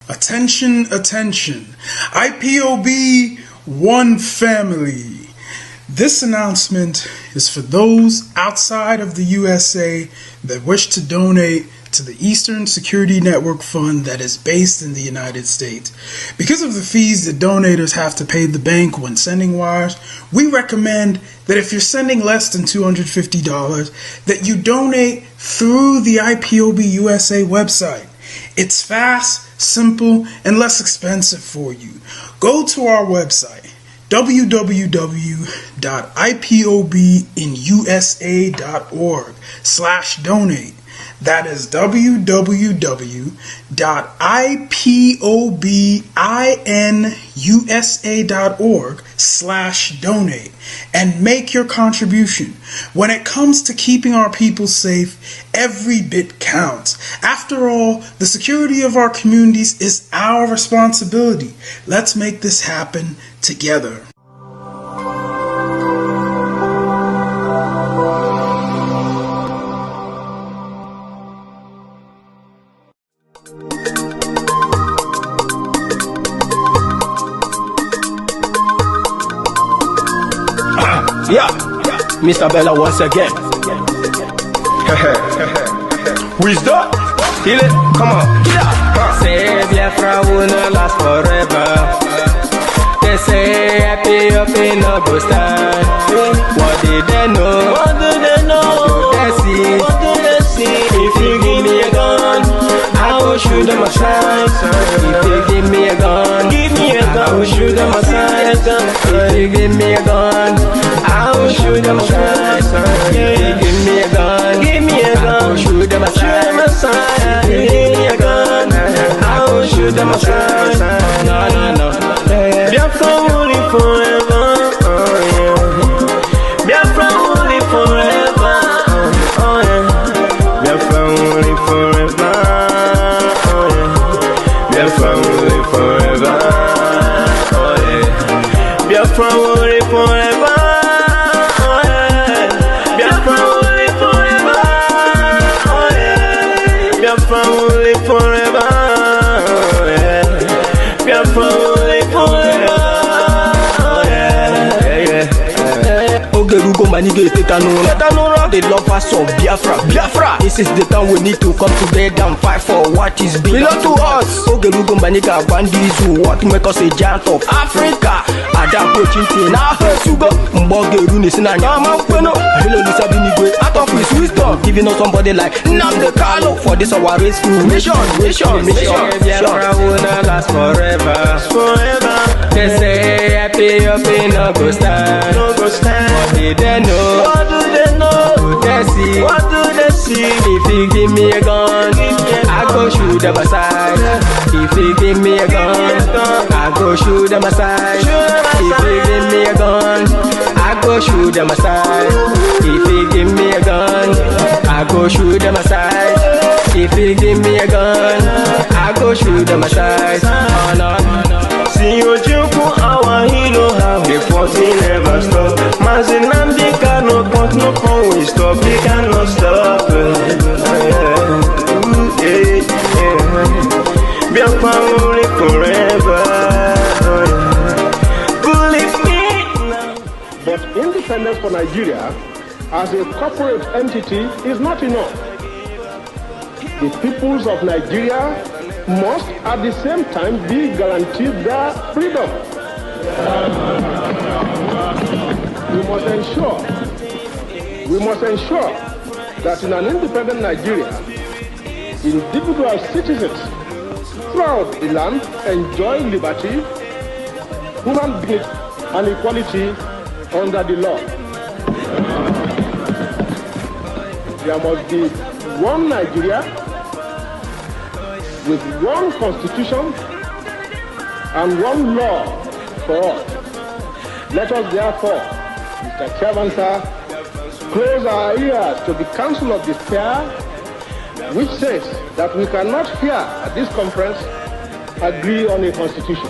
Attention, attention. IPOB One Family. This announcement is for those outside of the USA that wish to donate to the Eastern Security Network Fund that is based in the United States. Because of the fees that donators have to pay the bank when sending wires, we recommend that if you're sending less than $250, that you donate through the IPOB USA website. It's fast, simple, and less expensive for you. Go to our website, www.ipobinusa.org/donate. That is www.ipobinusa.org/donate and make your contribution. When it comes to keeping our people safe, every bit counts. After all, the security of our communities is our responsibility. Let's make this happen together. Yeah, Mr. Bella once again. Wisdom, feel it, come on. Yeah. Say Biafra will not last forever. They say happy up in no go stand. What did they know? What do they know? What do they see? What do they see? If you give me a gun, I will shoot them aside. If you give me a gun, Give me a gun. I will shoot them aside. If you give me a gun, I will shoot them aside. If you give me a gun, Give me a I will gun. shoot them Shoot them aside. aside. If you give me a gun, I will shoot them aside. No, no, no. Biafra will live forever. Oh yeah. Biafra will live forever. Oh yeah. Biafra will live forever. Oh yeah. Biafra will live forever. Oh yeah. Biafra will live forever. Oh yeah. Biafra will live forever. Oh yeah. Biafra will live forever. Oh yeah. Biafra will live forever. Oh yeah. Ogerugo manige tetanura. The lovers of Biafra. This is the time we need to come together and fight for what is belong to us. Ogerugo maniga bandizu, what make us a giant of Africa. Adapro chinti na sugo. Mbogeru ni sina nyama kweno. Hello Lisa Binigwe, out of his wisdom, giving us somebody like Nnamdi Kanu for this our rescue mission. Biafra will not last forever. They say happy up in no go stand. No go stand. What did they know? What do they know? What do they see? What do they see? If you give me a gun, I go shoot them aside. If you give me a gun, I go shoot them aside. If you give me a gun, I go shoot them aside. If you give me a gun, I go shoot them aside. If you give me a gun, I go shoot them aside. Oh no, no. See you joke, our hero have the force never stop. Nnamdi Kanu but no can we stop. He cannot stop. Biafra will live forever. Believe me now. But independence for Nigeria as a corporate entity is not enough. The peoples of Nigeria must at the same time be guaranteed their freedom. We must ensure that in an independent Nigeria, individual citizens throughout the land enjoy liberty, human dignity, and equality under the law. There must be one Nigeria with one constitution and one law for all. Let us therefore, Mr. Chairman, sir, close our ears to the counsel of despair, which says that we cannot here at this conference agree on a constitution.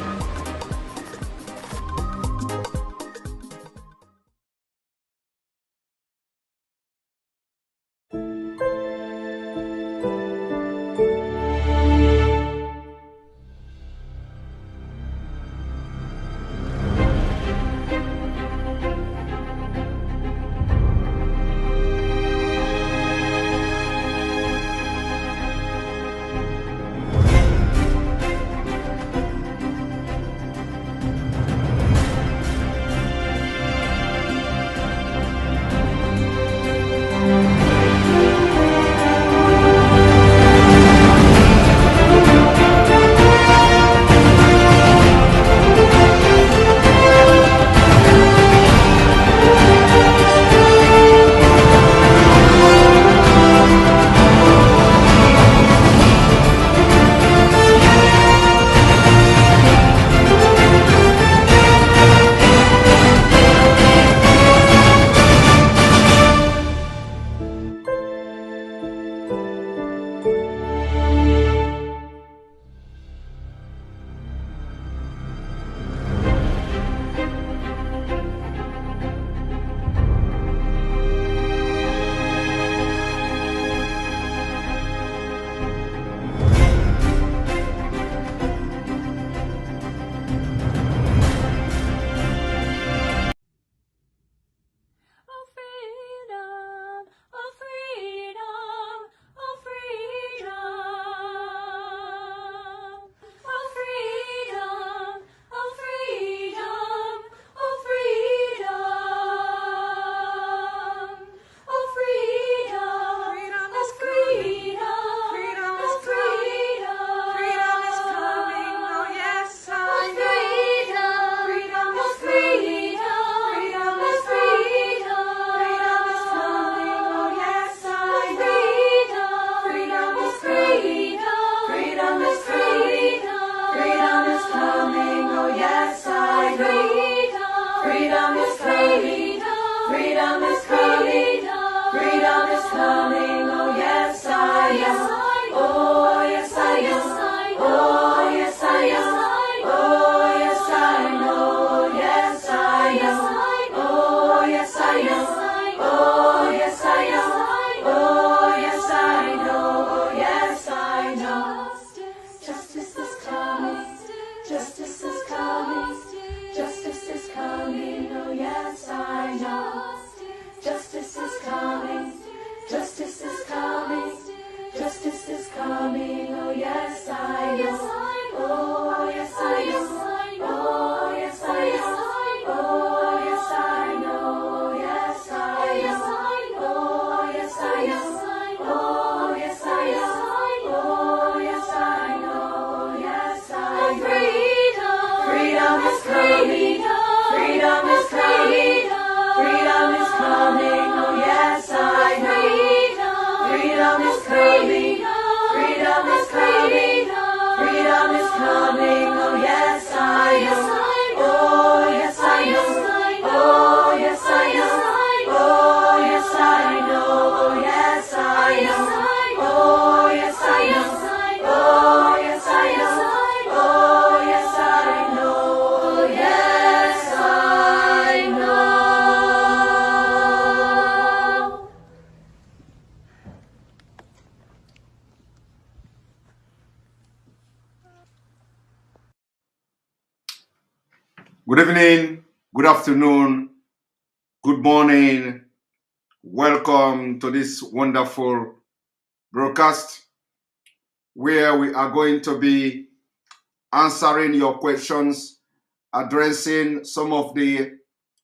Good evening, good afternoon, good morning. Welcome to this wonderful broadcast where we are going to be answering your questions, addressing some of the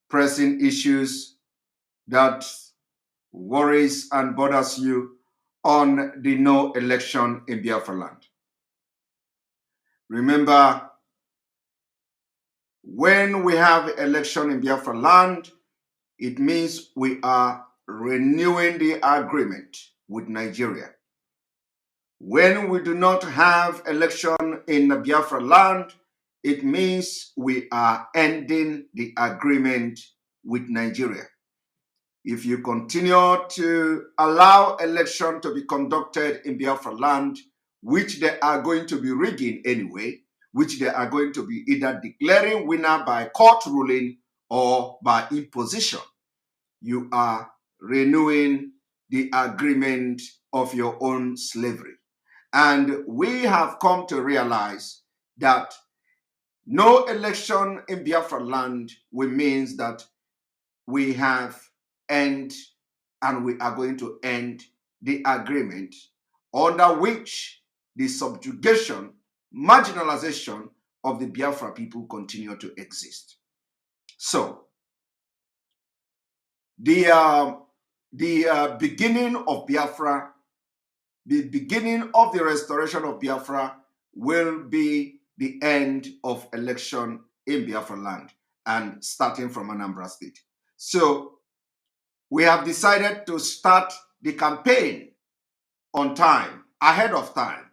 pressing issues that worries and bothers you on the no election in Biafraland. Remember, when we have election in Biafraland, it means we are renewing the agreement with Nigeria. When we do not have election in Biafra land, it means we are ending the agreement with Nigeria. If you continue to allow election to be conducted in Biafra land, which they are going to be rigging anyway, which they are going to be either declaring winner by court ruling or by imposition, you are renewing the agreement of your own slavery. And we have come to realize that no election in Biafra land will means that we have end and we are going to end the agreement under which the subjugation, marginalization of the Biafra people continue to exist. So the beginning of Biafra, the beginning of the restoration of Biafra will be the end of election in Biafra land and starting from Anambra State. So we have decided to start the campaign on time, ahead of time,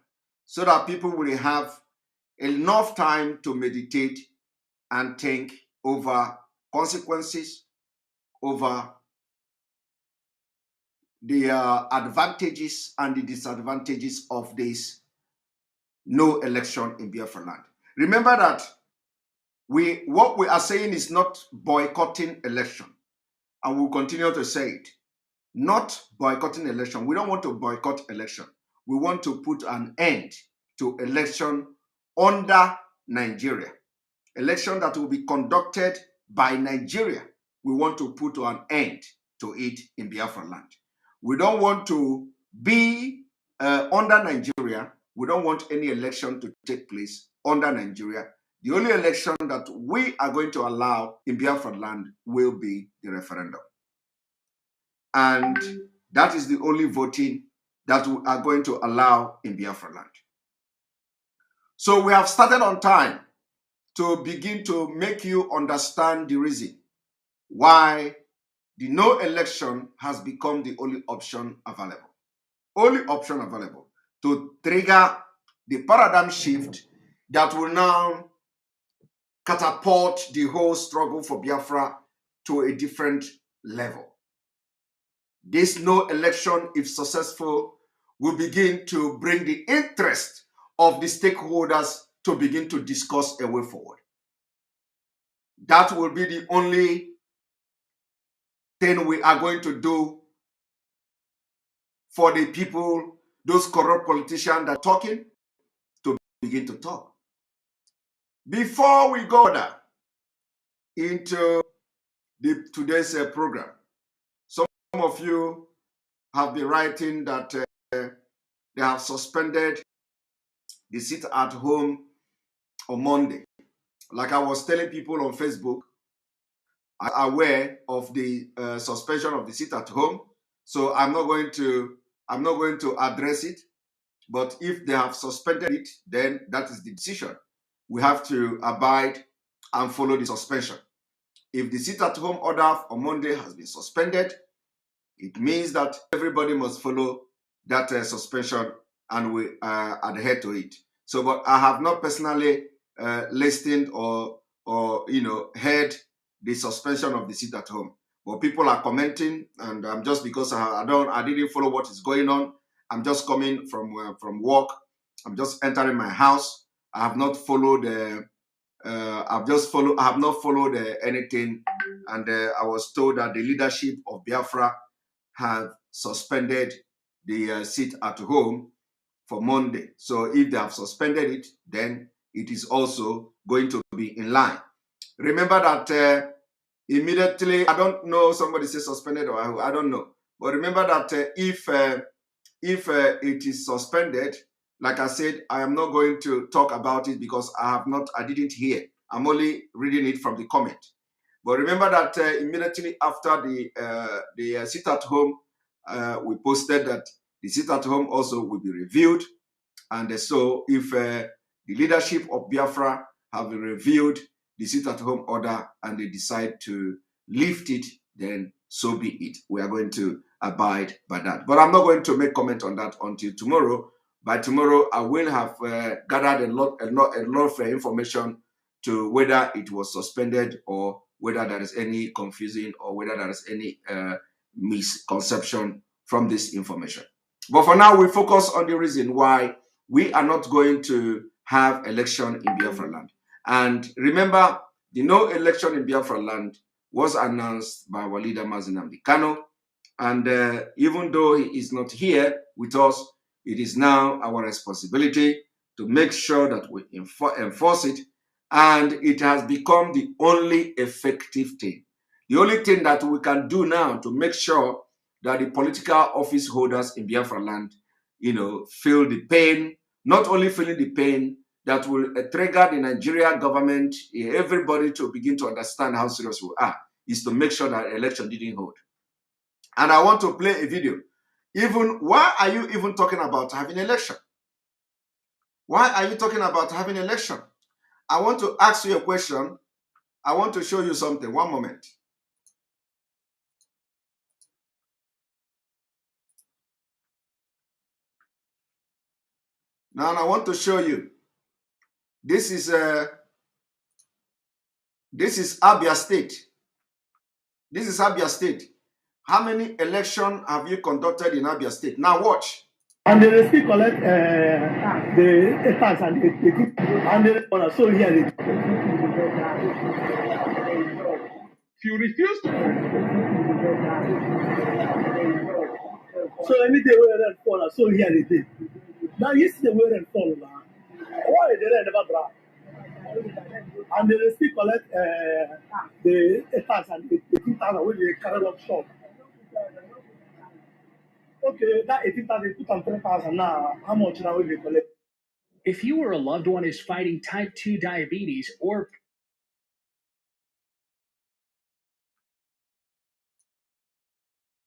so that people will have enough time to meditate and think over consequences, over the advantages and the disadvantages of this no election in Biafra land. Remember that what we are saying is not boycotting election, and we'll continue to say it. Not boycotting election. We don't want to boycott election. We want to put an end to election under Nigeria. Election that will be conducted by Nigeria. We want to put an end to it in Biafra land. We don't want to be under Nigeria. We don't want any election to take place under Nigeria. The only election that we are going to allow in Biafra land will be the referendum. And that is the only voting that we are going to allow in Biafra land. So we have started on time to begin to make you understand the reason why the no election has become the only option available. Only option available to trigger the paradigm shift that will now catapult the whole struggle for Biafra to a different level. This no election, if successful, will begin to bring the interest of the stakeholders to begin to discuss a way forward. That will be the only thing we are going to do for the people, those corrupt politicians that are talking, to begin to talk. Before we go further into today's program, some of you have been writing that they have suspended the sit at home on Monday. Like I was telling people on Facebook, I'm aware of the suspension of the sit at home, so I'm not going to address it. But if they have suspended it, then that is the decision. We have to abide and follow the suspension. If the sit at home order on Monday has been suspended, it means that everybody must follow that suspension and we adhere to it. So, but I have not personally listened or heard the suspension of the sit at home. But people are commenting, and just because I didn't follow what is going on. I'm just coming from work. I'm just entering my house. I have not followed. I have not followed anything, and I was told that the leadership of Biafra have suspended the sit at home for Monday. So if they have suspended it, then it is also going to be in line. remember that immediately, I don't know, somebody says suspended or I don't know. But remember that if it is suspended, like I said, I am not going to talk about it because I didn't hear. I'm only reading it from the comment. But remember that immediately after the sit-at-home, we posted that the sit-at-home also will be reviewed. And so if the leadership of Biafra have reviewed the sit-at-home order and they decide to lift it, then so be it. We are going to abide by that. But I'm not going to make comment on that until tomorrow. By tomorrow, I will have gathered a lot of information to whether it was suspended or whether there is any confusing or whether there is any misconception from this information. But for now, we focus on the reason why we are not going to have election in Biafraland. And remember, the no election in Biafraland was announced by our leader, Nnamdi Kanu. And even though he is not here with us, it is now our responsibility to make sure that we enforce it. And it has become the only effective thing. The only thing that we can do now to make sure that the political office holders in Biafraland, feel the pain, not only feeling the pain, that will trigger the Nigerian government, everybody to begin to understand how serious we are, is to make sure that election didn't hold. And I want to play a video. Why are you even talking about having election? Why are you talking about having election? I want to ask you a question. I want to show you something. One moment. Now I want to show you. This is Abia State. This is Abia State. How many elections have you conducted in Abia State? Now watch. And they still collect the tax and they want to show here. If you refuse to, so anything where rain fall, I saw here they did. Now yesterday where rain fall now. Why the rain never dry? And they still collect the tax and the 18,000 when they carry up shop. Okay, that 18,000 put on 3,000 now. How much now will they collect? If you or a loved one is fighting type 2 diabetes or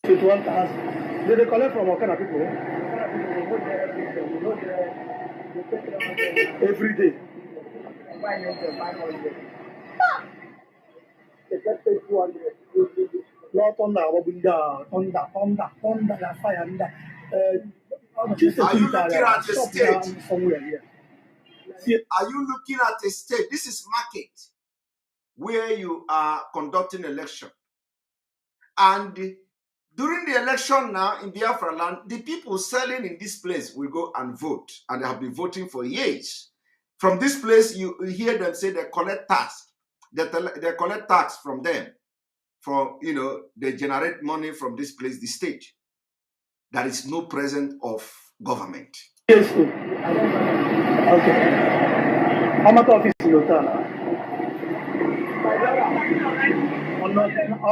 21,000. They collect from what kind of people? Every day. Lord, thunder, fire, Are you looking at the state? Somewhere here. Are you looking at a state? This is market where you are conducting election. And during the election now in Biafraland, the people selling in this place will go and vote. And they have been voting for years. From this place, you hear them say they collect tax. They collect tax from them. They generate money from this place, the state. There is no presence of government. Yes, sir. Okay. How much office you got?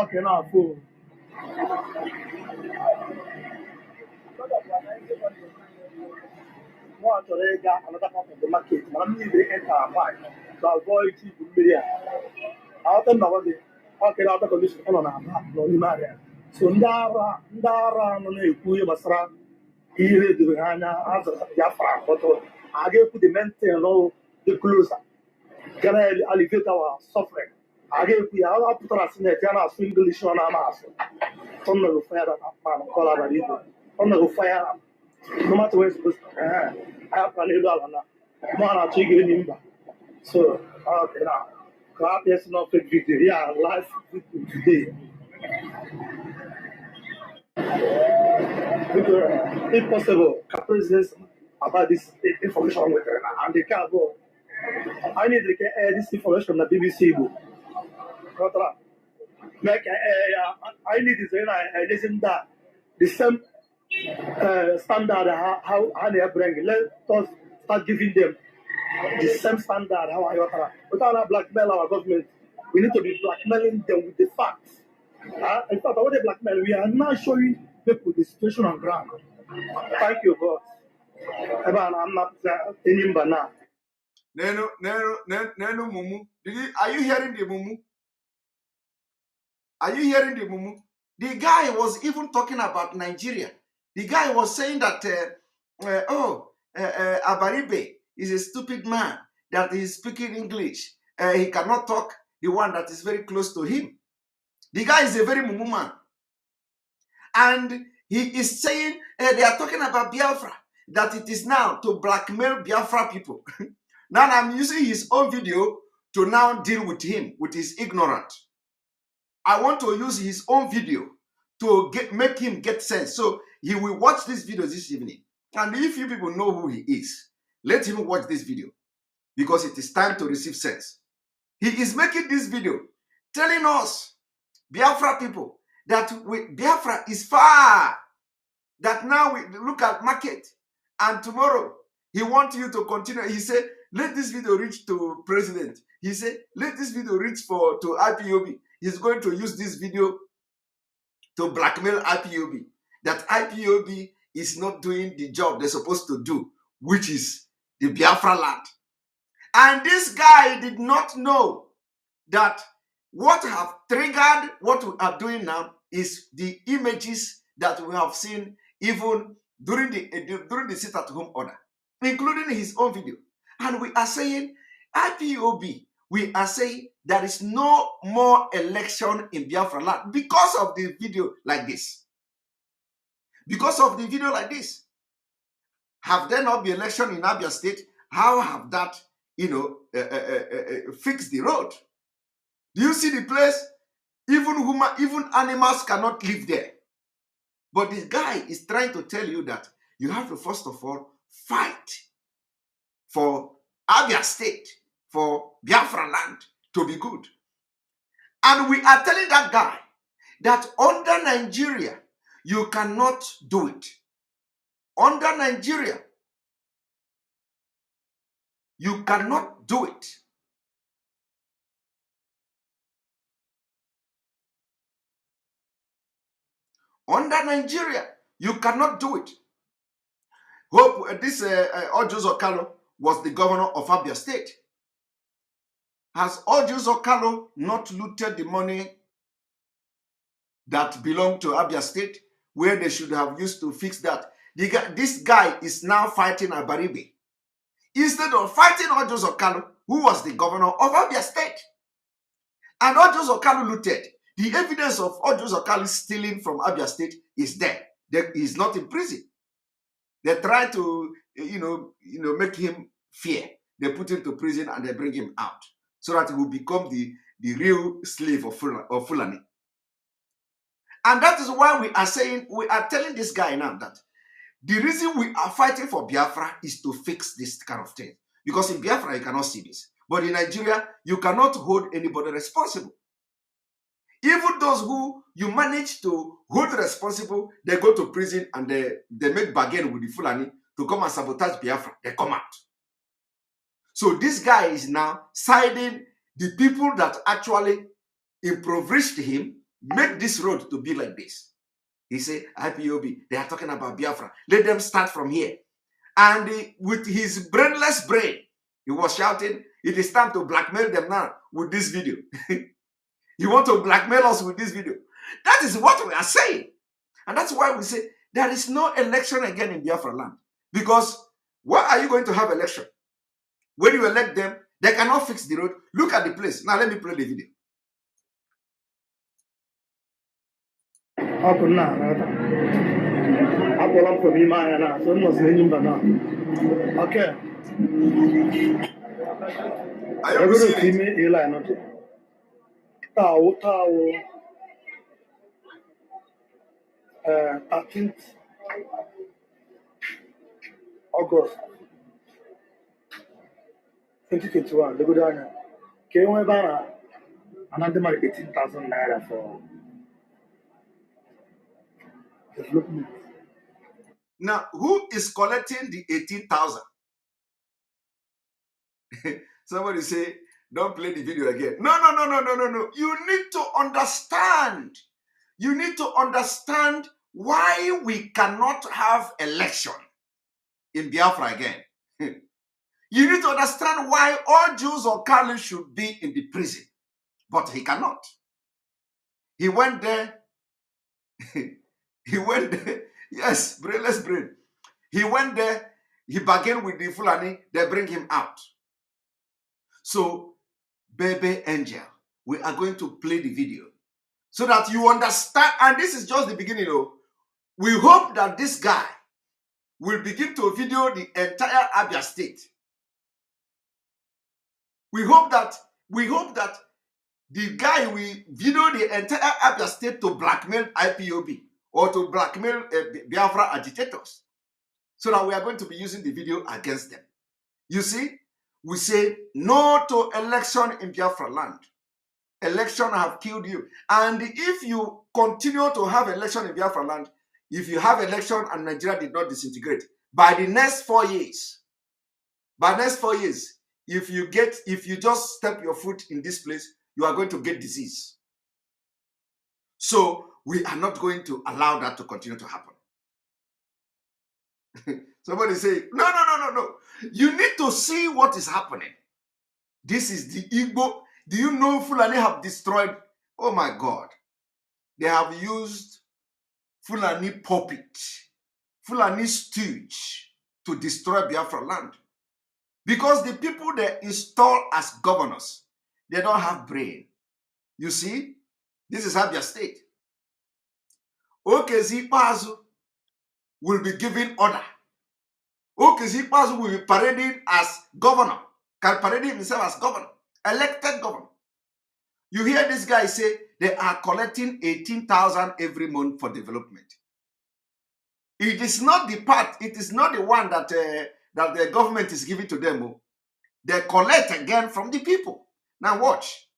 Okay, now full. Want to another part of the market. I'm need to enter a buy to avoid cheap media. I'll tell you okay, I'll take condition on a so Ndara no na-ekwu gbasara ihe dịrị anya azụ Biafra but I ga-ekwu the maintain no the closer gonna alleviate our suffering. I ga-ekwu ya ọ pụtara si na ya na-asụ English ọ na-asụ ọ na fire that man call about it ọ na fire no matter where it's supposed to I have an elu na no na achọ ige ni mba so okay now clap yes no fake video yeah live video today. If possible, can presidents about this information with her and they can't go. I need to get this information from the BBC. Like I need to listen that the same standard how they are bringing. Let us start giving them the same standard how I without blackmail our government. We need to be blackmailing them with the facts. In fact, I want to blackmail. We are now showing people the situation on ground. Thank you, boss. I'm not telling you now. Nenu mumu. Are you hearing the mumu? Are you hearing the mumu? The guy was even talking about Nigeria. The guy was saying that, Abaribe is a stupid man, that he's speaking English. He cannot talk the one that is very close to him. The guy is a very mumu man. And he is saying, they are talking about Biafra, that it is now to blackmail Biafra people. Now I'm using his own video to now deal with him, with his ignorance. I want to use his own video to make him get sense. So he will watch this video this evening. And if you people know who he is, let him watch this video, because it is time to receive sense. He is making this video telling us, Biafra people, that Biafra is far. That now we look at market, and tomorrow he wants you to continue. He said, let this video reach to president. He said, let this video reach to IPOB. He's going to use this video to blackmail IPOB. That IPOB is not doing the job they're supposed to do, which is the Biafraland. And this guy did not know that what have triggered what we are doing now is the images that we have seen even during the sit-at-home order, including his own video. And we are saying, IPOB, we are saying there is no more election in Biafraland because of the video like this. Because of the video like this. Have there not been election in Abia State? How have that, fixed the road? Do you see the place? Even animals cannot live there. But this guy is trying to tell you that you have to first of all fight for Abia State, for Biafraland to be good. And we are telling that guy that under Nigeria, you cannot do it. Under Nigeria, you cannot do it. Under Nigeria, you cannot do it. Hope this Ojus Okalo was the governor of Abia State. Has Ojus Okalo not looted the money that belonged to Abia State, where they should have used to fix that? This guy is now fighting Abaribe instead of fighting Ojus Okalo, who was the governor of Abia State. And Ojus Okalo looted. The evidence of Ojus Okalo stealing from Abia State is there. He's not in prison. They try to, make him fear. They put him to prison and they bring him out so that he will become the real slave of Fulani. And that is why we are telling this guy now that the reason we are fighting for Biafra is to fix this kind of thing. Because in Biafra, you cannot see this. But in Nigeria, you cannot hold anybody responsible. Even those who you manage to hold responsible, they go to prison and they make bargain with the Fulani to come and sabotage Biafra. They come out. So this guy is now siding the people that actually impoverished him, make this road to be like this. He said, IPOB, they are talking about Biafra. Let them start from here. And with his brainless brain, he was shouting, it is time to blackmail them now with this video. You want to blackmail us with this video? That is what we are saying. And that's why we say there is no election again in Biafraland. Because why are you going to have election? When you elect them, they cannot fix the road. Look at the place. Now let me play the video. Okay. Are you seeing it? Tao 13th August 2021. The good owner came over another 18,000 naira for development. Now, who is collecting the 18,000? Somebody say, Don't play the video again. No. You need to understand. You need to understand why we cannot have election in Biafra again. You need to understand why all Jews or Catholics should be in the prison, but he cannot. He went there. He went there. Yes, brainless brain. He went there. He bargained with the Fulani. They bring him out. So, baby angel, we are going to play the video so that you understand. And this is just the beginning. We hope that this guy will begin to video the entire Abia state. We hope that the guy will video the entire Abia state to blackmail IPOB or to blackmail Biafra agitators, so that we are going to be using the video against them. You see, we say no to election in Biafra land. Election have killed you. And if you continue to have election in Biafra land, if you have election and Nigeria did not disintegrate, by the next 4 years, if you just step your foot in this place, you are going to get disease. So we are not going to allow that to continue to happen. Somebody say, no. You need to see what is happening. This is the Igbo. Do you know Fulani have destroyed? Oh my God. They have used Fulani puppet, Fulani stooge to destroy Biafra land. Because the people they install as governors, they don't have brain. You see, this is Abia State. Okezi Pazu will be giving order. Okezi Pazu will be parading as governor, parading himself as governor, elected governor. You hear this guy say they are collecting 18,000 every month for development. It is not the part, it is not the one that that the government is giving to them. They collect again from the people. Now watch.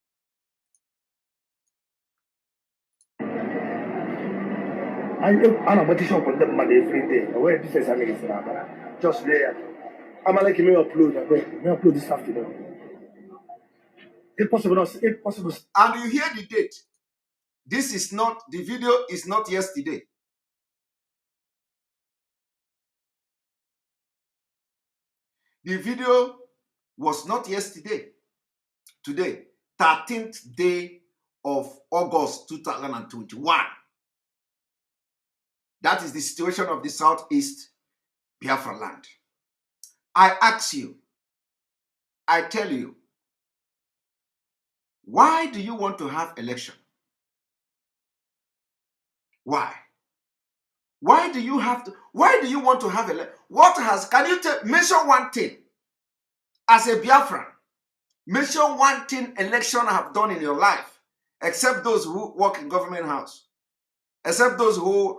I'm a petition for them every day. Where this is just there. I'm like me upload. Me upload this afternoon. If possible. And you hear the date. This is not, the video is not yesterday. The video was not yesterday. Today, 13th day of August 2021. That is the situation of the Southeast Biafraland. I ask you, I tell you, why do you want to have election? Why? Why do you want to have election? Can you mention one thing as a Biafran? Mention one thing election have done in your life, except those who work in government house, except those who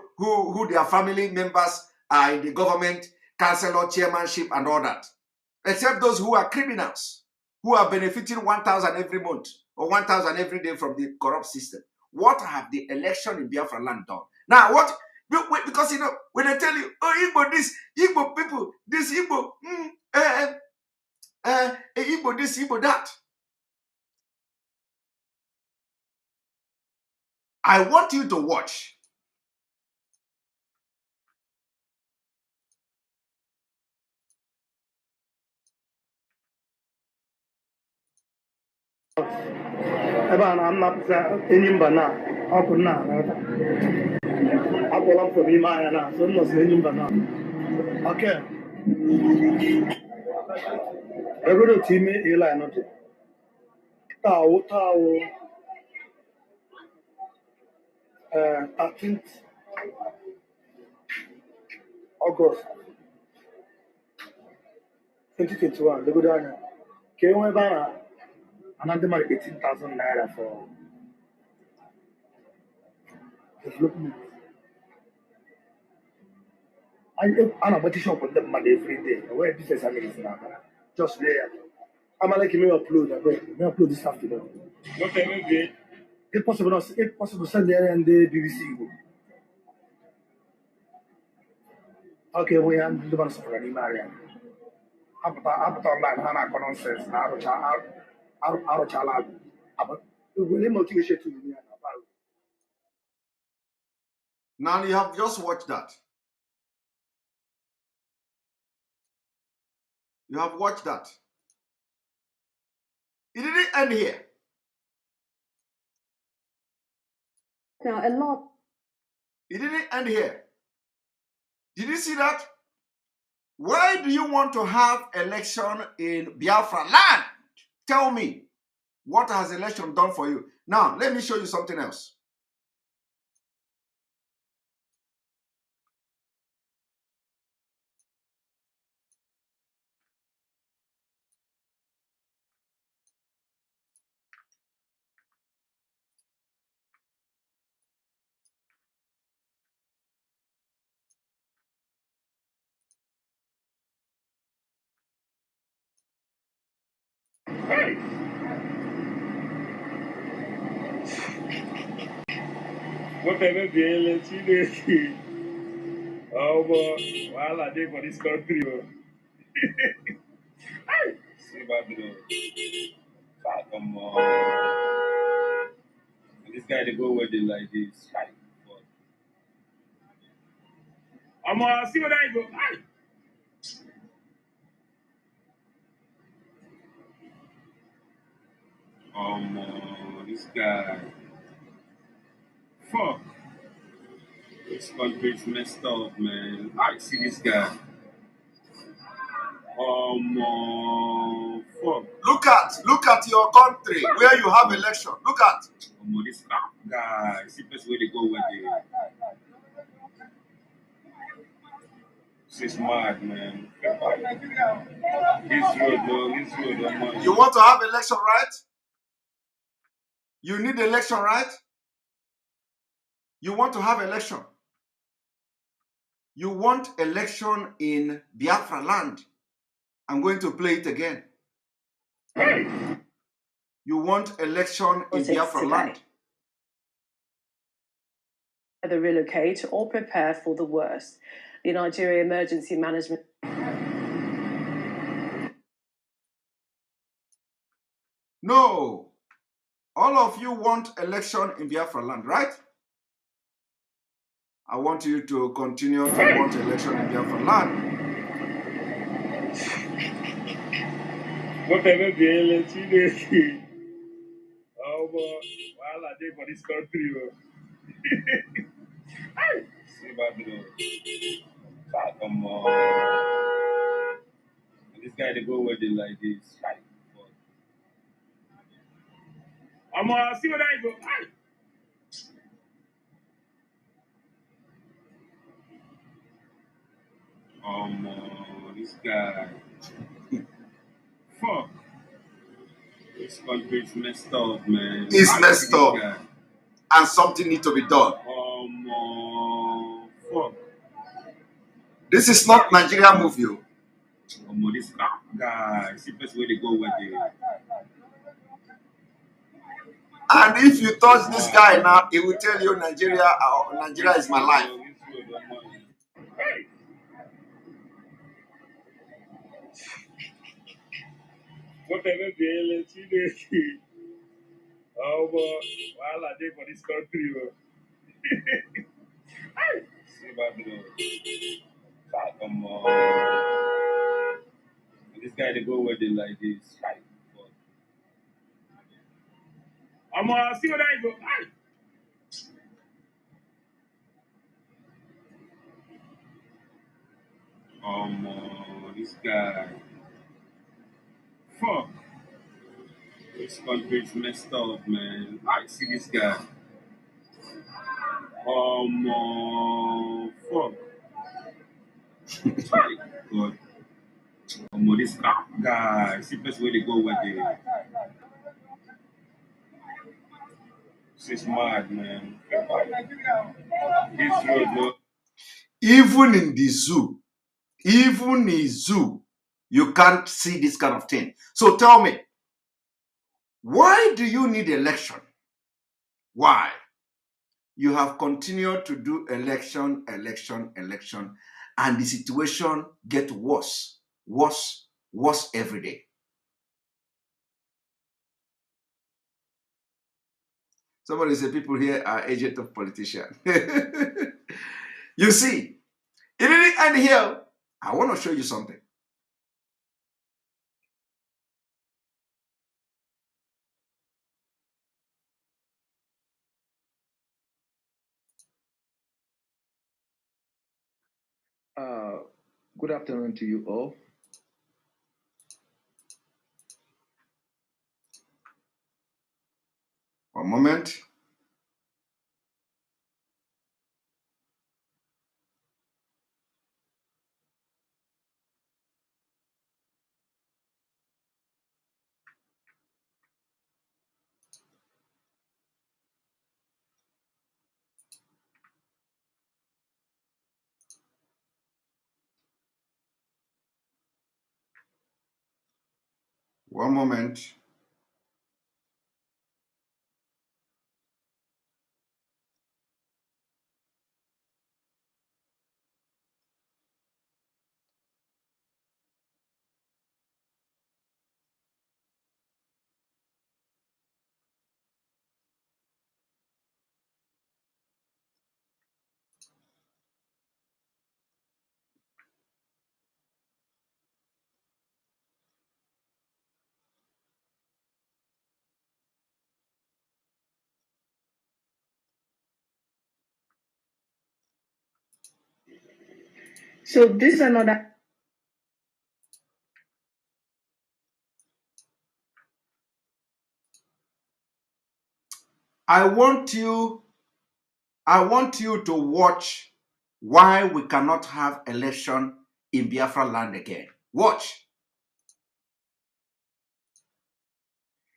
their family members are in the government, councillor, chairmanship, and all that, except those who are criminals, who are benefiting 1,000 every month or 1,000 every day from the corrupt system. What have the election in Biafraland done? Now, what? Because, you know, when they tell you, oh, Igbo this, Igbo people, this Igbo, Igbo this, Igbo that. I want you to watch. I'm not any banana. How could not? I pull up for me, my Anna, so not any banana. Okay. Every team, Eli, not Tao, 13th August 2021. The good one came over another 18,000 naira for development. I'm a petition for them every day. Where this is just there. I'm like me upload. Me upload this afternoon. Okay, if possible, send there and the BBC. Okay, we are the ones for any Marian. Up on that, Hannah nonsense. arụchala agụ were motivation to me. Now you have just watched that. You have watched that. It didn't end here. Now, a lot. It didn't end here. Did you see that? Why do you want to have election in Biafraland? Tell me, what has election done for you? Now, let me show you something else. Whatever bill, see oh boy, while I did for this country, see about the come on. This guy to go with it like this. I'm gonna see what I go. This guy. Fuck. This country's messed up, man. I see this guy. Fuck. Look at your country where you have election. Look at. This guy. See best way to go with it. This is mad, man. This road, though. This road, man. You want to have election, right? You need election, right? You want to have election. You want election in Biafraland. I'm going to play it again. You want election in Biafraland. Either relocate or prepare for the worst. The Nigeria Emergency Management. No. All of you want election in Biafraland, right? I want you to continue to want election in Biafraland. Whatever bill, see oh boy, while I did for this country, see about the come on. This guy to go with it like this. I'm gonna see what I go. This guy. Fuck. This country's messed up, man. It's messed up. And something needs to be done. Fuck. This is not Nigeria movie. This guy. See best way to go with it. And if you touch this guy now, he will tell you Nigeria is my life. Whatever bill, see oh boy, while I did for this country, see about the come on. This guy to go with it like this. I'm gonna see what I go. This guy. Fuck. This country's messed up, man. I see this guy. Fuck. God. This guy. See best way to go with it. This is mad, man. This road, though. Even in the zoo, you can't see this kind of thing. So tell me, why do you need election? Why? You have continued to do election, and the situation gets worse every day. Somebody said people here are agent of politician. You see, it didn't end here. I want to show you something. Good afternoon to you all. One moment. One moment. So this is another. I want you to watch why we cannot have election in Biafraland again. Watch.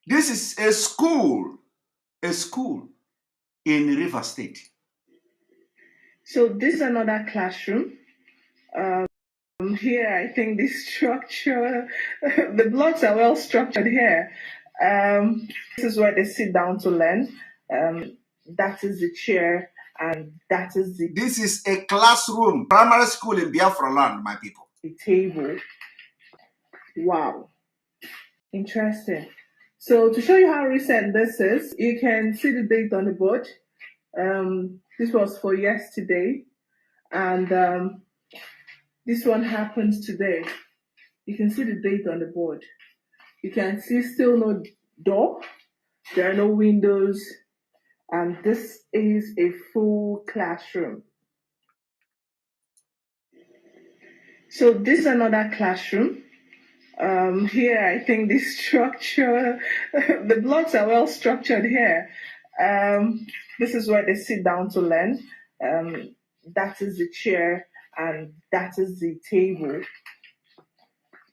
This is a school in River State. So this is another classroom. Here, I think the structure, the blocks are well structured here. This is where they sit down to learn. That is the chair, and that is the. This is a classroom, primary school in Biafraland, my people. The table. Wow. Interesting. So to show you how recent this is, you can see the date on the board. This was for yesterday, and this one happens today. You can see the date on the board. You can see still no door, there are no windows, and this is a full classroom. So this is another classroom. Here, I think the structure, the blocks are well structured here. This is where they sit down to learn. That is the chair, and that is the table.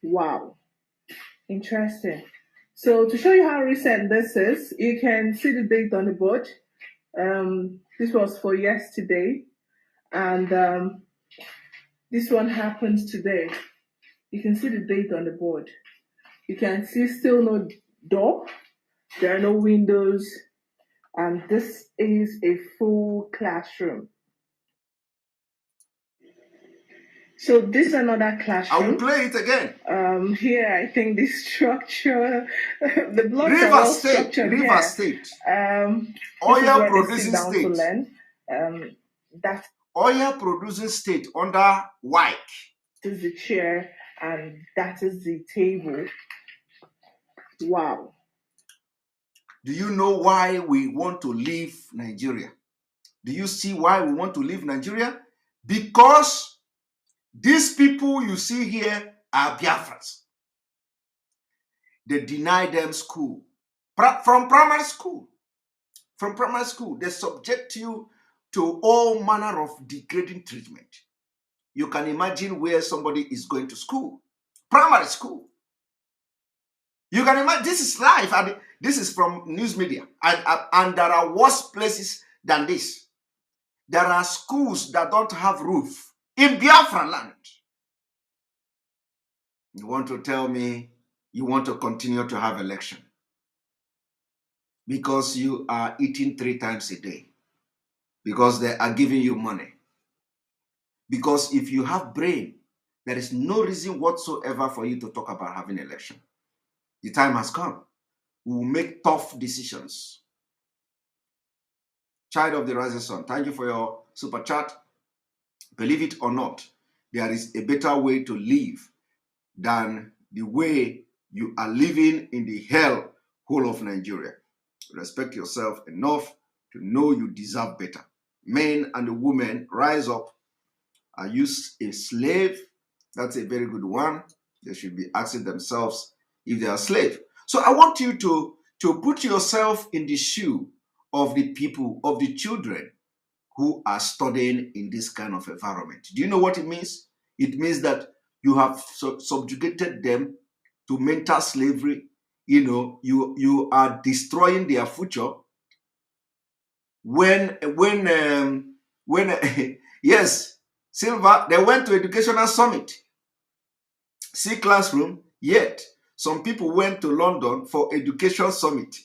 Wow. Interesting. So to show you how recent this is, you can see the date on the board. This was for yesterday, and this one happens today. You can see the date on the board. You can see still no door, there are no windows, and this is a full classroom. So this is another classroom. I will play it again. Here, I think the structure, the blocks are well structured here. River State. Oil producing state. To learn. Oil producing state under WIC. This is the chair, and that is the table. Wow. Do you know why we want to leave Nigeria? Do you see why we want to leave Nigeria? Because these people you see here are Biafrans. They deny them school. From primary school. From primary school, they subject you to all manner of degrading treatment. You can imagine where somebody is going to school. Primary school. You can imagine, this is life, and this is from news media. And there are worse places than this. There are schools that don't have roof in Biafraland. You want to tell me you want to continue to have election because you are eating 3 times a day, because they are giving you money. Because if you have brain, there is no reason whatsoever for you to talk about having election. The time has come. We will make tough decisions. Child of the Rising Sun, thank you for your super chat. Believe it or not, there is a better way to live than the way you are living in the hell hole of Nigeria. Respect yourself enough to know you deserve better. Men and women, rise up. Are you a slave? That's a very good one. They should be asking themselves if they are slave. So I want you to put yourself in the shoe of the people, of the children who are studying in this kind of environment. Do you know what it means? It means that you have subjugated them to mental slavery. You know, you are destroying their future. When yes, Silva, they went to educational summit, see classroom, yet some people went to London for education summit.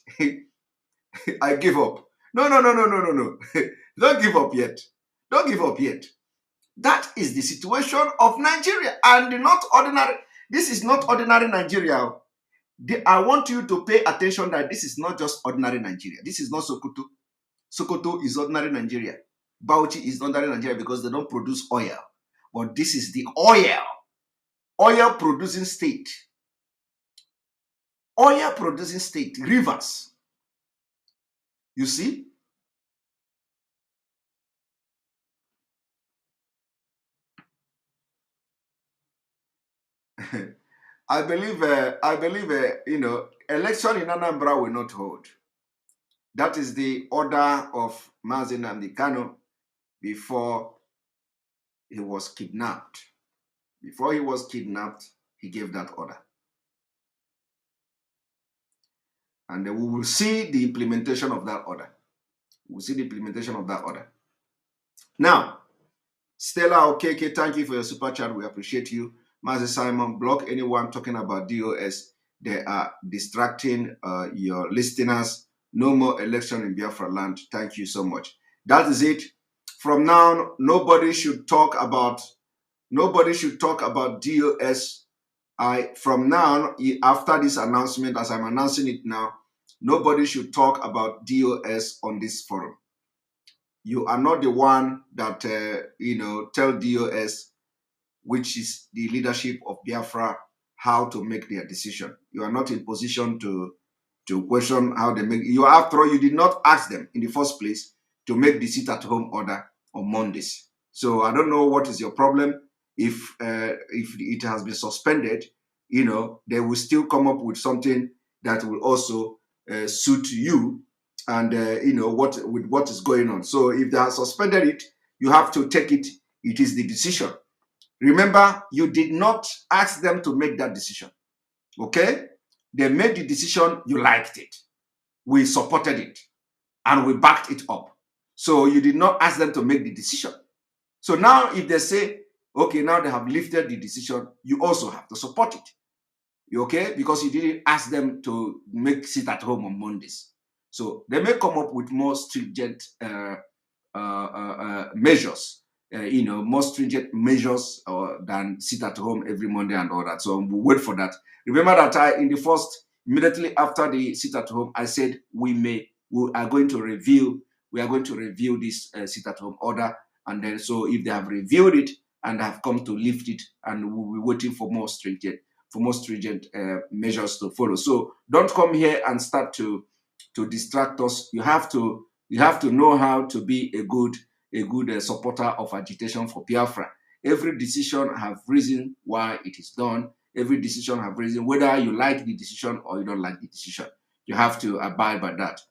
I give up. No. Don't give up yet. Don't give up yet. That is the situation of Nigeria, and not ordinary. This is not ordinary Nigeria. I want you to pay attention that this is not just ordinary Nigeria. This is not Sokoto. Sokoto is ordinary Nigeria. Bauchi is ordinary Nigeria because they don't produce oil. But this is the oil producing state. Oil producing state, rivers. You see? I believe, you know, election in Anambra will not hold. That is the order of Mazi Nnamdi Kanu before he was kidnapped. Before he was kidnapped, he gave that order. And we will see the implementation of that order. We'll see the implementation of that order. Now, Stella Okeke, thank you for your super chat. We appreciate you. Mazi Simon, block anyone talking about DOS. They are distracting your listeners. No more election in Biafraland. Thank you so much. That is it. From now, nobody should talk about DOS. From now, after this announcement, as I'm announcing it now, nobody should talk about DOS on this forum. You are not the one that tell DOS, which is the leadership of Biafra, how to make their decision. You are not in position to question how they make. You, after all, you did not ask them in the first place to make the sit-at-home order on Mondays. So I don't know what is your problem. If it has been suspended, they will still come up with something that will also suit you and what is going on. So if they have suspended it, you have to take it. It is the decision. Remember, you did not ask them to make that decision. Okay? They made the decision, you liked it. We supported it and we backed it up. So you did not ask them to make the decision. So now if they say, okay, now they have lifted the decision, you also have to support it. You okay? Because you didn't ask them to sit at home on Mondays. So they may come up with more stringent measures, more stringent measures than sit at home every Monday and all that. So we'll wait for that. Remember that immediately after the sit at home, I said we are going to review this sit at home order. And then, so if they have reviewed it and have come to lift it, and we'll be waiting for more stringent measures to follow. So don't come here and start to distract us. You have to know how to be a good supporter of agitation for Biafra. Every decision have reason why it is done. Every decision have reason whether you like the decision or you don't like the decision. You have to abide by that.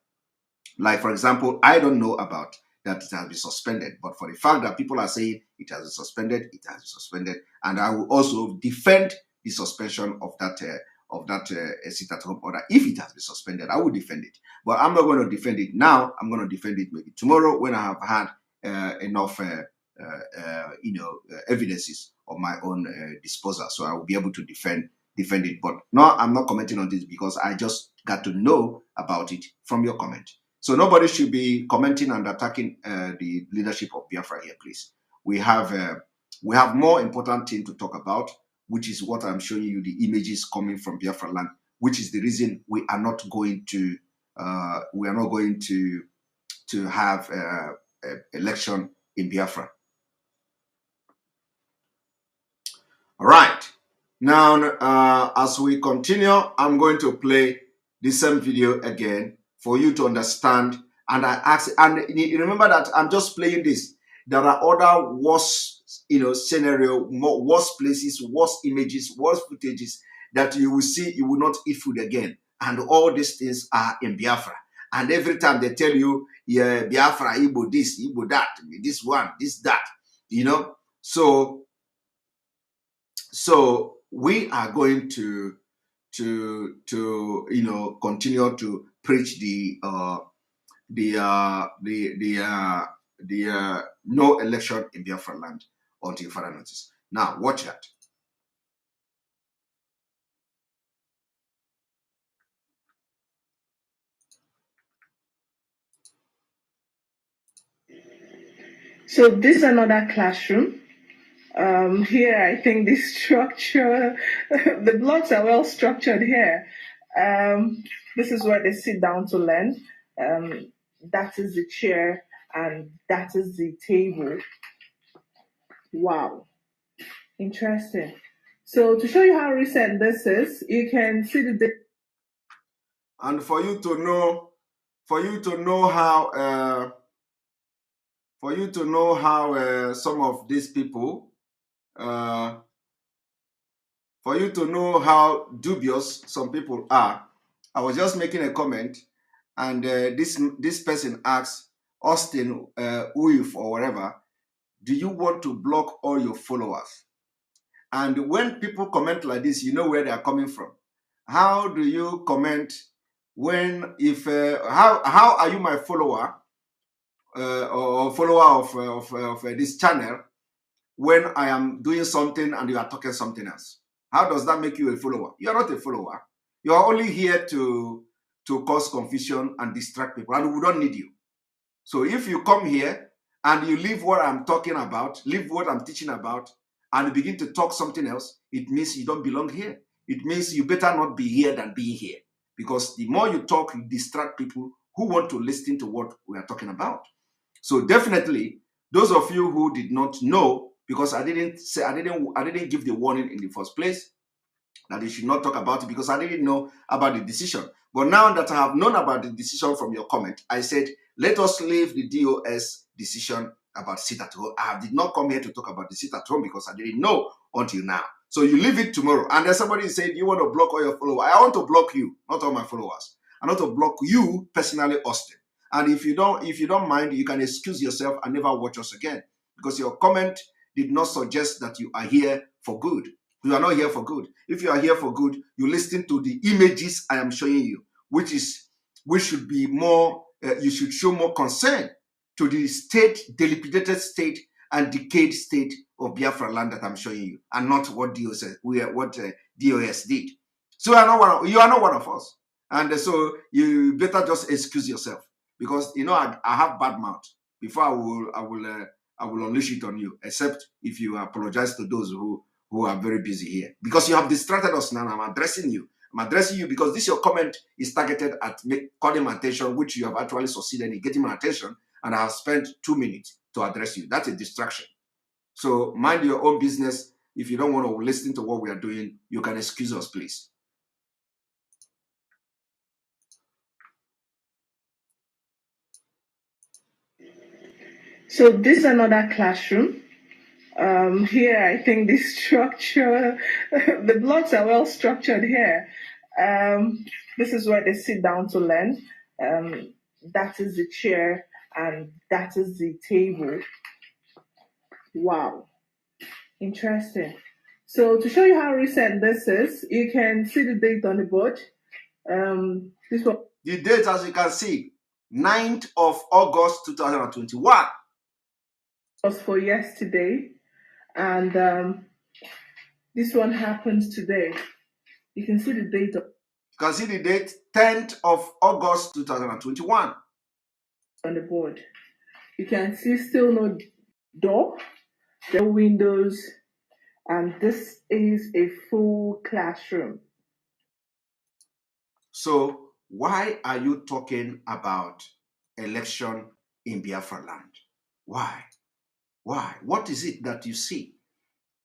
Like, for example, I don't know about that it has been suspended, but for the fact that people are saying it has been suspended, it has been suspended, and I will also defend the suspension of that sit-at-home order. If it has been suspended, I will defend it, but I'm not going to defend it now. I'm going to defend it maybe tomorrow when I have had enough, evidences of my own disposal, so I will be able to defend it. But no, I'm not commenting on this because I just got to know about it from your comment. So nobody should be commenting and attacking the leadership of Biafra here, please. We have more important thing to talk about, which is what I'm showing you, the images coming from Biafraland, which is the reason we are not going to to have election in Biafra. All right. Now, as we continue, I'm going to play the same video again for you to understand. And I ask, and remember that I'm just playing this. There are other worse, scenario, worse places, worse images, worse footages that you will see. You will not eat food again. And all these things are in Biafra. And every time they tell you, yeah, Biafra, Igbo this, Igbo that, this one, this, that, So we are going to continue to preach the no election in Biafraland until further notice. Now watch that. So this is another classroom. Here, I think the structure, the blocks are well structured here. This is where they sit down to learn. That is the chair and that is the table. Wow, interesting. So to show you how recent this is, you can see the date. And for you to know how some of these people, for you to know how dubious some people are, I was just making a comment, and this person asked Austin Wolf or whatever, do you want to block all your followers? And when people comment like this, you know where they are coming from. How do you comment when, how are you my follower or follower of this channel when I am doing something and you are talking something else? How does that make you a follower? You are not a follower. You are only here to cause confusion and distract people, and we don't need you. So if you come here and you leave what I'm talking about, leave what I'm teaching about, and begin to talk something else, it means you don't belong here. It means you better not be here than being here. Because the more you talk, you distract people who want to listen to what we are talking about. So definitely, those of you who did not know, because I didn't give the warning in the first place that you should not talk about it, because I didn't know about the decision. But now that I have known about the decision from your comment, I said, let us leave the DOS decision about sit at home. I did not come here to talk about the sit at home because I didn't know until now. So you leave it tomorrow. And then somebody said, you want to block all your followers. I want to block you, not all my followers. I want to block you personally, Austin. And if you don't mind, you can excuse yourself and never watch us again, because your comment did not suggest that you are here for good. You are not here for good. If you are here for good, you listen to the images I am showing you, which should be more, you should show more concern to the state, dilapidated state and decayed state of Biafraland that I'm showing you, and not what DOS did. So you are not one of us. And so you better just excuse yourself, because I have bad mouth. Before I will unleash it on you, except if you apologize to those who are very busy here, because you have distracted us. Now I'm addressing you. I'm addressing you because this your comment is targeted at calling my attention, which you have actually succeeded in getting my attention, and I have spent 2 minutes to address you. That's a distraction. So mind your own business. If you don't want to listen to what we are doing, you can excuse us, please. So this is another classroom. Here, I think the structure, the blocks are well structured here. This is where they sit down to learn. That is the chair and that is the table. Wow, interesting. So to show you how recent this is, you can see the date on the board. This was the date, as you can see, 9th of August 2021. Was for yesterday, and this one happens today. You can see the date. You can see the date, 10th of August 2021. On the board. You can see still no door, no windows, and this is a full classroom. So why are you talking about election in Biafraland. Why? Why? What is it that you see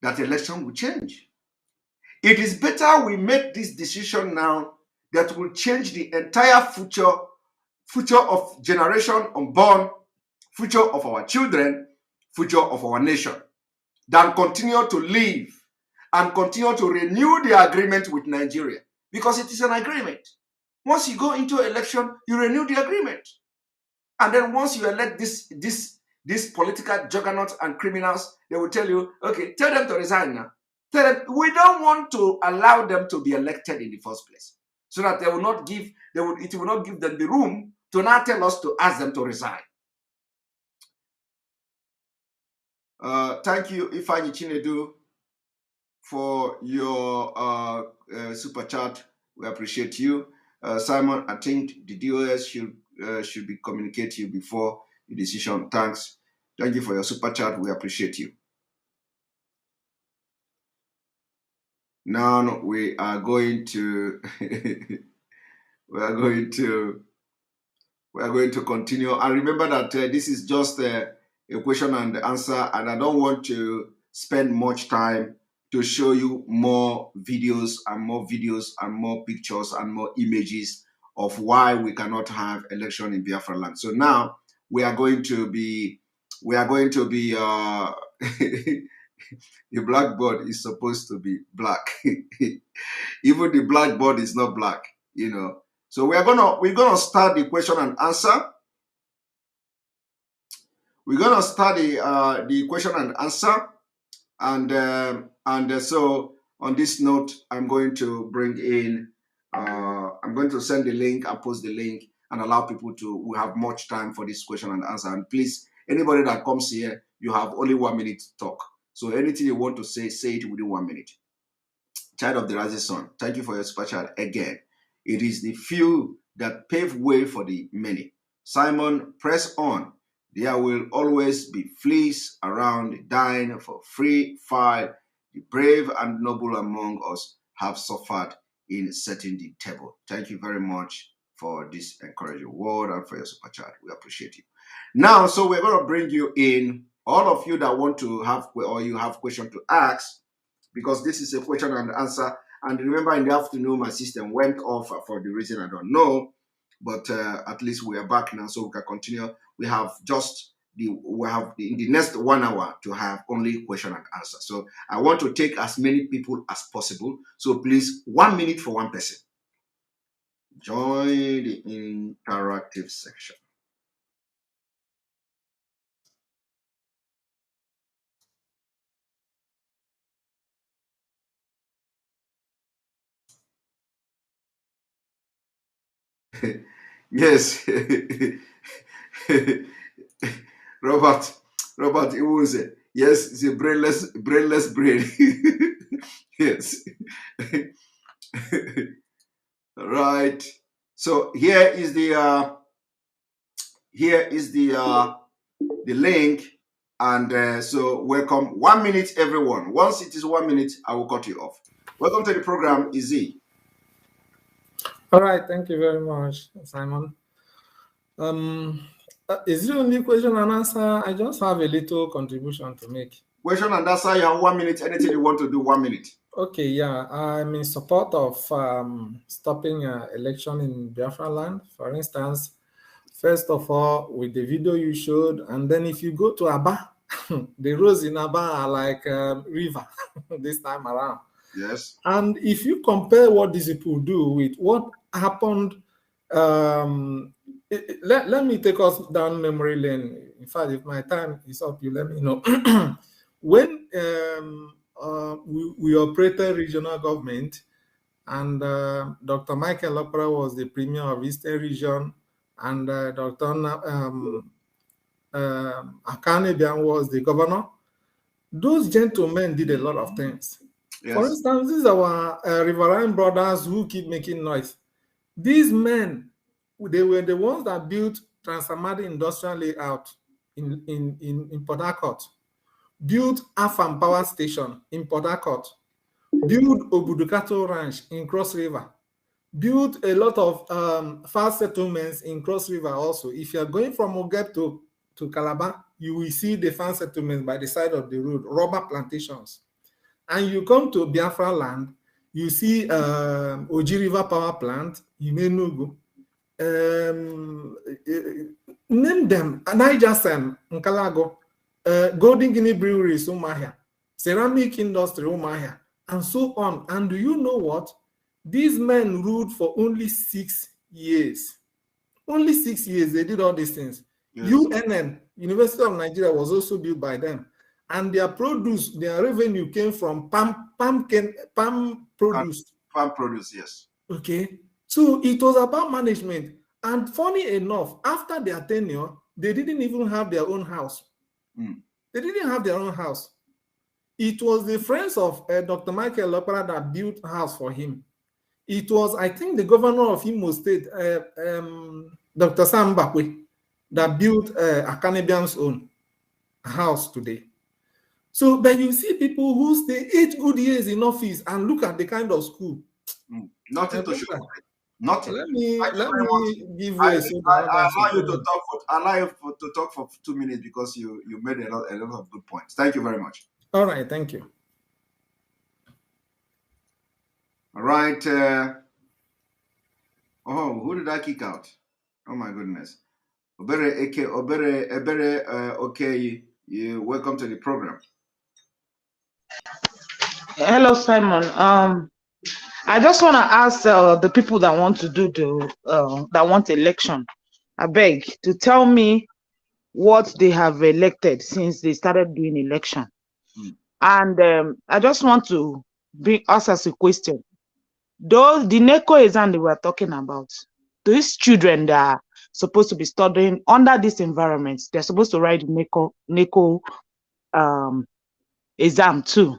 that election will change? It is better we make this decision now that will change the entire future of generation unborn, future of our children, future of our nation, than continue to live and continue to renew the agreement with Nigeria, because it is an agreement. Once you go into election, you renew the agreement. And then once you elect these political juggernauts and criminals, they will tell you, okay, tell them to resign now. Tell them, we don't want to allow them to be elected in the first place, so that it will not give them the room to now tell us to ask them to resign. Thank you, Ifeanyi Chinedu, for your super chat. We appreciate you. Simon, I think the DOS should be communicate to you before the decision. Thanks. Thank you for your super chat. We appreciate you. Now we are going to we are going to continue. And remember that this is just a question and answer, and I don't want to spend much time to show you more videos and more pictures and more images of why we cannot have election in Biafraland. So now we are going to be the blackboard is supposed to be black. Even the blackboard is not black, you know. So we're gonna start the question and answer. We're gonna start the question and answer, and so on this note, I'm going to bring in. I'm going to send the link and post the link and allow people to. We have much time for this question and answer. And please, anybody that comes here, you have only 1 minute to talk. So anything you want to say it within 1 minute. Child of the rising sun, thank you for your super chat again. It is the few that pave way for the many. Simon, press on. There will always be fleas around dying for free fire. The brave and noble among us have suffered in setting the table. Thank you very much for this encouraging word and for your super chat. We appreciate you. Now, so we're going to bring you in, all of you that want to have, or you have questions to ask, because this is a question and answer. And remember, in the afternoon, my system went off for the reason I don't know, but at least we are back now, so we can continue. We have in the next 1 hour to have only question and answer. So I want to take as many people as possible. So please, 1 minute for one person. Join the interactive section. Yes. Robert, it was it. Yes, it's a brainless brain. Yes. Right. So here is the link, and so welcome. 1 minute, everyone. Once it is 1 minute, I will cut you off. Welcome to the program, Izzy. All right, thank you very much, Simon. Is it only question and answer? I just have a little contribution to make. Question and answer, you have 1 minute. Anything you want to do, 1 minute. Okay, yeah, I'm in support of stopping election in Biafraland. For instance, first of all, with the video you showed, and then if you go to Aba, the roads in Aba are like river this time around. Yes. And if you compare what these people do with what happened, let me take us down memory lane. In fact, if my time is up, you let me know. When we operated regional government, and Dr. Michael Opera was the premier of Eastern Region, and Dr. Akanebian was the governor. Those gentlemen did a lot of things. Yes. For instance, these are our riverine brothers who keep making noise. These men, they were the ones that built Transamadi Industrial Layout in Port Harcourt, built Afam Power Station in Port Harcourt, built Obudukato Ranch in Cross River, built a lot of fast settlements in Cross River also. If you're going from Ogep to to Calabar, you will see the farm settlements by the side of the road, rubber plantations. And you come to Biafraland, you see Oji River Power Plant, Imenugu, name them, Niger Sam, Nkalago, Golden Guinea Breweries, Umahia, ceramic industry, Umahia, and so on. And do you know what? These men ruled for only 6 years. Only 6 years, they did all these things. Yes. UNN, University of Nigeria, was also built by them. And their produce, their revenue came from palm produce. Palm produce, yes. Okay. So it was about management. And funny enough, after their tenure, they didn't even have their own house. They didn't have their own house. It was the friends of Dr. Michael Lopera that built a house for him. It was, I think, the governor of Imo State, Dr. Sam Bakwe, that built a Canabian's own house today. So, but you see people who stay 8 good years in office and look at the kind of school. Nothing to show. Nothing. Let me give you I allow you to talk for 2 minutes because you made a lot of good points. Thank you very much. All right, thank you. All right. Who did I kick out? Oh my goodness. Okay. Welcome to the program. Hello, Simon. I just want to ask the people that want to do that want election, I beg to tell me what they have elected since they started doing election. And I just want to ask us a question. Those the NECO exam they were talking about, these children that are supposed to be studying under this environment, they're supposed to write NECO exam too.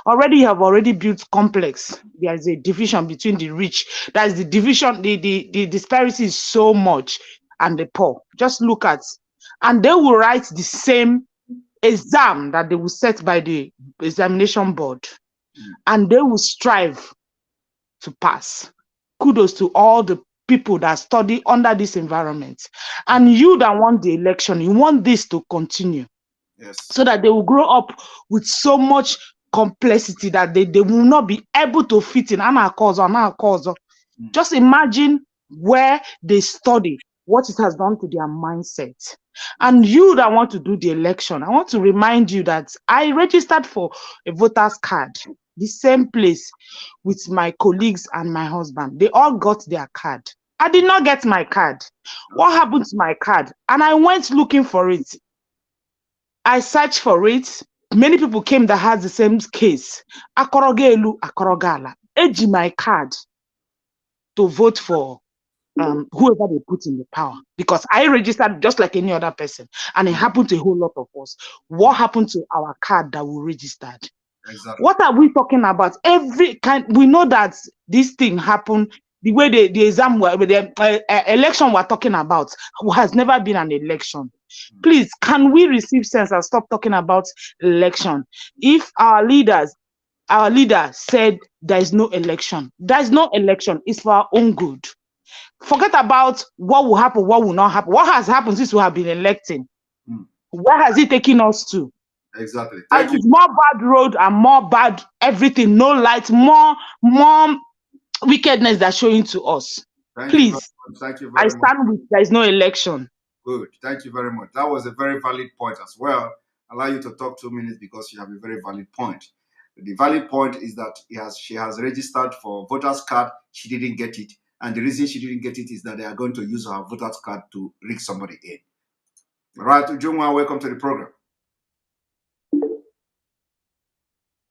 Already you have built complex. There is a division between the rich. That is the division, the disparity is so much, and the poor. Just look at, and they will write the same exam that they will set by the examination board, and they will strive to pass. Kudos to all the people that study under this environment. And you that want the election, you want this to continue. Yes. So that they will grow up with so much complexity that they will not be able to fit in. Just imagine where they study, what it has done to their mindset. And you that want to do the election, I want to remind you that I registered for a voter's card, the same place with my colleagues and my husband. They all got their card. I did not get my card. What happened to my card? And I went looking for it. I searched for it. Many people came that had the same case. Akorogelu, Akorogala. Eji my card to vote for whoever they put in the power, because I registered just like any other person, and it happened to a whole lot of us. What happened to our card that we registered? Exactly. What are we talking about? Every kind, we know that this thing happened. The way the exam, the election we're talking about has never been an election. Please, can we receive sense and stop talking about election? If our leader said there is no election, it's for our own good. Forget about what will happen, what will not happen. What has happened since we have been electing? Where has it taken us to? Exactly. Thank you. More bad road and more bad everything, no light, more wickedness that's showing to us. Please, thank you very much. I stand with there is no election. Good. Thank you very much. That was a very valid point as well. I'll allow you to talk 2 minutes because you have a very valid point. The valid point is that she has registered for voter's card. She didn't get it. And the reason she didn't get it is that they are going to use her voter's card to rig somebody in. All right, Ujungwa, welcome to the program.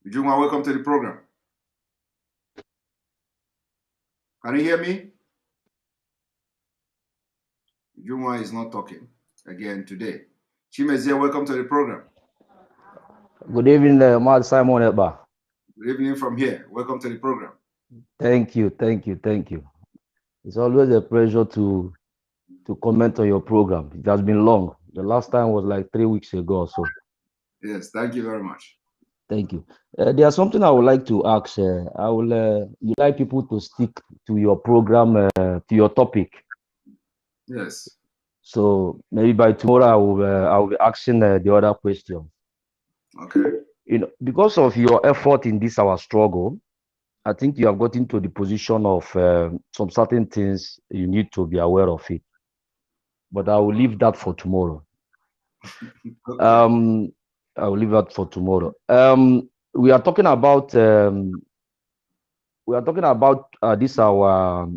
Ujungwa, welcome to the program. Can you hear me? Ujungwa is not talking again today. Chimezie, welcome to the program. Good evening, Mark Simon Eba. Good evening from here. Welcome to the program. Thank you. It's always a pleasure to comment on your program. It has been long. The last time was like 3 weeks ago or so. Yes, thank you very much. Thank you. There's something I would like to ask. You like people to stick to your program, to your topic. Yes. So maybe by tomorrow I will be asking the other question. Okay. You know, because of your effort in this our struggle, I think you have gotten to the position of some certain things you need to be aware of it. But I will leave that for tomorrow. Okay. I will leave that for tomorrow. We are talking about this our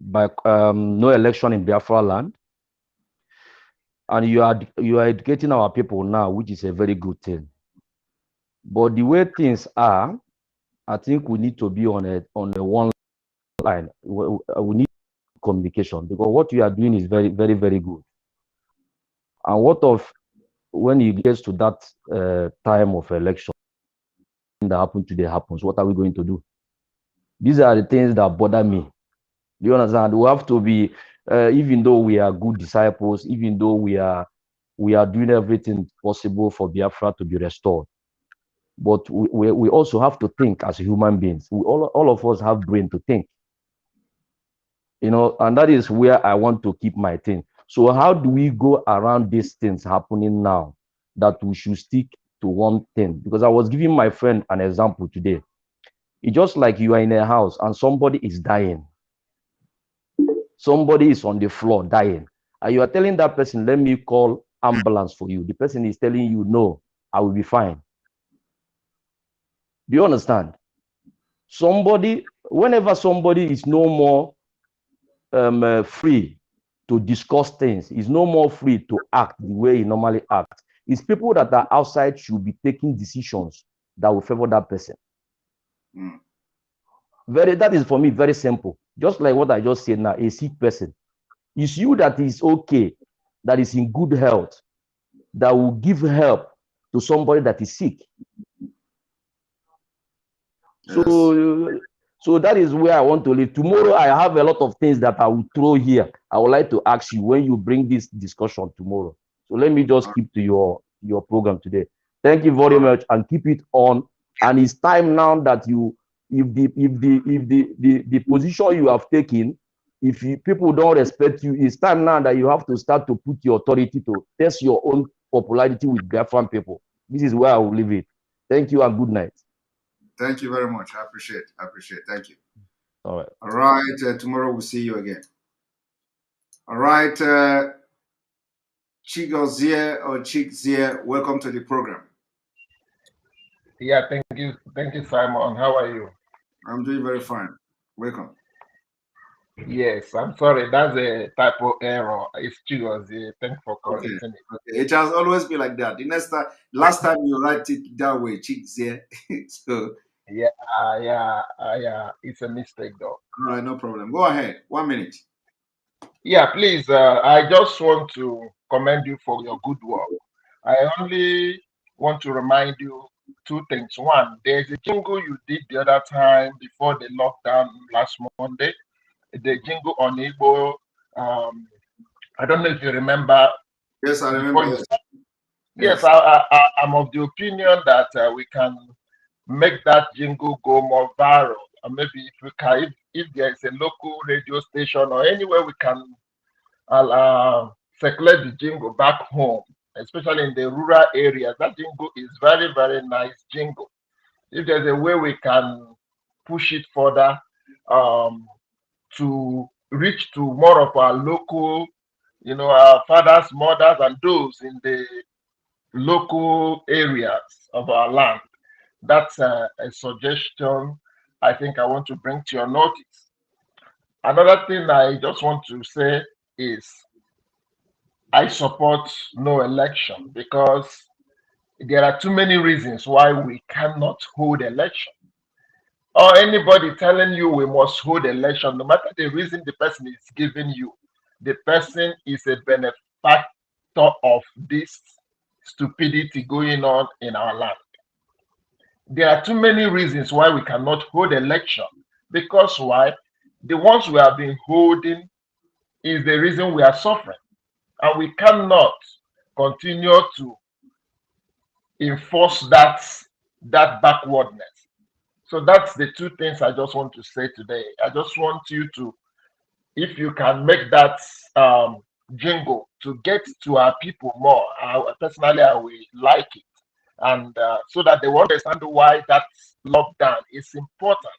by no election in Biafraland, and you are educating our people now, which is a very good thing. But the way things are, I think we need to be on a one line. We need communication, because what you are doing is very, very, very good. And what of when it gets to that time of election that happened today happens? What are we going to do? These are the things that bother me. Do you understand? We have to be, even though we are good disciples, even though we are doing everything possible for Biafra to be restored, but we also have to think as human beings. All of us have brain to think, you know, and that is where I want to keep my thing. So how do we go around these things happening now, that we should stick to one thing? Because I was giving my friend an example today. It's just like you are in a house and somebody is dying. Somebody is on the floor dying, and you are telling that person, let me call ambulance for you. The person is telling you, no, I will be fine. Do you understand? Whenever somebody is no more free to discuss things, is no more free to act the way he normally acts, it's people that are outside should be taking decisions that will favor that person. That is for me very simple. Just like what I just said now, a sick person. It's you that is okay, that is in good health, that will give help to somebody that is sick. Yes. So that is where I want to live. Tomorrow, I have a lot of things that I will throw here. I would like to ask you when you bring this discussion tomorrow. So let me just keep to your program today. Thank you very much, and keep it on. And it's time now that if the position you have taken, if people don't respect you, it's time now that you have to start to put your authority to test your own popularity with Biafran people. This is where I will leave it. Thank you and good night. Thank you very much. I appreciate. Thank you. All right. All right. Tomorrow we'll see you again. All right. Chigozie or Chikzie, welcome to the program. Yeah, thank you, Simon. How are you? I'm doing very fine. Welcome. Yes, I'm sorry. That's a typo error. It's Chigozie. Thanks for correcting it. Okay. It has always been like that. Last time you write it that way, Chikzie. So. Yeah. It's a mistake, though. All right, no problem. Go ahead. 1 minute. Yeah, please. I just want to commend you for your good work. I only want to remind you two things. One, there's a jingle you did the other time before the lockdown last Monday. The jingle on Igbo. I don't know if you remember. Yes, I remember. Yes, I'm of the opinion that we can make that jingle go more viral. And maybe if we can, if there is a local radio station or anywhere we can circulate the jingle back home, especially in the rural areas. That jingle is very, very nice jingle. If there's a way we can push it further to reach to more of our local, our fathers, mothers, and those in the local areas of our land. That's a suggestion I think I want to bring to your notice. Another thing I just want to say is I support no election because there are too many reasons why we cannot hold election. Or anybody telling you we must hold election, no matter the reason the person is giving you, the person is a benefactor of this stupidity going on in our land. There are too many reasons why we cannot hold election. Because why? The ones we have been holding is the reason we are suffering. And we cannot continue to enforce that backwardness. So that's the two things I just want to say today. I just want you to, if you can make that jingle to get to our people more. Personally, I will like it. And so that they will understand why that lockdown is important.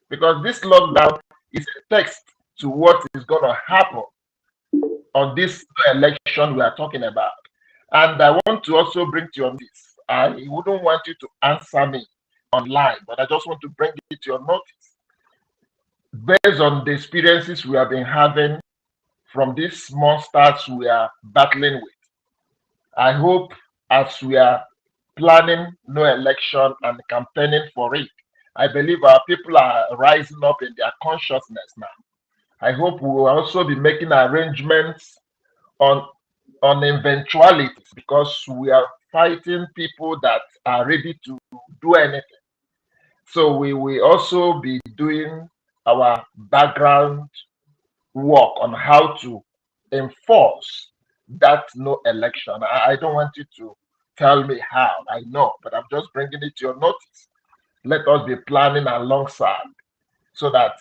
Because this lockdown is a text to what is going to happen on this election we are talking about. And I want to also bring to your notice, I wouldn't want you to answer me online, but I just want to bring it to your notice. Based on the experiences we have been having from these monsters we are battling with, I hope as we are planning no election and campaigning for it, I believe our people are rising up in their consciousness now. I hope we will also be making arrangements on eventualities, because we are fighting people that are ready to do anything. So we will also be doing our background work on how to enforce that no election. I don't want you to tell me how, I know, but I'm just bringing it to your notice. Let us be planning alongside so that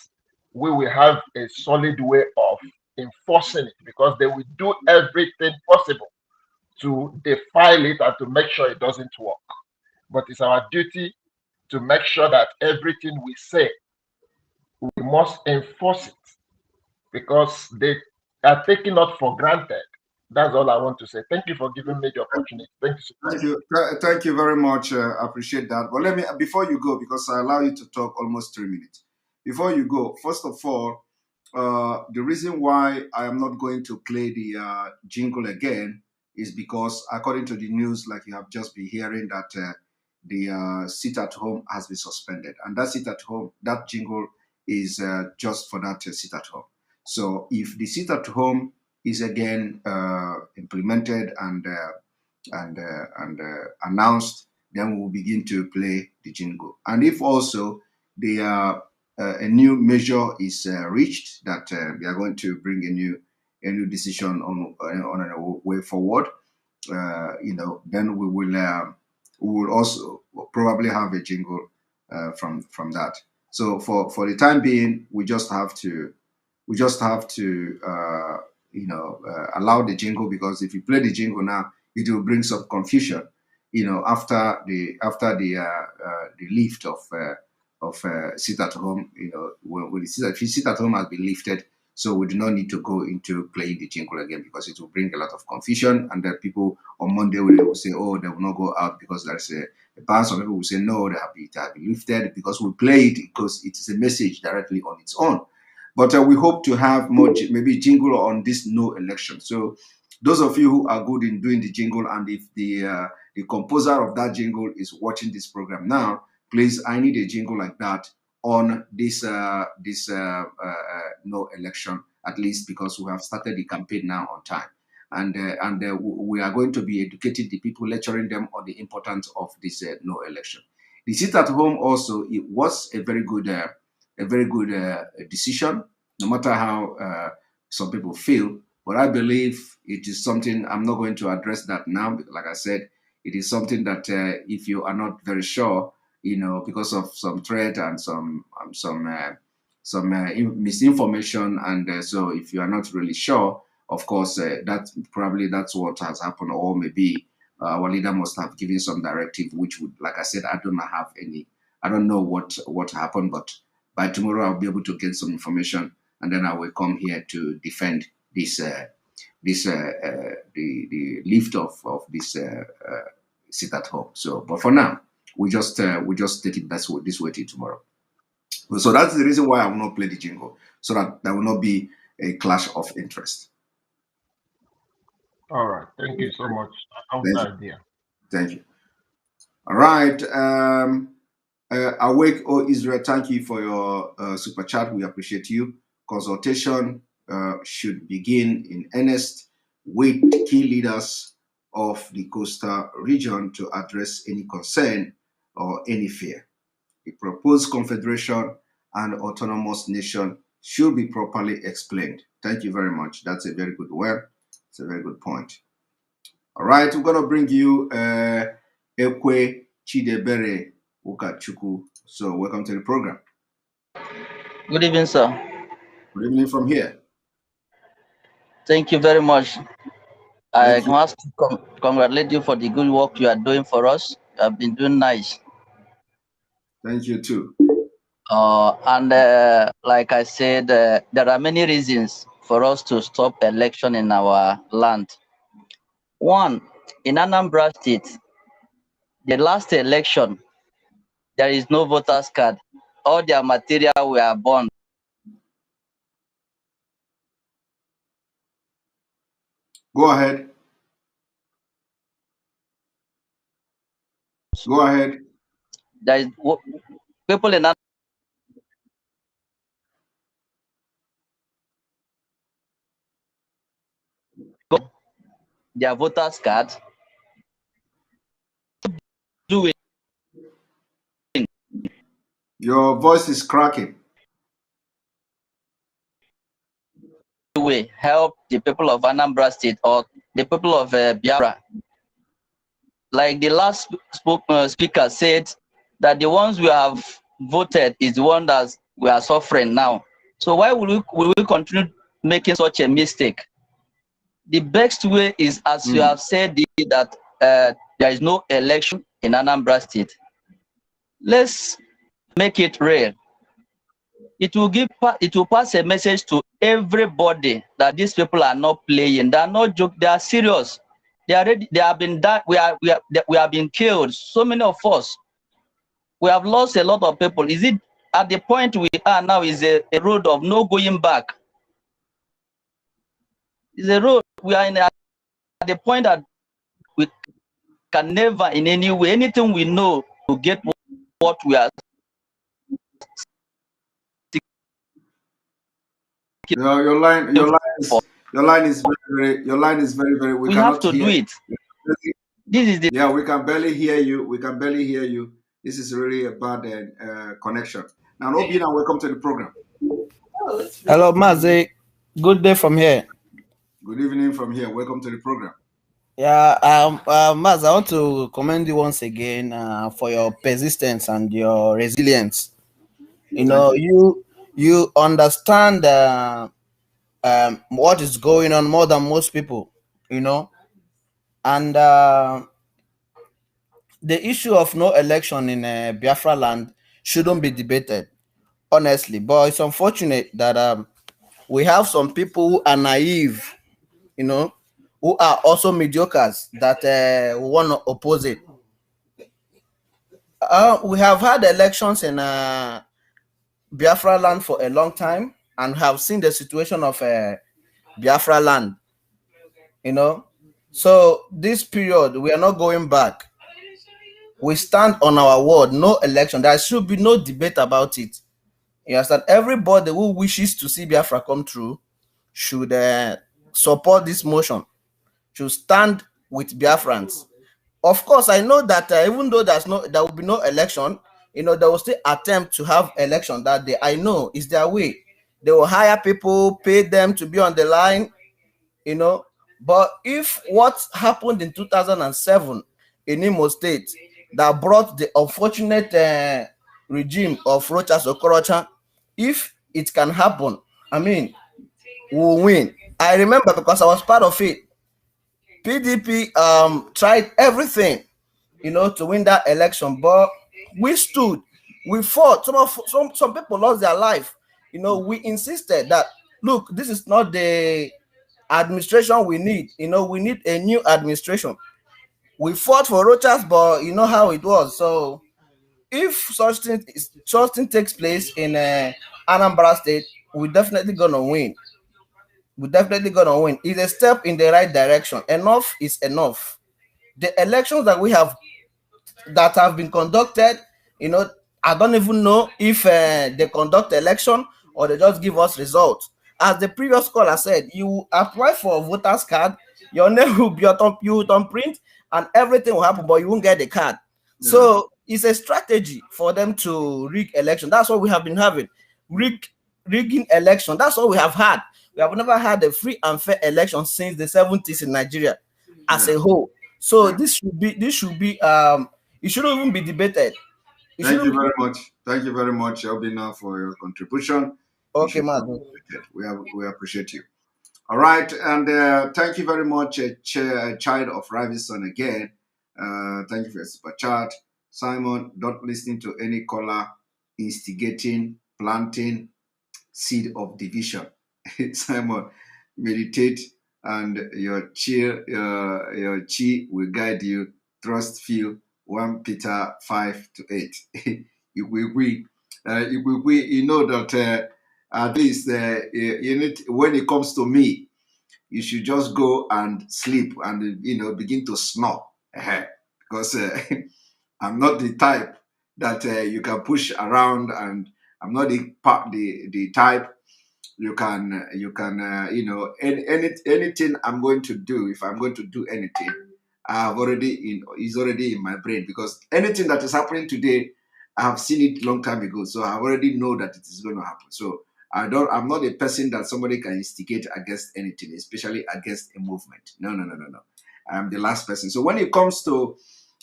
we will have a solid way of enforcing it, because they will do everything possible to defile it and to make sure it doesn't work. But it's our duty to make sure that everything we say, we must enforce it, because they are taking it for granted. That's all I want to say. Thank you for giving me the opportunity. Thank you so much. Thank you. Thank you very much. I appreciate that. But let me, before you go, because I allow you to talk almost 3 minutes. Before you go, first of all, the reason why I am not going to play the jingle again is because, according to the news, like you have just been hearing, that the sit at home has been suspended. And that sit at home, that jingle is just for that sit at home. So if the sit at home is again implemented and announced, then we will begin to play the jingle. And if also a new measure is reached, that we are going to bring a new decision on a way forward, then we will also probably have a jingle from that. So for the time being, we just have to allow the jingle, because if you play the jingle now, it will bring some confusion, after the lift of sit at home, when the sit at home has been lifted. So we do not need to go into playing the jingle again, because it will bring a lot of confusion, and that people on Monday will say, oh, they will not go out because there's a ban. Some people will say, no, they have been lifted, because we play it because it is a message directly on its own. But we hope to have more, maybe jingle on this no election. So those of you who are good in doing the jingle, and if the composer of that jingle is watching this program now, please, I need a jingle like that on this no election, at least, because we have started the campaign now on time. And we are going to be educating the people, lecturing them on the importance of this no election. The sit at home also, it was a very good decision, no matter how some people feel. But I believe it is something, I'm not going to address that now. Like I said, it is something that if you are not very sure, because of some threat and some misinformation, and so if you are not really sure, of course, that's what has happened, or maybe our leader must have given some directive, which would, like I said, I don't know what happened, but by tomorrow I'll be able to get some information, and then I will come here to defend this the lift of this sit at home. So, but for now, we just take it this way till tomorrow. So that's the reason why I will not play the jingle, so that there will not be a clash of interest. All right. Thank you so much. I love the idea. Thank you. All right. Awake, O Israel, thank you for your super chat. We appreciate you. Consultation should begin in earnest with key leaders of the coastal region to address any concern or any fear. The proposed confederation and autonomous nation should be properly explained. Thank you very much. That's a very good word. It's a very good point. All right, we're going to bring you Ekwe Chidebere Ukachuku. So welcome to the program. Good evening, sir. Good evening from here. Thank you very much. I must congratulate you for the good work you are doing for us. You have been doing nice. Thank you too. And like I said, there are many reasons for us to stop election in our land. One, in Anambra State, the last election, there is no voters card. All their material were burned. Go ahead. Go ahead. There is people in their voters card. Do it. Your voice is cracking. Way help the people of Anambra State or the people of Biafra. Like the last speaker said, that the ones we have voted is the one that we are suffering now. So why will we continue making such a mistake? The best way is, as you have said, that there is no election in Anambra State. Let's make it real. It will pass a message to everybody that these people are not playing. They are not joking. They are serious. They are ready. They have been done. We have been killed. So many of us. We have lost a lot of people. Is it at the point we are now? Is a road of no going back? It's a road we are at the point that we can never, in any way, anything we know to get what we are. Your line is very. We have cannot to hear. do it. This is the. Yeah, we can barely hear you. We can barely hear you. This is really a bad connection. Now, Obina, welcome to the program. Hello, Mazi. Good day from here. Good evening from here. Welcome to the program. Yeah, Maz, I want to commend you once again for your persistence and your resilience. You understand what is going on more than most people, and the issue of no election in Biafraland shouldn't be debated, honestly. But it's unfortunate that we have some people who are naive, who are also mediocres that want to oppose it. We have had elections in Biafra land for a long time and have seen the situation of Biafra land, So this period, we are not going back. We stand on our word, no election. There should be no debate about it. You understand? Everybody who wishes to see Biafra come through should support this motion, should stand with Biafrans. Of course, I know that even though there will be no election, they will still attempt to have election that day. I know it's their way. They will hire people, pay them to be on the line, But if what happened in 2007 in Imo State that brought the unfortunate regime of Rochas Okorocha, if it can happen, we'll win. I remember because I was part of it. PDP tried everything, to win that election, but we stood, we fought. Some people lost their life. We insisted that, look, this is not the administration we need. We need a new administration. We fought for Rochas, but you know how it was. So if such thing takes place in Anambra State, we're definitely gonna win. It's a step in the right direction. Enough is enough. The elections that have been conducted, I don't even know if they conduct election or they just give us results. As the previous caller said, you apply for a voter's card, your name will be on print, and everything will happen, but you won't get the card. Yeah. So it's a strategy for them to rig election. That's what we have been having. Rigging election. That's what we have had. We have never had a free and fair election since the 70s in Nigeria as a whole. So this should be it shouldn't even be debated. Thank you very much. Thank you very much, Obina, for your contribution. Okay, man. We appreciate you. All right, and thank you very much, Child of Ravison again. Thank you for your super chat. Simon, don't listen to any caller instigating, planting seed of division. Simon, meditate and your chi will guide you. Trust few. 1 Peter 5-8. You know that at least when it comes to me, you should just go and sleep and begin to snore. Because I'm not the type that you can push around, and I'm not the type anything I'm going to do. If I'm going to do anything, is already in my brain, because anything that is happening today, I have seen it long time ago, so I already know that it is going to happen. So I'm not a person that somebody can instigate against anything, especially against a movement. No. I'm the last person. So when it comes to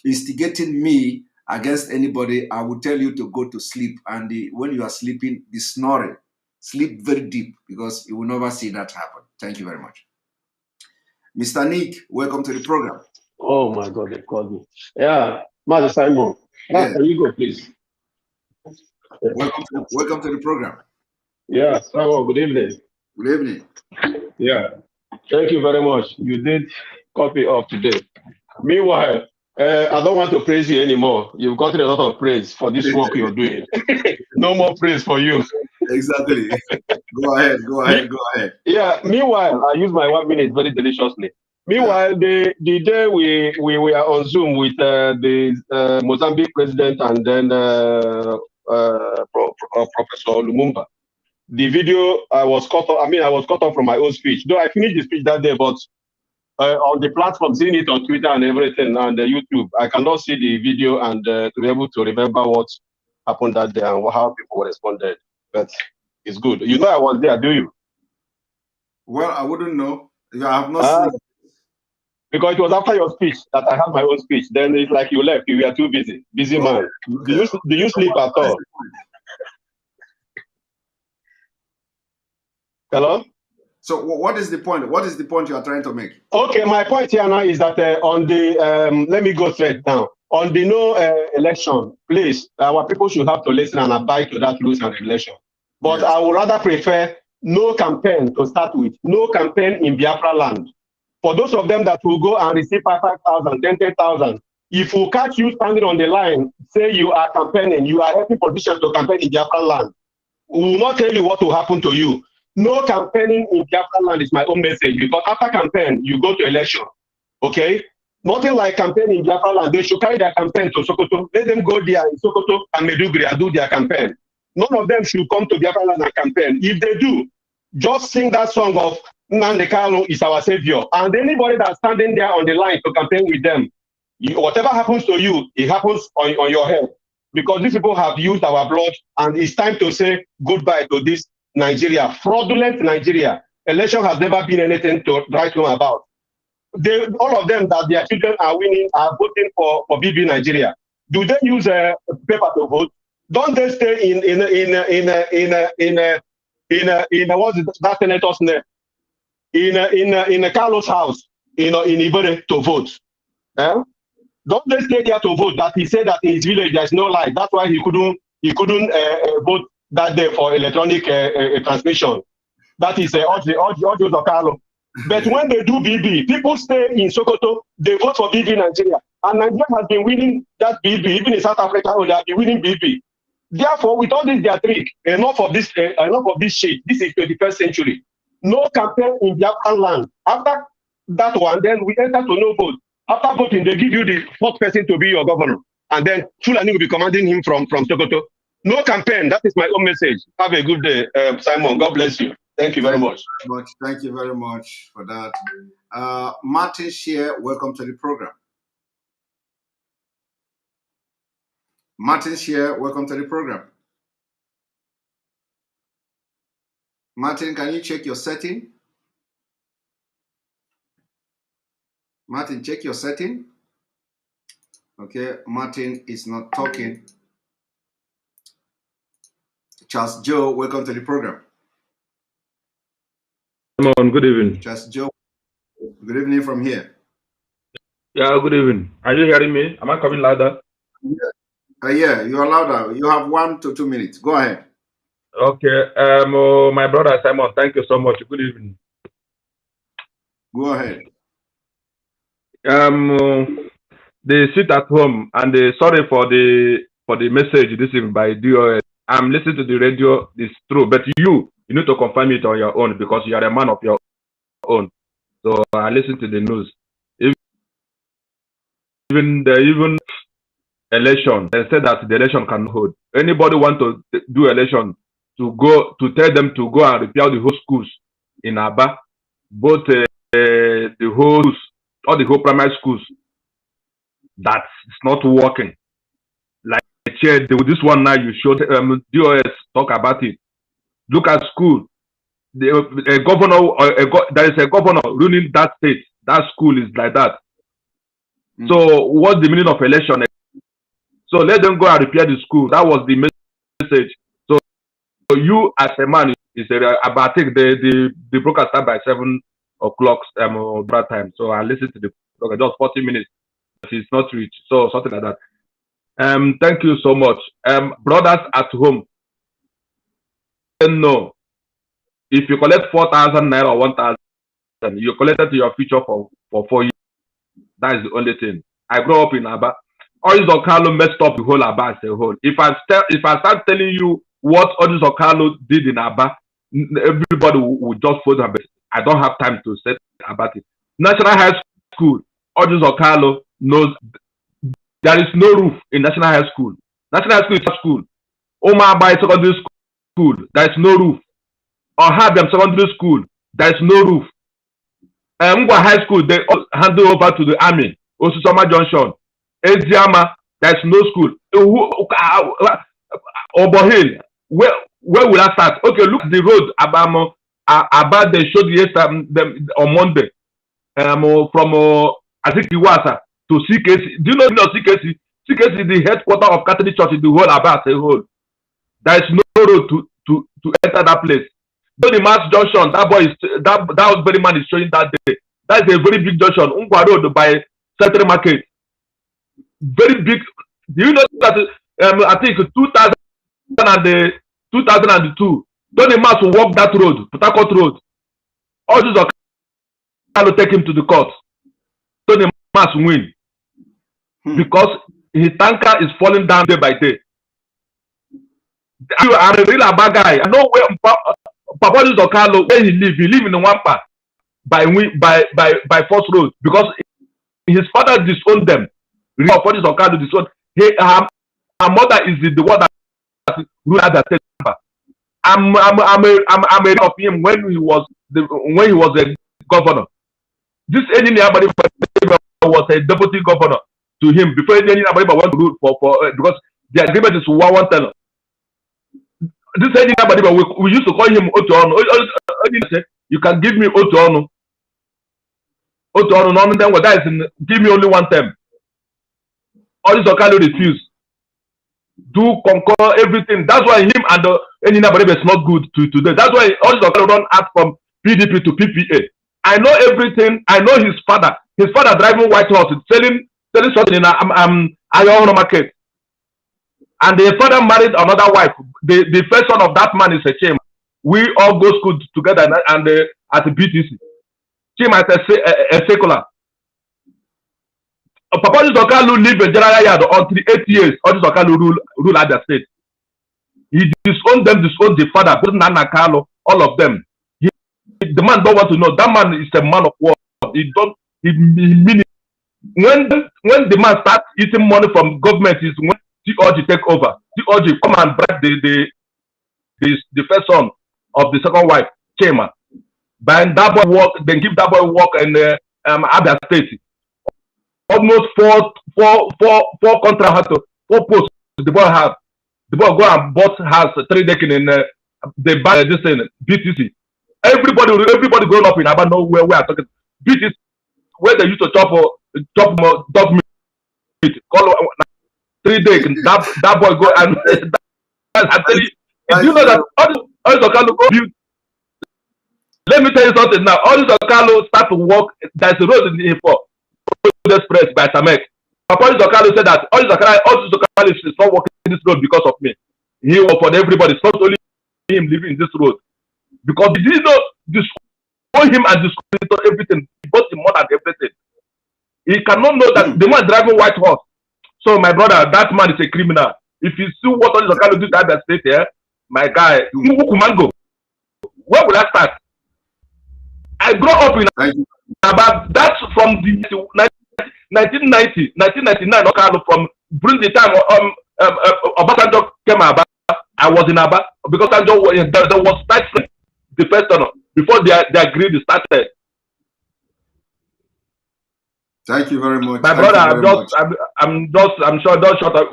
instigating me against anybody, I will tell you to go to sleep. And when you are sleeping, be snoring. Sleep very deep, because you will never see that happen. Thank you very much. Mr. Nick, welcome to the program. Oh my God, they called me. Yeah, Master Simon. Yes. Can you go, please? Welcome to the program. Yeah, Simon, good evening. Good evening. Yeah, thank you very much. You did copy up today. Meanwhile, I don't want to praise you anymore. You've gotten a lot of praise for this work you're doing. No more praise for you. Exactly. Go ahead. Yeah, meanwhile, I use my 1 minute very deliciously. Meanwhile, the day we were on Zoom with the Mozambique president and then Professor Lumumba, the video I was cut off from my own speech. Though I finished the speech that day, but on the platform, seeing it on Twitter and everything and YouTube, I cannot see the video and to be able to remember what happened that day and how people responded. But it's good. You know I was there, do you? Well, I wouldn't know. I have not seen it. Because it was after your speech that I had my own speech. Then it's like you left. You were too busy. Busy man. Okay. Do you sleep at all? Hello? So what is the point? What is the point you are trying to make? Okay, my point here now is that on the, let me go straight now. On the no election, please, our people should have to listen and abide to that rules and regulation. But yes, I would rather prefer no campaign to start with. No campaign in Biafraland. For those of them that will go and receive 5,000, 10,000, if we catch you standing on the line, say you are campaigning, you are helping politicians to campaign in Biafraland, we will not tell you what will happen to you. No campaigning in Biafraland is my own message, because after campaign, you go to election. Okay? Nothing like campaigning in Biafraland. They should carry their campaign to Sokoto. Let them go there in Sokoto and Medugri and do their campaign. None of them should come to Biafraland and campaign. If they do, just sing that song of Nnamdi Kanu is our savior. And anybody that's standing there on the line to campaign with them, whatever happens to you, it happens on your head. Because these people have used our blood, and it's time to say goodbye to this Nigeria, fraudulent Nigeria. Election has never been anything to write home about. All of them that their children are winning are voting for BB Nigeria. Do they use a paper to vote? Don't they stay in what's that senator's name? In Carlos' house, in Ibere to vote? Don't they stay there to vote? That he said that in his village there's no light. That's why he couldn't vote that day for electronic transmission. That is audio of Carlos. But when they do BB, people stay in Sokoto, they vote for BB Nigeria. And Nigeria has been winning that BB, even in South Africa, they have been winning BB. Therefore, with all this their trick, enough of this shit. This is 21st century. No campaign in Biafraland. After that one, then we enter to no vote. After voting, they give you the fourth person to be your governor. And then Fulani will be commanding him from Sokoto. No campaign. That is my own message. Have a good day, Simon. God bless you. Thank you very much. Thank you very much for that. Martin Shear, welcome to the program. Martin Shear, welcome to the program. Martin, can you check your setting? Martin, check your setting. Okay, Martin is not talking. Charles Joe, welcome to the program. Good evening. Just Joe. Good evening from here. Yeah, good evening. Are you hearing me? Am I coming louder? Yeah, you are louder. You have 1 to 2 minutes. Go ahead. Okay. My brother Simon, thank you so much. Good evening. Go ahead. They sit at home and they sorry for the message this evening by DOS. I'm listening to the radio. It's true, but you need to confirm it on your own because you are a man of your own. So I listen to the news. Even election, they said that the election can hold. Anybody want to do election to tell them to go and repair the whole schools in Aba, both the whole primary schools. That's not working. Like this one now you showed DOS talk about it. Look at school. There is a governor ruling that state. That school is like that. So what's the meaning of election? So let them go and repair the school. That was the message. So you as a man is about take the broadcast start by 7 o'clock that time. So I listen to the program just 40 minutes. It's not rich. So something like that. Thank you so much. Brothers at home. No. If you collect 4,000 naira or 1,000, you collect it to your future for 4 years. That is the only thing. I grew up in Aba. Odis Okalo messed up the whole Aba as a whole. If I start telling you what Odis Okalo did in Aba, everybody will just fold their. I don't have time to say about it. National High School, Odis Okalo knows there is no roof in National High School. National High School is a school. Omar Abai Secondary School, there is no roof. Ohabiam Secondary School, there is no roof. Ngwa High School, they hand over to the army. Osusoma Junction. Eziama, there is no school. Obohill, where will I start? Okay, look at the road about they showed yesterday on Monday. From I think Iwasa to CKC. Do you know CKC? CKC is the headquarters of Catholic Church in the whole Aba as a whole. There is no road to enter that place. So the mass junction, that very man is showing that day. That is a very big junction. Ungwa Road by Central Market. Very big. Do you know that I think 2002, Tony Mas will walk that road, Port Harcourt Road. All these are take him to the court. Tony Mas win. Because his tanker is falling down day by day. You are a real bad guy. I know where Papa Okalo, where he live in Wampa by Force Road because his father disowned them. Papa Okalo disowned. Her mother is the one that ruled that state. I'm a of him when he was a governor. This anybody was a deputy governor to him before anybody want to rule for because the agreement is 110. This anybody we used to call him Otono. You can give me Otono. Otono, none of them that is give me only one term. All this Okalo refuse. Do concur everything. That's why him and anybody is not good today. That's why all this Okalo don't act from PDP to PPA. I know everything. I know his father. His father driving white horse, selling something in Ayono market. And the father married another wife. The first son of that man is a Chima. We all go school together and at the BTC. Chima is a secular. Papa Okalo live in General Yard until 8 years. All this Okalo rule at the state. He disowned them, disowned the father, both Nana Carlo, all of them. The man don't want to know. That man is a man of war. He mean it. When the man starts eating money from government is when TOG take over. TOG come and bribe the first son of the second wife, Chema. But that boy work, then give that boy work in Abia State. Almost four contracts, 4 posts the boy have. The boy go and bought house 3 decades in they buy this in BTC. Everybody growing up in Aba know where we are talking. BTC where they used to chop dog meat. Call 3 days. That boy go and I tell you, you know that all the go build. Let me tell you something now. All this Okalo start to walk. There's a road in for Express by Samek. All this Okalo said that all this Okalo is not walking this road because of me. He worked for everybody. It's not only him living in this road. Because he didn't know destroy him and destroy everything. Both him more than everything. He cannot know that the man driving white horse. So my brother, that man is a criminal. If you see what all this Okalo do to that state here, my guy, Ukumango, where will I start? I grew up in about that's from the 1990, 1999 Okalo, from during the time Obasanjo came Aba. I was in Aba because there was the first tunnel before they agreed to start. Thank you very much. My brother, I'm sure don't shut up.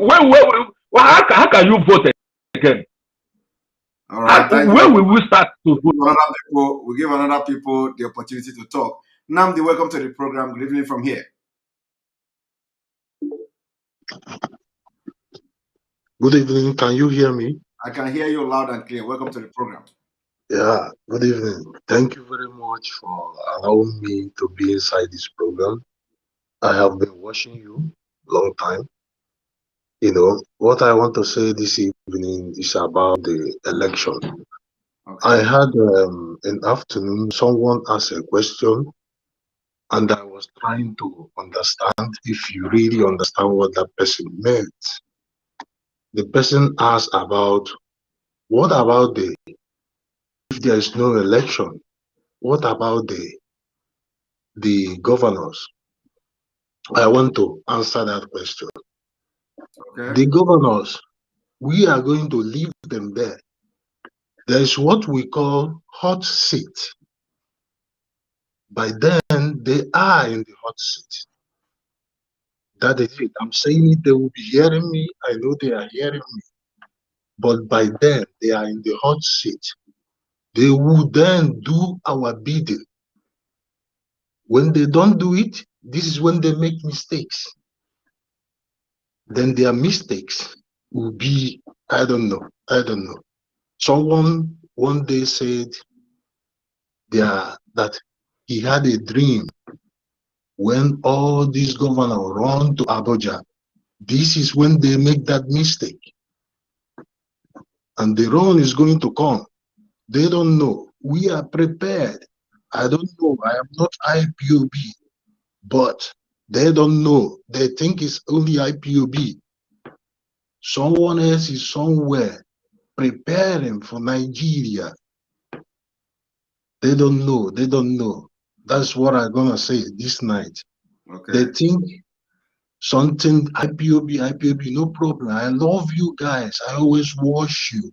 How can you vote again? All right. Where will we start to vote? We give another people the opportunity to talk. Namdi, welcome to the program. Good evening from here. Good evening. Can you hear me? I can hear you loud and clear. Welcome to the program. Yeah, good evening. Thank you very much for allowing me to be inside this program. I have been watching you long time. You know, what I want to say this evening is about the election. Okay. I had an afternoon, someone asked a question, and I was trying to understand if you really understand what that person meant. The person asked about, what about if there is no election, what about the governors? I want to answer that question. Okay. The governors, we are going to leave them there. There is what we call hot seat. By then, they are in the hot seat. That is it. I'm saying it, they will be hearing me. I know they are hearing me. But by then, they are in the hot seat. They will then do our bidding. When they don't do it, this is when they make mistakes. Then their mistakes will be, I don't know. Someone one day said that he had a dream when all these governors run to Abuja. This is when they make that mistake. And the run is going to come. They don't know. We are prepared. I don't know. I am not IPOB. But they don't know. They think it's only IPOB. Someone else is somewhere preparing for Nigeria. They don't know. They don't know. That's what I'm going to say this night. Okay. They think something IPOB, no problem. I love you guys. I always watch you.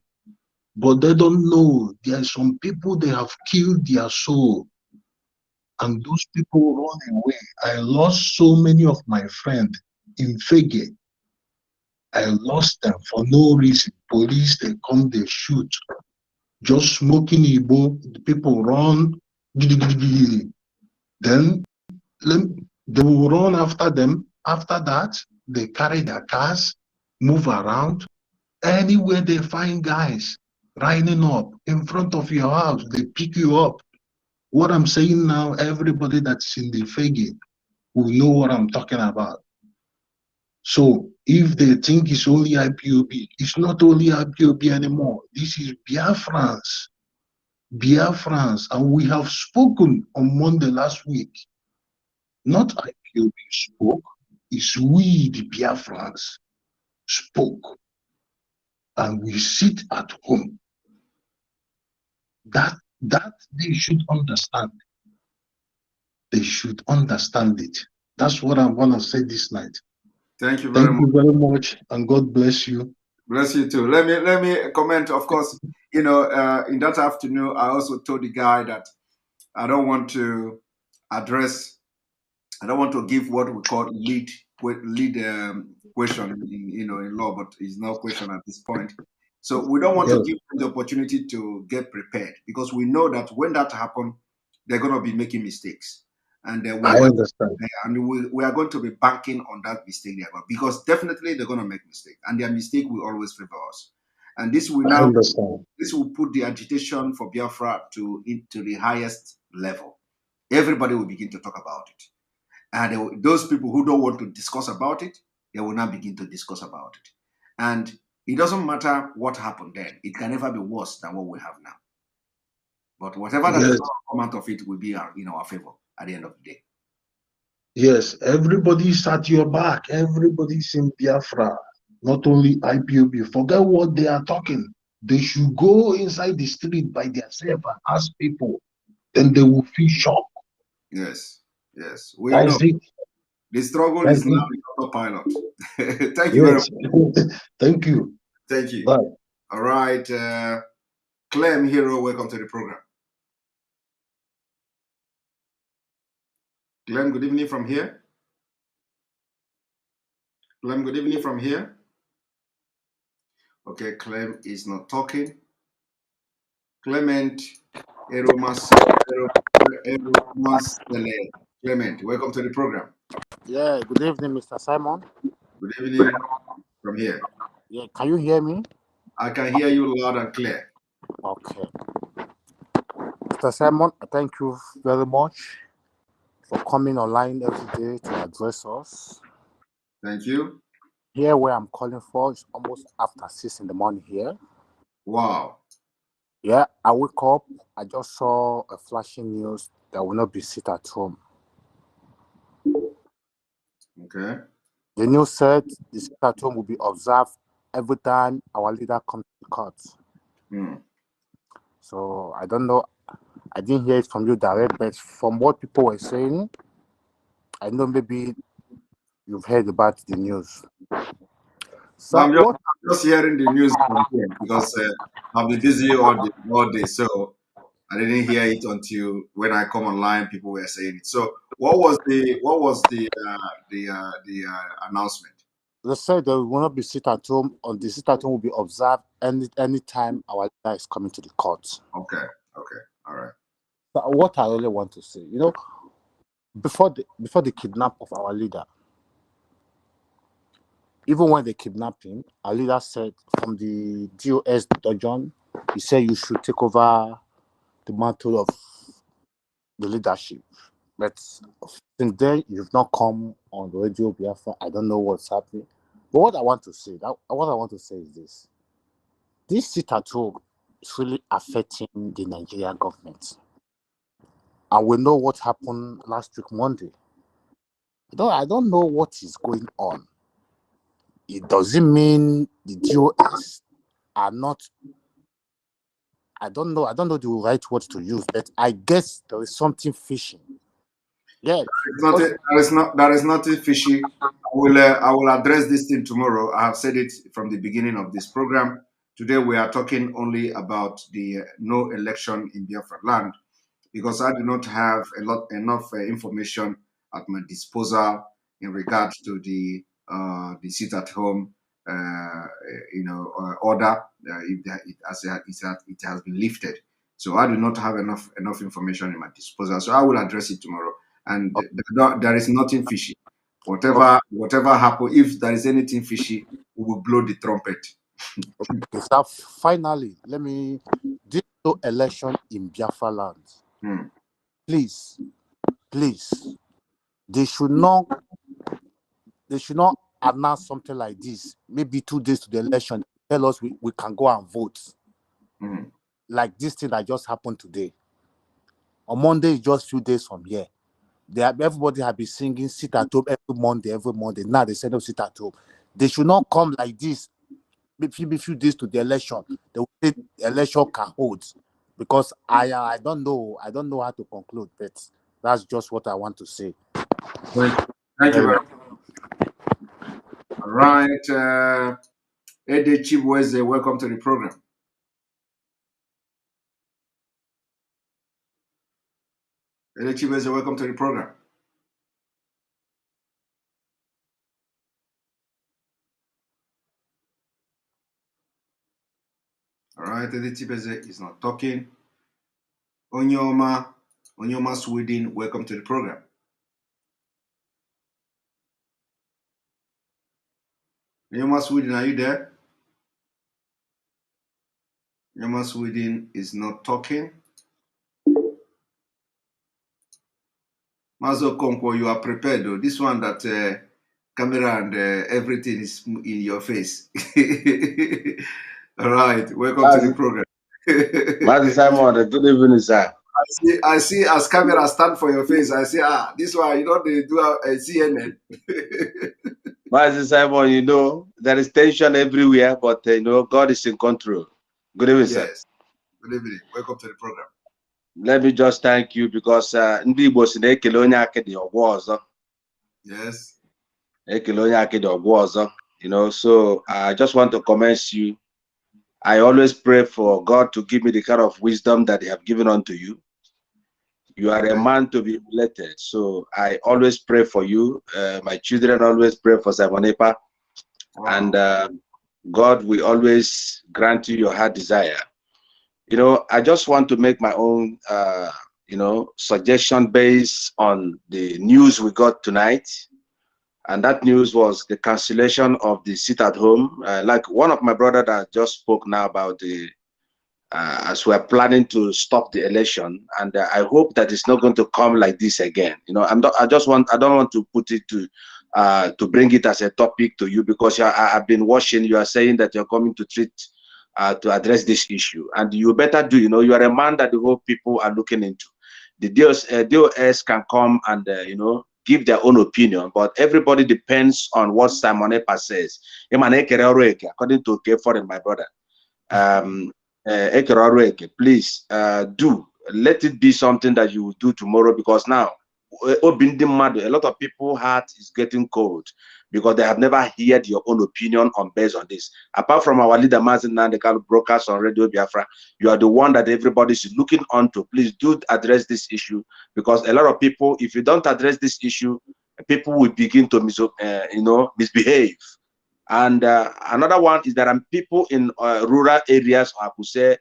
But they don't know there are some people, they have killed their soul. And those people run away. I lost so many of my friends in Fege. I lost them for no reason. Police, they come, they shoot. Just smoking Igbo, the people run. Then they will run after them. After that, they carry their cars, move around. Anywhere they find guys riding up in front of your house, they pick you up. What I'm saying now, everybody that's in the Fege will know what I'm talking about. So if they think it's only IPOB, it's not only IPOB anymore. This is Biafrans. Biafrans. And we have spoken on Monday last week. Not IPOB spoke, it's we, the Biafrans, spoke. And we sit at home. That they should understand. They should understand it. That's what I want to say this night. Thank you very much. Thank you very much, and God bless you. Bless you too. Let me comment. Of course, in that afternoon, I also told the guy that I don't want to give what we call lead question in law, but it's no question at this point. So we don't want to give them the opportunity to get prepared, because we know that when that happens, they're going to be making mistakes. And I understand. And we are going to be banking on that mistake, because definitely they're going to make mistakes, and their mistake will always favor us. And this will I now understand. this will put the agitation for Biafra into the highest level. Everybody will begin to talk about it. And those people who don't want to discuss about it, they will now begin to discuss about it. And it doesn't matter what happened then. It can never be worse than what we have now. But whatever that is Yes, going to come out of it will be in our favor at the end of the day. yes. Everybody's at your back. Everybody's in Biafra. Not only IPOB. Forget what they are talking. They should go inside the street by themselves and ask people. Then they will feel shocked. Yes, yes. We know That's it. the struggle That's is now it. in autopilot. Thank you very Yes. much. Thank you. Thank you. Bye. All right. Clem Hero, welcome to the program. Clem, good evening from here. Clem, good evening from here. Okay, Clem is not talking. Clement Eromas Clement, welcome to the program. Yeah, good evening, Mr. Simon. Good evening from here. Yeah, can you hear me? I can hear you loud and clear. Okay. Mr. Simon, thank you very much for coming online every day to address us. Thank you. Here where I'm calling for is almost after 6 in the morning here. Wow. Yeah, I wake up, I just saw a flashing news that will not be sit at home. Okay. The news said the sit at home will be observed every time our leader comes to court. So I don't know. I didn't hear it from you direct, but from what people were saying, I know maybe you've heard about the news. So I'm just hearing the news from here because I've been busy all day, so I didn't hear it until when I come online. People were saying it. So what was the announcement? they said they will not be sit at home, or the sit at home will be observed any time our leader is coming to the court. Okay, all right. So what I really want to say, before the kidnap of our leader, even when they kidnapped him, our leader said from the DOS dungeon, he said you should take over the mantle of the leadership. But since then, you've not come on the radio Biafra. I don't know what's happening. But what I want to say is this. This sit at home is really affecting the Nigerian government. And we know what happened last week, Monday. I don't know what is going on. It doesn't mean the DOS are not. I don't know the right word to use, but I guess there is something fishy. Yeah. There is nothing fishy. I will address this thing tomorrow. I have said it from the beginning of this program. Today we are talking only about the no election in Biafraland because I do not have enough information at my disposal in regards to the sit at home order. It has been lifted. So I do not have enough information in my disposal. So I will address it tomorrow. And there is nothing fishy. Whatever happens, if there is anything fishy, we will blow the trumpet. So finally, this no election in Biafraland. Please, they should not announce something like this. Maybe 2 days to the election, tell us we can go and vote. Like this thing that just happened today. On Monday, is just few days from here. Everybody have been singing sit at home every Monday. Now they say no sit at home. They should not come like this. Maybe few days to the election. They will say the election can hold. Because I don't know how to conclude, but that's just what I want to say. Thank you very much. All right. Ede Chibweze, welcome to the program. Ede Chibweze, welcome to the program. All right, Ede Chibweze is not talking. Onyoma Sweden, welcome to the program. Onyoma Sweden, are you there? Yama Sweden is not talking. Mazo Konko, you are prepared though. This one that camera and everything is in your face. All right, welcome to the program. Mazi Simon, good evening, sir. I see as camera stand for your face. I see, this one, you know, they do a CNN. Mazi Simon, you know, there is tension everywhere, but you know, God is in control. Good evening, sir. Yes. Good evening. Welcome to the program. Let me just thank you because ndị Igbo si na-ekele onye akịdị ọgwụ ọzọ. Yes. Ekele onye akịdị ọgwụ ọzọ. You know, so I just want to commend you. I always pray for God to give me the kind of wisdom that He have given unto you. You are a man to be related, so I always pray for you. My children always pray for Simonepa, and God will always grant you your heart desire. You know, I just want to make my own, you know, suggestion based on the news we got tonight. And that news was the cancellation of the sit at home. Like one of my brother that just spoke now about the, as we're planning to stop the election. And I hope that it's not going to come like this again. You know, I don't want to put it to bring it as a topic to you because I've been watching, you are saying that you're coming to treat, to address this issue. And you better do, you know, you are a man that the whole people are looking into. The DOS can come and, you know, give their own opinion, but everybody depends on what Simon Epa says. According to K4 my brother. Please do let it be something that you will do tomorrow, because now a lot of people's heart is getting cold because they have never heard your own opinion on based on this. Apart from our leader Mazin Nandekal broadcast on Radio Biafra, you are the one that everybody is looking onto. Please do address this issue, because a lot of people, if you don't address this issue, people will begin to you know, misbehave. And another one is that people in rural areas, I could say,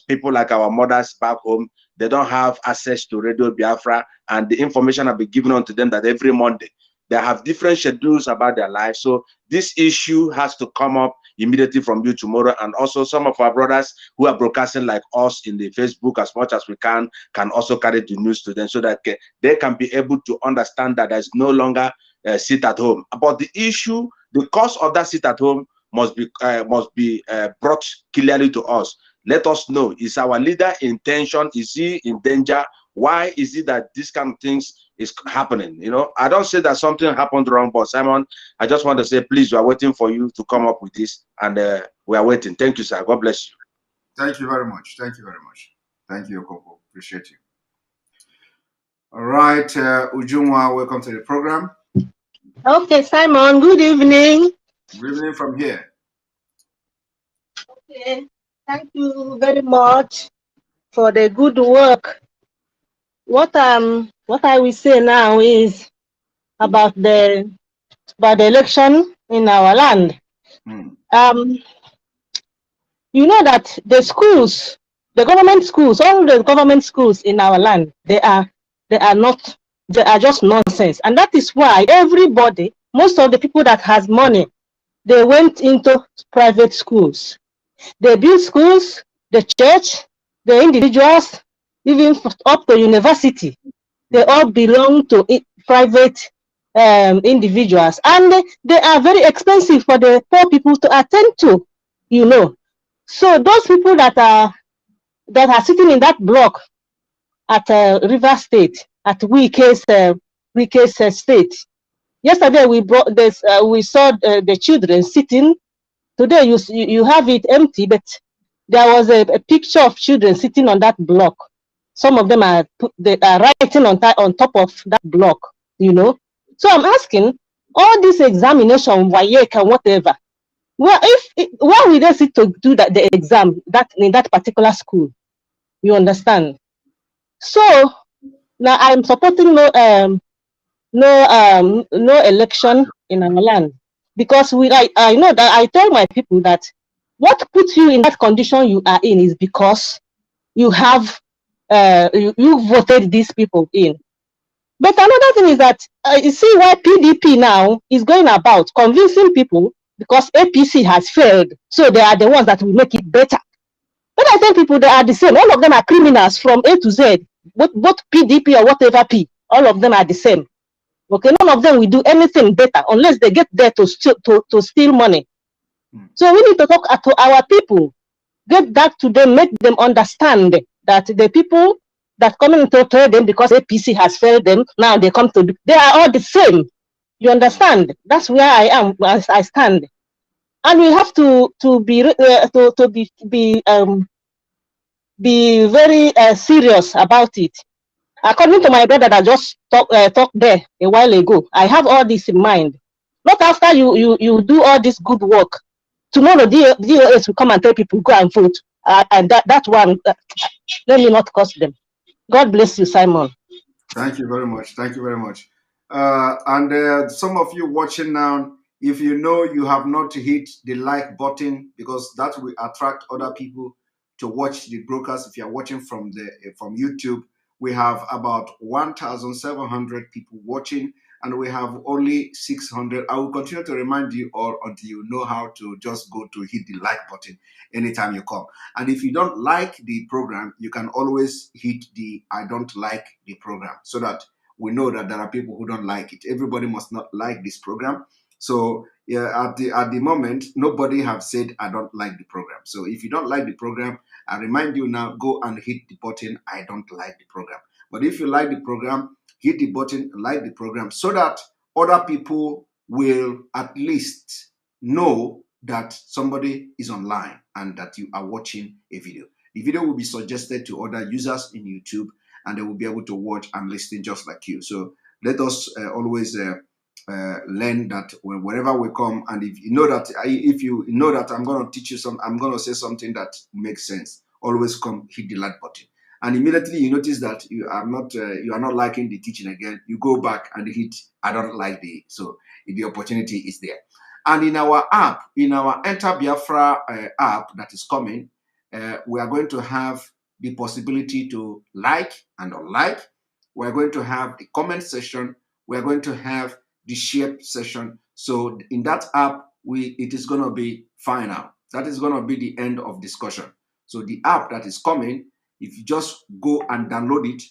people like our mothers back home, they don't have access to Radio Biafra, and the information have been given on to them that every Monday they have different schedules about their life. So this issue has to come up immediately from you tomorrow. And also some of our brothers who are broadcasting like us in the Facebook as much as we can also carry the news to them so that they can be able to understand that there's no longer sit at home. About the issue, the cause of that sit at home must be brought clearly to us. Let us know, is our leader in tension? Is he in danger? Why is it that this kind of things is happening? You know, I don't say that something happened wrong, but Simon, I just want to say, please, we are waiting for you to come up with this, and we are waiting. Thank you, sir. God bless you. Thank you very much. Thank you very much. Thank you, Okoko. Appreciate you. All right, Ujunwa, welcome to the program. Okay, Simon, good evening. Good evening from here. Okay, thank you very much for the good work. What I will say now is about the election in our land. You know that the schools, the government schools, all the government schools in our land, they are just nonsense. And that is why everybody, most of the people that has money, they went into private schools. They build schools, the church, the individuals, even up to university. They all belong to private individuals, and they are very expensive for the poor people to attend to, you know. So those people that are sitting in that block at River State, at Wike's state. Yesterday we brought this. We saw the children sitting. Today you have it empty, but there was a picture of children sitting on that block. Some of them are writing on top of that block, you know. So I'm asking, all this examination, WAEC and whatever, where will they sit to do the exam in that particular school? You understand? So now I'm supporting no election in our land, because I know that I tell my people that what puts you in that condition you are in is because you have you voted these people in. But another thing is that you see why PDP now is going about convincing people, because APC has failed, so they are the ones that will make it better. When I tell people they are the same, all of them are criminals from A to Z, both PDP or whatever P, all of them are the same. Okay, none of them will do anything better unless they get there to steal money. So we need to talk to our people, get back to them, make them understand that the people that come in to trade them because APC has failed them, now they come to, they are all the same. You understand? That's where I am, as I stand. And we have to be very serious about it. According to my brother that just talked there a while ago, I have all this in mind. Not after you do all this good work. Tomorrow, DOS will come and tell people, go and vote. And that one, let me not cost them. God bless you, Simon. Thank you very much. Thank you very much. And some of you watching now, if you know you have not hit the like button, because that will attract other people to watch the broadcast. If you are watching from YouTube, we have about 1,700 people watching, and we have only 600. I will continue to remind you all until you know how to just go to hit the like button anytime you come. And if you don't like the program, you can always hit the I don't like the program, so that we know that there are people who don't like it. Everybody must not like this program. So yeah, at the moment, nobody have said I don't like the program. So if you don't like the program, I remind you now, go and hit the button I don't like the program. But if you like the program, hit the button like the program, so that other people will at least know that somebody is online and that you are watching a video. The video will be suggested to other users in YouTube, and they will be able to watch and listen just like you. So let us always learn that wherever we come, and if you know that I'm going to teach you I'm going to say something that makes sense, always come hit the like button. And immediately you notice that you are not liking the teaching again, you go back and hit I don't like so the opportunity is there. And in our app, in our Enter Biafra app that is coming, we are going to have the possibility to like and unlike. We are going to have the comment section. We are going to have the share session. So in that app, it is going to be final. That is going to be the end of discussion. So the app that is coming, if you just go and download it,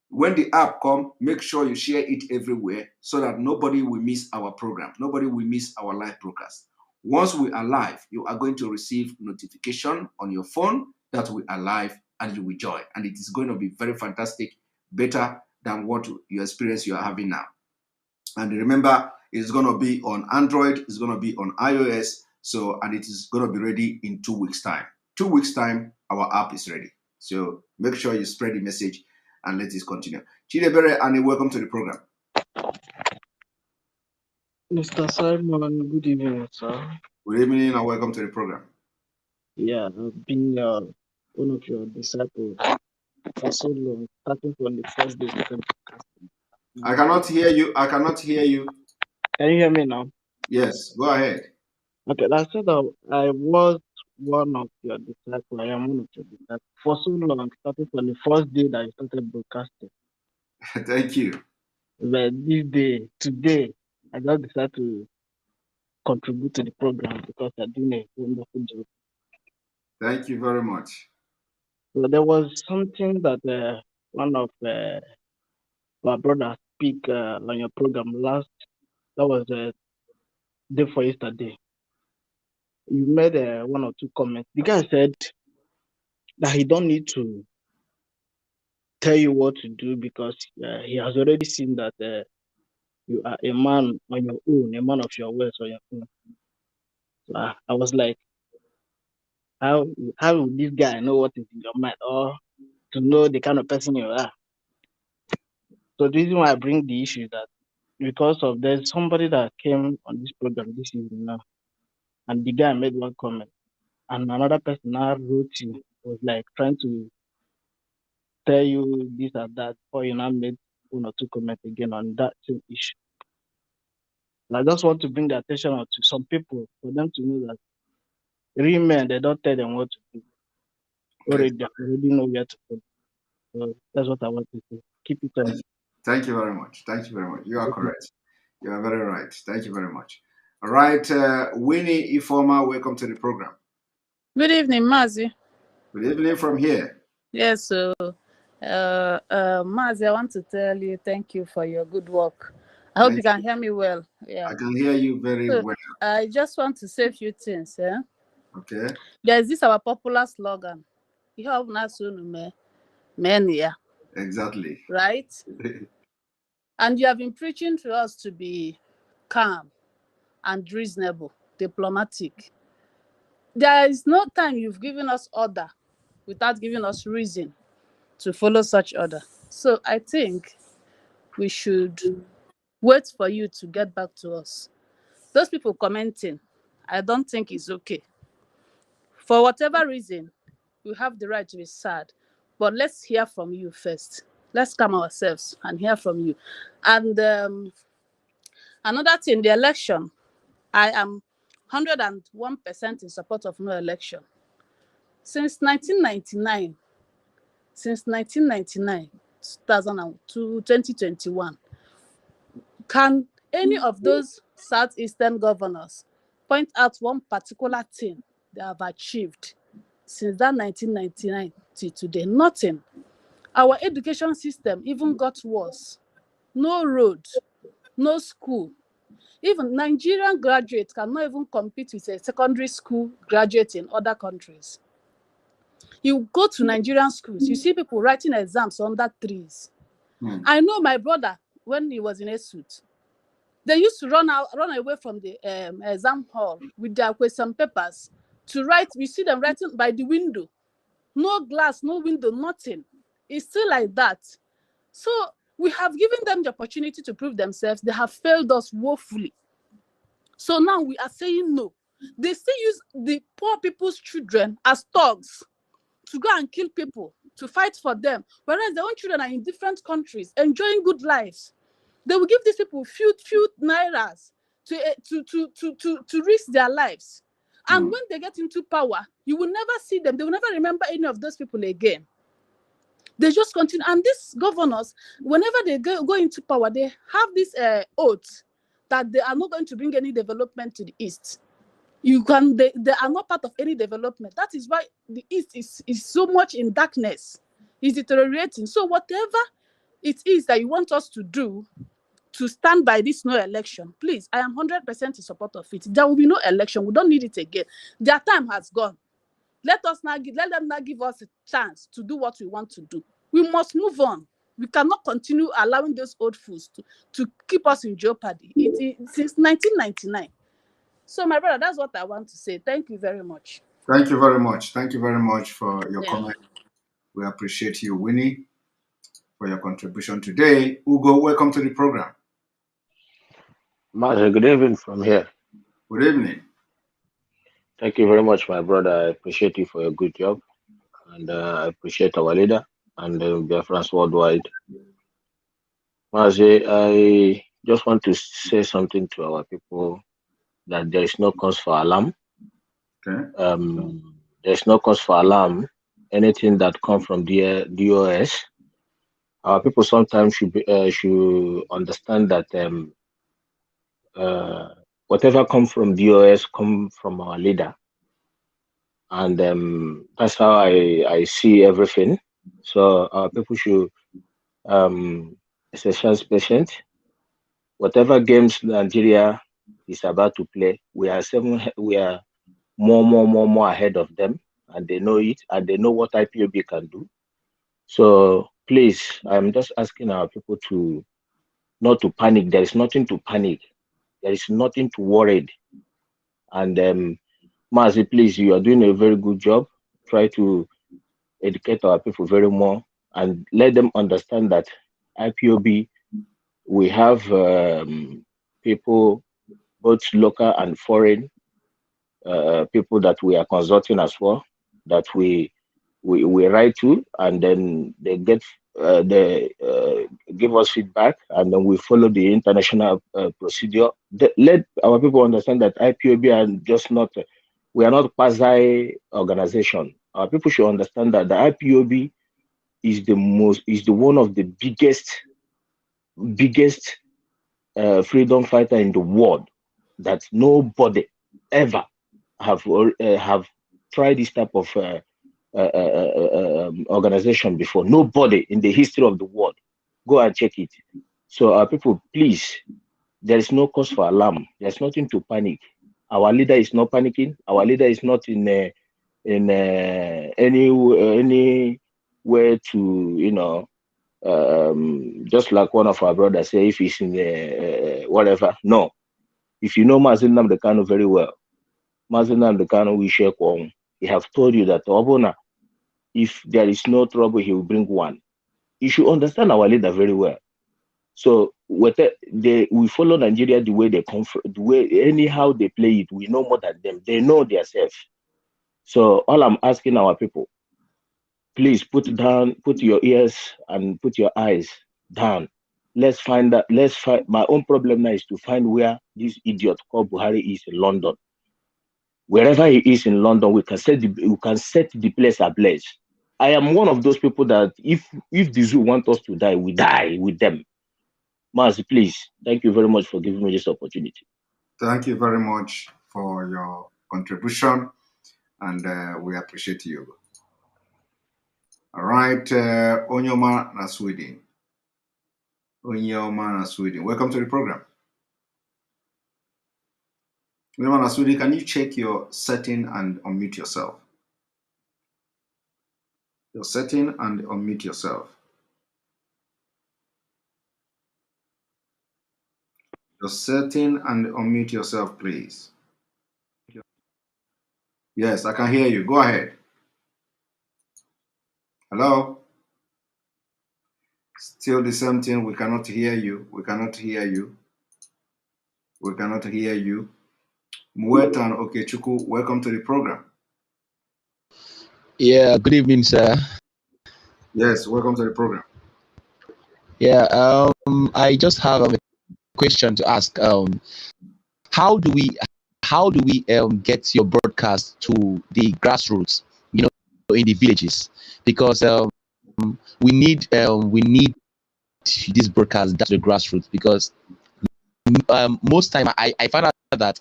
when the app comes, make sure you share it everywhere so that nobody will miss our program. Nobody will miss our live broadcast. Once we are live, you are going to receive notification on your phone that we are live, and you will join. And it is going to be very fantastic, better than what your experience you are having now. And remember, it's going to be on Android, it's going to be on iOS, and it is going to be ready in 2 weeks' time. 2 weeks' time, our app is ready. So make sure you spread the message, and let us continue. Chidebere, and welcome to the program. Mr. Simon, good evening, sir. Good evening, and welcome to the program. Yeah, I've been one of your disciples for so long, starting from the first day. I cannot hear you. I cannot hear you. Can you hear me now? Yes, go ahead. Okay, I said that I was one of your disciples. I am one of your disciples for so long, starting from the first day that you started broadcasting. Thank you. But today, I just decided to contribute to the program because you're doing a wonderful job. Thank you very much. So there was something that one of our brothers speak on your program last. That was day for yesterday. You made one or two comments. The guy said that he don't need to tell you what to do because he has already seen that you are a man on your own, a man of your words on your own. So I was like, how will this guy know what is in your mind or to know the kind of person you are? So the reason why I bring the issue is that because of there's somebody that came on this program this evening now, and the guy made one comment, and another person now wrote you, was like trying to tell you this or that, or you now made one or two comments again on that same issue. And I just want to bring the attention out to some people for them to know that real men, they don't tell them what to do. Already, they already know where to go. So that's what I want to say. Keep it on. Thank you very much. Thank you very much. You are correct. You are very right. Thank you very much. All right, Winnie Ifoma, welcome to the program. Good evening, Mazi. Good evening from here. Yes, so Mazi, I want to tell you thank you for your good work. I hope you can hear me well. Yeah. I can hear you very So well. I just want to say a few things. Yeah. Okay. There's this our popular slogan. You have Exactly. right? And you have been preaching to us to be calm and reasonable, diplomatic. There is no time you've given us order without giving us reason to follow such order. So I think we should wait for you to get back to us. Those people commenting, I don't think it's okay. For whatever reason, we have the right to be sad, but let's hear from you first. Let's calm ourselves and hear from you. And another thing, the election, I am 101% in support of no election. Since 1999, 2002, 2021, can any of those southeastern governors point out one particular thing they have achieved since that 1999 till today? Nothing. Our education system even got worse. No road, no school. Even Nigerian graduates cannot even compete with a secondary school graduate in other countries. You go to Nigerian schools, you see people writing exams under trees. I know my brother, when he was in a suit, they used to run away from the exam hall with their question papers to write. We see them writing by the window. No glass, no window, nothing. It's still like that. So we have given them the opportunity to prove themselves. They have failed us woefully. So now we are saying no. They still use the poor people's children as thugs to go and kill people, to fight for them, whereas their own children are in different countries enjoying good lives. They will give these people few nairas to risk their lives. And when they get into power, you will never see them. They will never remember any of those people again. They just continue. And these governors, whenever they go into power, they have this oath that they are not going to bring any development to the East. They are not part of any development. That is why the East is so much in darkness. It's deteriorating. So whatever it is that you want us to do to stand by this no election, please, I am 100% in support of it. There will be no election. We don't need it again. Their time has gone. Let them now give us a chance to do what we want to do. We must move on. We cannot continue allowing those old fools to keep us in jeopardy. Since 1999. So, my brother, that's what I want to say. Thank you very much. Thank you very much. Thank you very much for your comment. We appreciate you, Winnie, for your contribution today. Ugo, welcome to the program. Master, good evening from here. Good evening. Thank you very much, my brother. I appreciate you for your good job. And I appreciate our leader and Biafrans worldwide. Master, I just want to say something to our people that there is no cause for alarm. Okay. There's no cause for alarm. Anything that comes from the DOS, our people sometimes should understand that whatever comes from DOS come from our leader, and that's how I see everything. So our people should exercise patience. Whatever games Nigeria is about to play, we are more ahead of them, and they know it, and they know what IPOB can do. So please, I'm just asking our people to not to panic. There is nothing to panic. There is nothing to worry. And Mazi, please, you are doing a very good job. Try to educate our people very more and let them understand that IPOB, we have people, both local and foreign, people that we are consulting as well, that we write to, and then they give us feedback, and then we follow the international procedure. Let our people understand that IPOB are just not, we are not quasi organization. Our people should understand that the IPOB is the one of the biggest freedom fighter in the world, that nobody ever have tried this type of organization before. Nobody in the history of the world. Go and check it. So people, please, there is no cause for alarm. There's nothing to panic. Our leader is not panicking. Our leader is not in any way to just like one of our brothers say, if he's in whatever. No, if you know Mazin Namdekano very well, Mazin Namdekano will share Kwong. He have told you that Obona, if there is no trouble, he will bring one. You should understand our leader very well. So we follow Nigeria the way they come from, the way anyhow they play it. We know more than them. They know themselves. So all I'm asking our people, please put your ears and put your eyes down. Let's find that. My own problem now is to find where this idiot called Buhari is in London. Wherever he is in London, we can set the place ablaze. I am one of those people that if the zoo want us to die, we die with them. Maz, please, thank you very much for giving me this opportunity. Thank you very much for your contribution, and we appreciate you. All right, Onyoma na Sweden. Onyoma na Sweden. Welcome to the program. Onyoma na Sweden, can you check your setting and unmute yourself? Your setting and unmute yourself. Your setting and unmute yourself, please. Yes, I can hear you. Go ahead. Hello? Still the same thing. We cannot hear you. We cannot hear you. We cannot hear you. Muetan Okechukwu, welcome to the program. Yeah, good evening, sir. Yes, welcome to the program. Yeah, I just have a question to ask. How do we get your broadcast to the grassroots, in the villages? Because we need this broadcast to the grassroots, because most time I find out that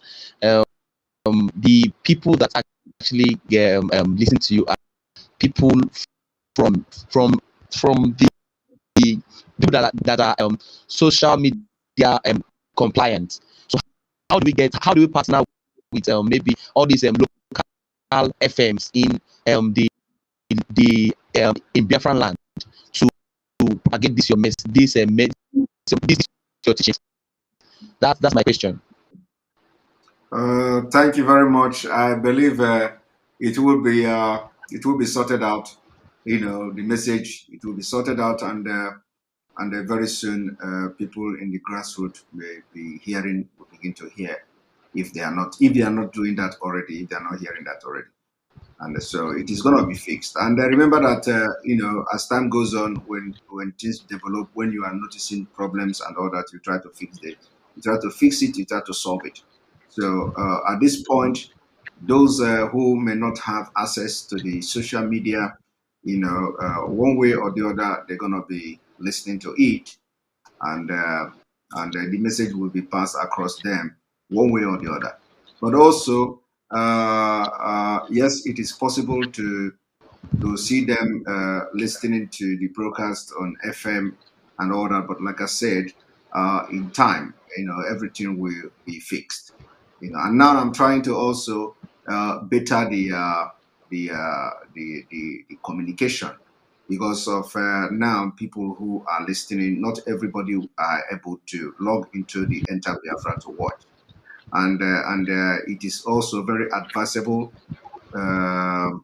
the people that actually listen to you are people from the people that are social media compliant. So how do we partner with maybe all these local FMs in in Biafraland to propagate this your teaching? That's my question. Thank you very much. I believe it will be sorted out. The message, it will be sorted out, and very soon people in the grassroots will begin to hear if they are not doing that already, if they are not hearing that already. And so it is going to be fixed. And remember that, as time goes on, when things develop, when you are noticing problems and all that, you try to fix it. You try to fix it, you try to solve it. So at this point, those who may not have access to the social media, one way or the other, they're going to be listening to it. And the message will be passed across them one way or the other. But also, yes, it is possible to see them listening to the broadcast on FM and all that. But like I said, in time, everything will be fixed. And now I'm trying to also better the communication, because of now people who are listening, not everybody are able to log into the Enter Biafra to watch. And it is also very advisable. And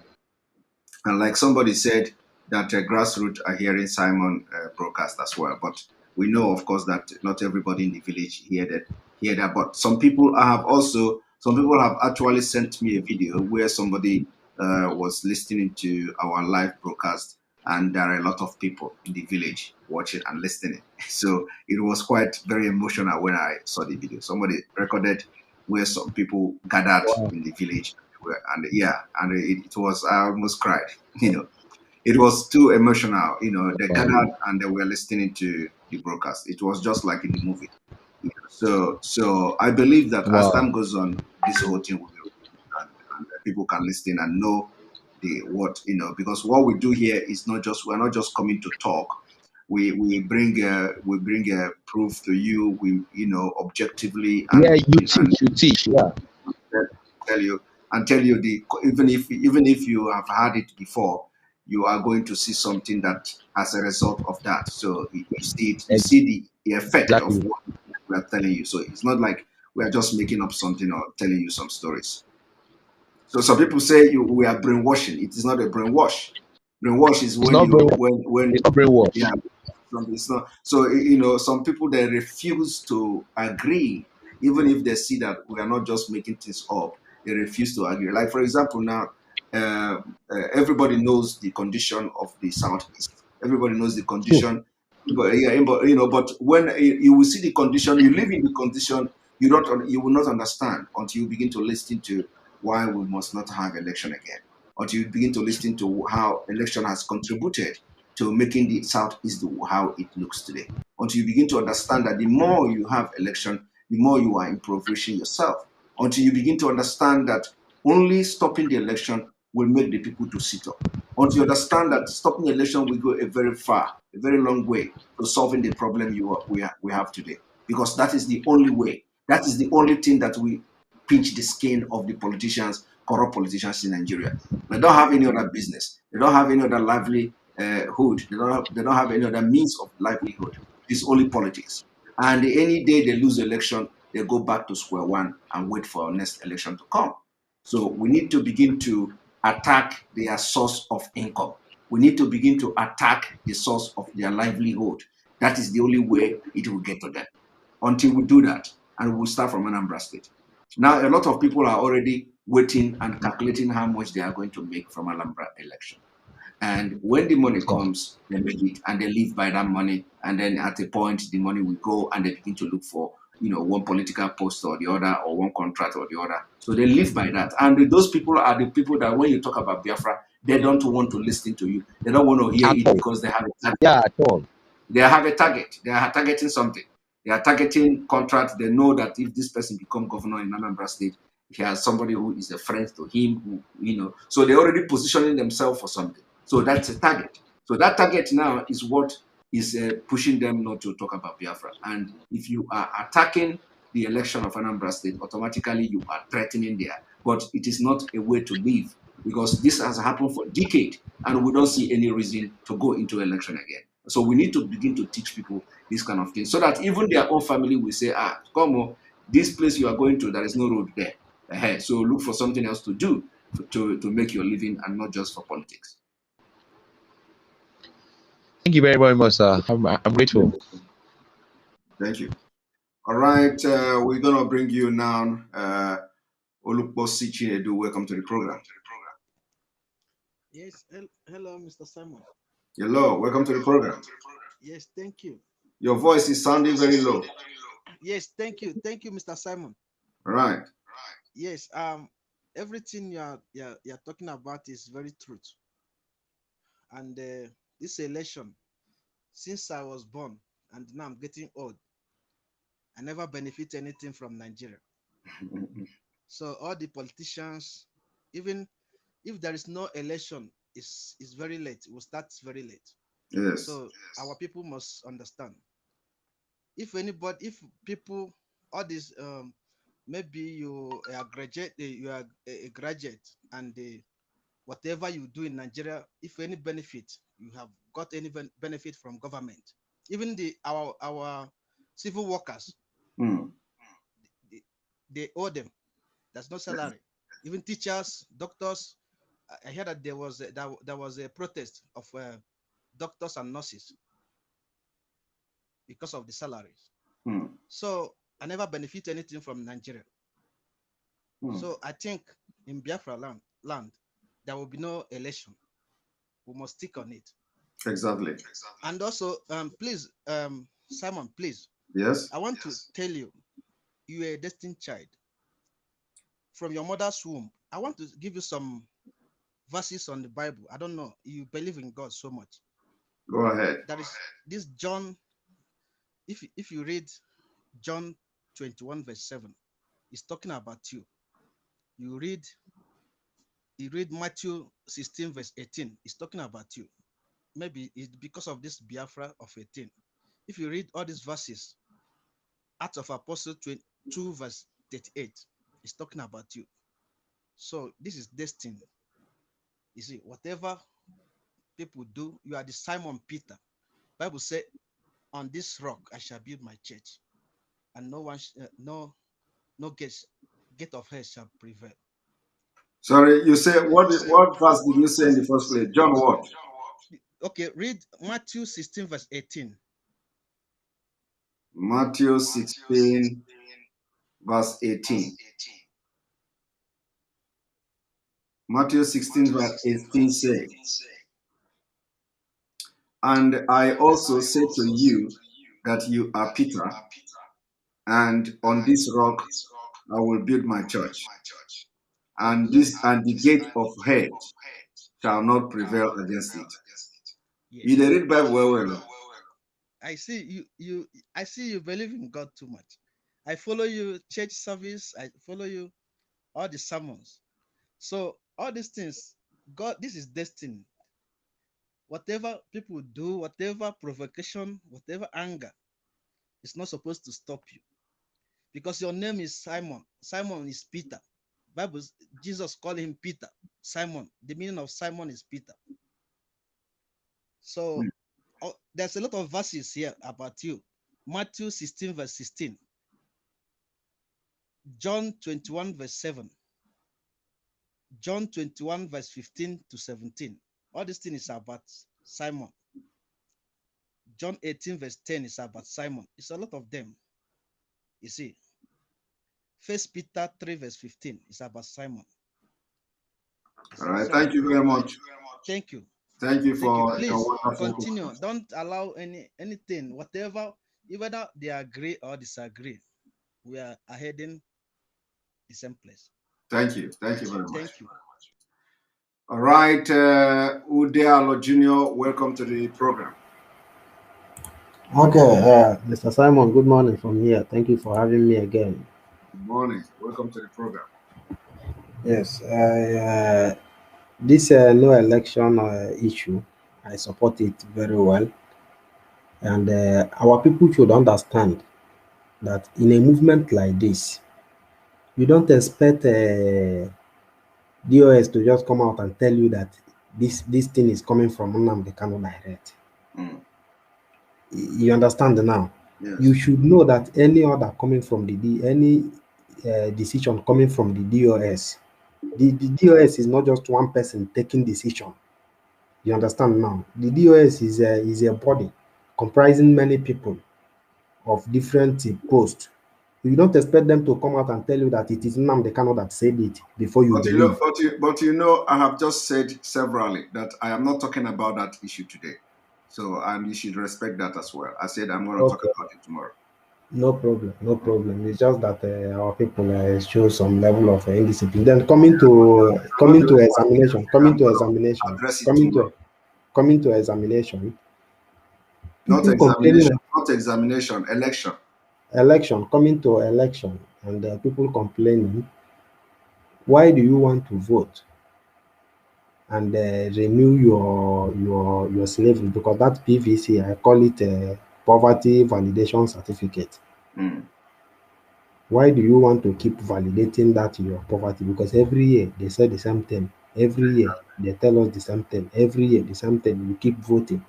like somebody said, that grassroots are hearing Simon broadcast as well. But we know, of course, that not everybody in the village hear that. But some people have actually sent me a video where somebody was listening to our live broadcast, and there are a lot of people in the village watching and listening. So it was quite very emotional when I saw the video. Somebody recorded where some people gathered in the village, and it was, I almost cried. It was too emotional. They gathered and they were listening to the broadcast. It was just like in the movie. So I believe that as time goes on, this whole thing will be, and people can listen and know what because what we do here is we're not just coming to talk. We bring proof to you. We objectively Yeah, and you teach. Yeah, tell you even if you have had it before, you are going to see something that as a result of that. So you see the effect of exactly. what we are telling you. So it's not like we are just making up something or telling you some stories. So some people say we are brainwashing. It is not a brainwash. Brainwash is It's when not you brain. when It's not brainwash. yeah, it's not. So some people, they refuse to agree, even if they see that we are not just making things up. They refuse to agree. Like for example, now everybody knows the condition of the southeast. Everybody knows the True. condition. But yeah, but but when you will see the condition, you live in the condition, you will not understand until you begin to listen to why we must not have election again, until you begin to listen to how election has contributed to making the Southeast how it looks today. Until you begin to understand that the more you have election, the more you are impoverishing yourself. Until you begin to understand that only stopping the election will make the people to sit up. Until you understand that stopping the election will go a very far, a very long way to solving the problem we have today. Because that is the only way. That is the only thing that we pinch the skin of the politicians, corrupt politicians in Nigeria. They don't have any other business. They don't have any other livelihood. They don't have any other means of livelihood. It's only politics. And any day they lose election, they go back to square one and wait for our next election to come. So we need to begin to attack their source of income. We need to begin to attack the source of their livelihood. That is the only way it will get to them. Until we do that, and we'll start from Anambra State. Now, a lot of people are already waiting and calculating how much they are going to make from Alhambra election. And when the money comes, they make it and they live by that money. And then at a point, the money will go and they begin to look for, one political post or the other, or one contract or the other. So they live by that. And those people are the people that when you talk about Biafra, they don't want to listen to you. They don't want to hear At it all. because they have a target. Yeah, at all. They have a target. They are targeting something. They are targeting contracts. They know that if this person become governor in Anambra State, he has somebody who is a friend to him, so they're already positioning themselves for something. So that's a target. So that target now is what is pushing them not to talk about Biafra. And if you are attacking the election of Anambra State, automatically you are threatening there. But it is not a way to live because this has happened for decades and we don't see any reason to go into election again. So we need to begin to teach people this kind of thing so that even their own family will say, come on, this place you are going to, there is no road there. So look for something else to do to make your living and not just for politics. Thank you very, very much, sir. I'm grateful. Thank you. All right, we're going to bring you now, Olukbosi Chinedu. Welcome to the program. Yes, hello, Mr. Simon. Hello, welcome to the program. Yes, thank you. Your voice is sounding very low. Yes, thank you, Mr. Simon. All right. Yes, everything you're talking about is very truth. And this election, since I was born and now I'm getting old, I never benefit anything from Nigeria. So all the politicians, even if there is no election, it's very late. It will start very late. Yes. So our people must understand. If people, all this, maybe you are a graduate, and whatever you do in Nigeria, if any benefit you have got any benefit from government, even our civil workers, they owe them. There's no salary. Even teachers, doctors. I heard that there was a protest of doctors and nurses because of the salaries. So I never benefit anything from Nigeria. So I think in Biafra land, there will be no election. We must stick on it. Exactly. And also, please, Simon, please. Yes. I want to tell you, you are a destined child. From your mother's womb, I want to give you some verses on the Bible. I don't know, you believe in God so much. Go ahead. That is this John. If you read John 21 verse 7, it's talking about you. You read you read Matthew 16, verse 18, it's talking about you. Maybe it's because of this Biafra of 18. If you read all these verses, Acts of Apostles 2, verse 38, it's talking about you. So this is destiny. You see, whatever people do, you are the Simon Peter. Bible says, on this rock I shall build my church, and no one, no gate of hell shall prevail. Sorry, you say what verse did you say in the first place? John what? Okay, read Matthew 16, verse 18. Matthew 16, verse 18. Matthew 16, verse 18 says, and I also say to you that you are Peter, and on this rock I will build my church, and the gate of hell shall not prevail against it. Yes. You read Bible well. I see you believe in God too much. I follow you church service, I follow you all the sermons. So all these things, God, this is destiny. Whatever people do, whatever provocation, whatever anger, it's not supposed to stop you. Because your name is Simon. Simon is Peter. Jesus called him Peter. Simon. The meaning of Simon is Peter. So there's a lot of verses here about you. Matthew 16, verse 16. John 21, verse 7. John 21, verse 15 to 17. All these things is about Simon. John 18, verse 10 is about Simon. It's a lot of them. You see. First Peter 3, verse 15 is about Simon. All right. Thank you very much. Thank you. Thank you for Please your wonderful continue. Don't allow anything, whatever, whether they agree or disagree. We are heading the same place. Thank you. Thank you very much. Thank you. All right, Udealo Jr., welcome to the program. Okay, Mr. Simon, good morning from here. Thank you for having me again. Good morning. Welcome to the program. Yes, this no election issue, I support it very well. And our people should understand that in a movement like this, you don't expect DOS to just come out and tell you that this thing is coming from Nnamdi Kanu direct. You understand now? Yes. You should know that any order coming from any decision coming from the DOS, the DOS is not just one person taking decision. You understand now? The DOS is a body comprising many people of different posts. You don't expect them to come out and tell you that it is Nnamdi Kanu that said it before you believe. But you know, I have just said severally that I am not talking about that issue today. So, and you should respect that as well. I said I'm going to talk about it tomorrow. No problem, no problem. It's just that our people show some level of indiscipline. Then coming to examination, coming to examination. Not examination, election. Coming to election, and people complaining. Why do you want to vote and renew your slavery? Because that PVC, I call it a poverty validation certificate. Why do you want to keep validating that your poverty? Because every year they say the same thing. Every year they tell us the same thing. Every year the same thing. You keep voting.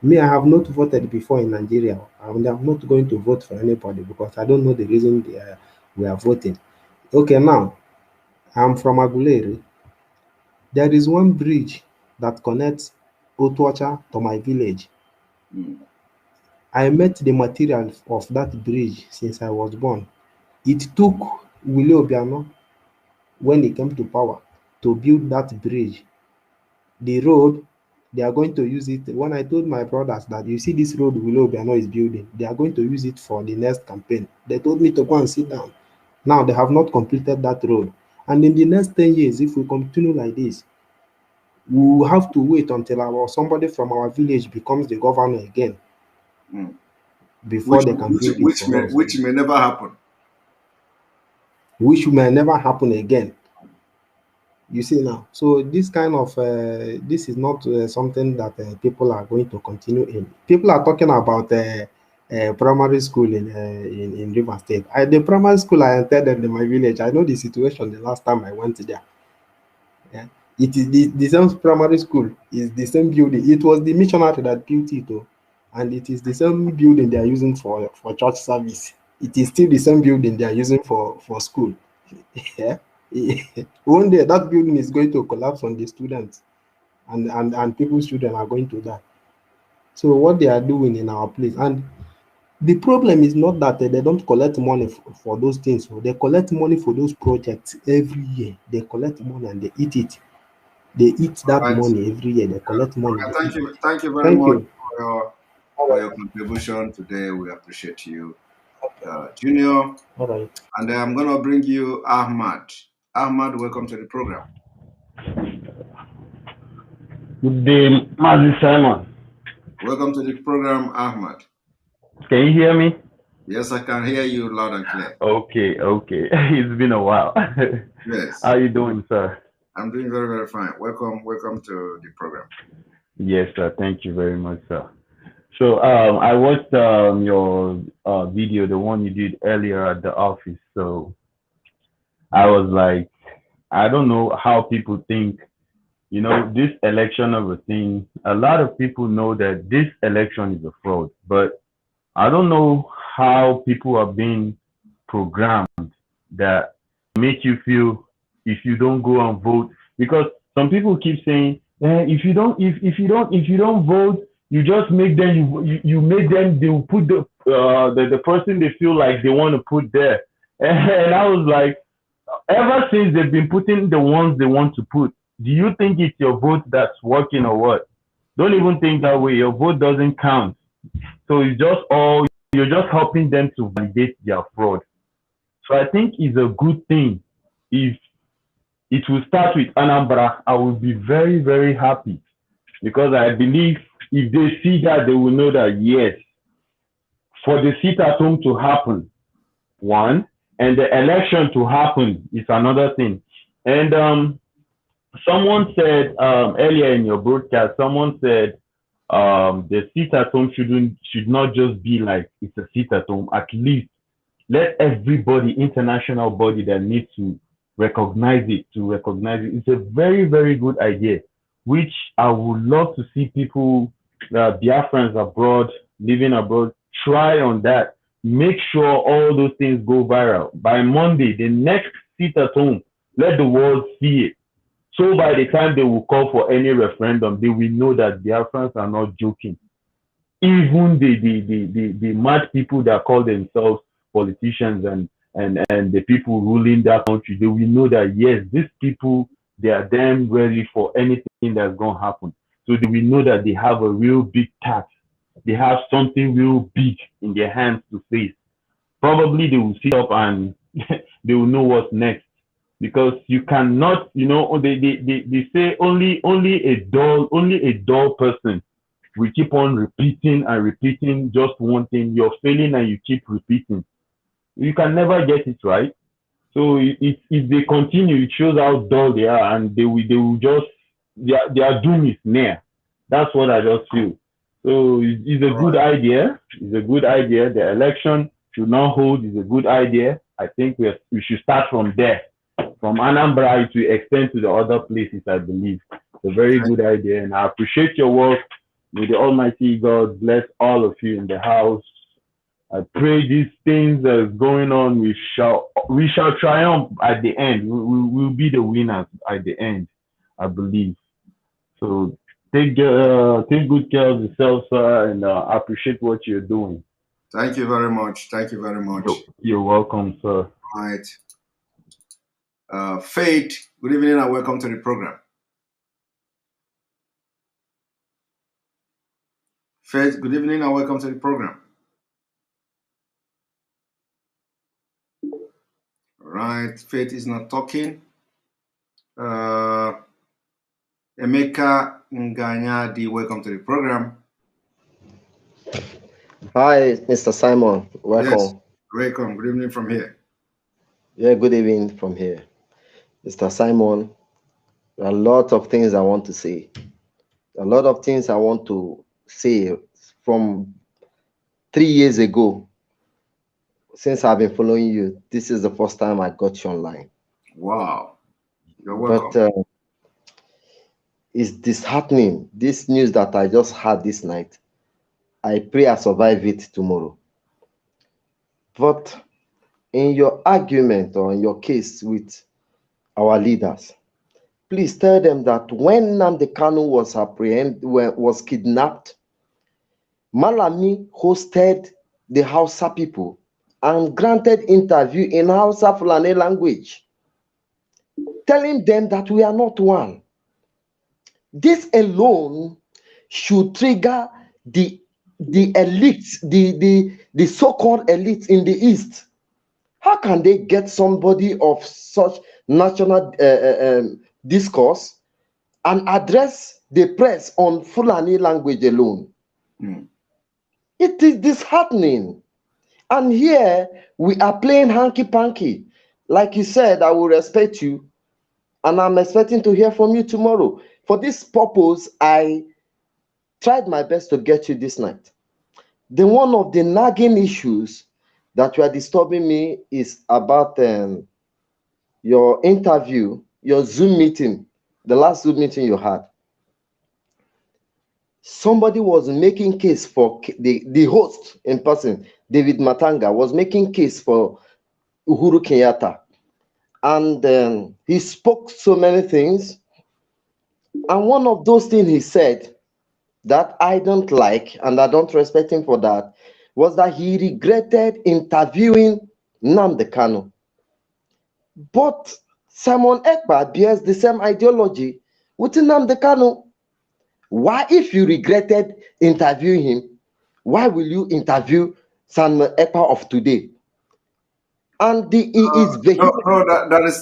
Me, I have not voted before in Nigeria. I'm not going to vote for anybody because I don't know the reason we are voting. Okay, now I'm from Aguleri. There is one bridge that connects Otuacha to my village. I met the material of that bridge since I was born. It took Willie Obiano, when he came to power, to build that bridge. The road, they are going to use it. When I told my brothers that you see this road Willie Obiano is building, they are going to use it for the next campaign. They told me to go and sit down. Now they have not completed that road. And in the next 10 years, if we continue like this, we will have to wait until somebody from our village becomes the governor again before they can build it for us. Which may never happen. Which may never happen again. You see now, so this kind of this is not something that people are going to continue in. People are talking about primary school in River State. The primary school I attended in my village, I know the situation the last time I went there. Yeah. It is the same primary school, is the same building. It was the missionary that built it, oh, and it is the same building they are using for church service. It is still the same building they are using for school. Yeah. One day that building is going to collapse on the students, and people's children are going to die. So what they are doing in our place, and the problem is not that they don't collect money for those things. So they collect money for those projects every year. They collect money and they eat it. They eat All that right. money every year. They collect money. Okay, They eat it. thank you very Thank much you. for your contribution today. We appreciate you, Junior. All right. And I'm gonna bring you Ahmad. Ahmad, welcome to the program. Good day, Mazi Simon. Welcome to the program, Ahmad. Can you hear me? Yes, I can hear you loud and clear. Okay. It's been a while. Yes. How you doing, sir? I'm doing very, very fine. Welcome to the program. Yes, sir. Thank you very much, sir. So, I watched your video, the one you did earlier at the office. So, I was like, I don't know how people think, this election of a thing. A lot of people know that this election is a fraud, but I don't know how people are being programmed that make you feel if you don't go and vote, because some people keep saying if you don't vote, you just make them you make them, they will put the person they feel like they want to put there. And I was like, ever since they've been putting the ones they want to put, do you think it's your vote that's working or what? Don't even think that way. Your vote doesn't count. So it's just all, you're just helping them to validate their fraud. So I think it's a good thing. If it will start with Anambra, I will be very, very happy, because I believe if they see that, they will know that yes, for the sit at home to happen, one, and the election to happen is another thing. And someone said earlier in your broadcast, someone said the sit at home should not just be like it's a sit at home. At least let everybody, international body that needs to recognize it, It's a very, very good idea, which I would love to see people, Biafrans abroad, living abroad, try on that. Make sure all those things go viral. By Monday, the next sit at home, let the world see it. So by the time they will call for any referendum, they will know that Biafrans are not joking. Even the mad people that call themselves politicians and the people ruling that country, they will know that yes, these people, they are damn ready for anything that's going to happen. So they will know that they have a real big task. They have something real big in their hands to face. Probably they will sit up and they will know what's next, because you cannot, they say only a dull person will keep on repeating and repeating just one thing. You're failing and you keep repeating. You can never get it right. So if they continue, it shows how dull they are, and they will just, their doom is near. That's what I just feel. So it's a good idea. It's a good idea. The election should not hold. Is a good idea. I think we should start from there. From Anambra, it will extend to the other places, I believe. It's a very good idea, and I appreciate your work. May the Almighty God bless all of you in the house. I pray these things that is going on, we shall triumph at the end. We'll be the winners at the end, I believe. So take good care of yourself, sir, and I appreciate what you're doing. Thank you very much. Thank you very much. You're welcome, sir. All right. Faith, good evening and welcome to the program. Faith, good evening and welcome to the program. All right, Faith is not talking. Emeka Nganyadi, welcome to the program. Hi, Mr. Simon. Welcome. Yes, welcome. Good evening from here. Yeah, good evening from here. Mr. Simon, A lot of things I want to say. A lot of things I want to say from 3 years ago. Since I've been following you, this is the first time I got you online. Wow. You're But welcome. it's disheartening. This news that I just had this night. I pray I survive it tomorrow. But in your argument or in your case with our leaders, please tell them that when Nnamdi Kanu was kidnapped, Malami hosted the Hausa people and granted interview in Hausa Fulani language, telling them that we are not one. This alone should trigger the elites, the so-called elites in the East. How can they get somebody of such national discourse and address the press on Fulani language alone? It is disheartening. And here we are playing hanky-panky. Like you said, I will respect you, and I'm expecting to hear from you tomorrow. For this purpose, I tried my best to get you this night. Then one of the nagging issues that were disturbing me is about your interview, your Zoom meeting, the last Zoom meeting you had. Somebody was making case for the host in person, David Matanga, was making case for Uhuru Kenyatta. And he spoke so many things. And one of those things he said that I don't like, and I don't respect him for that, was that he regretted interviewing Nnamdi Kanu. But Simon Ekpa bears the same ideology with Nnamdi Kanu. Why, if you regretted interviewing him, why will you interview Simon Ekpa of today? And he is No,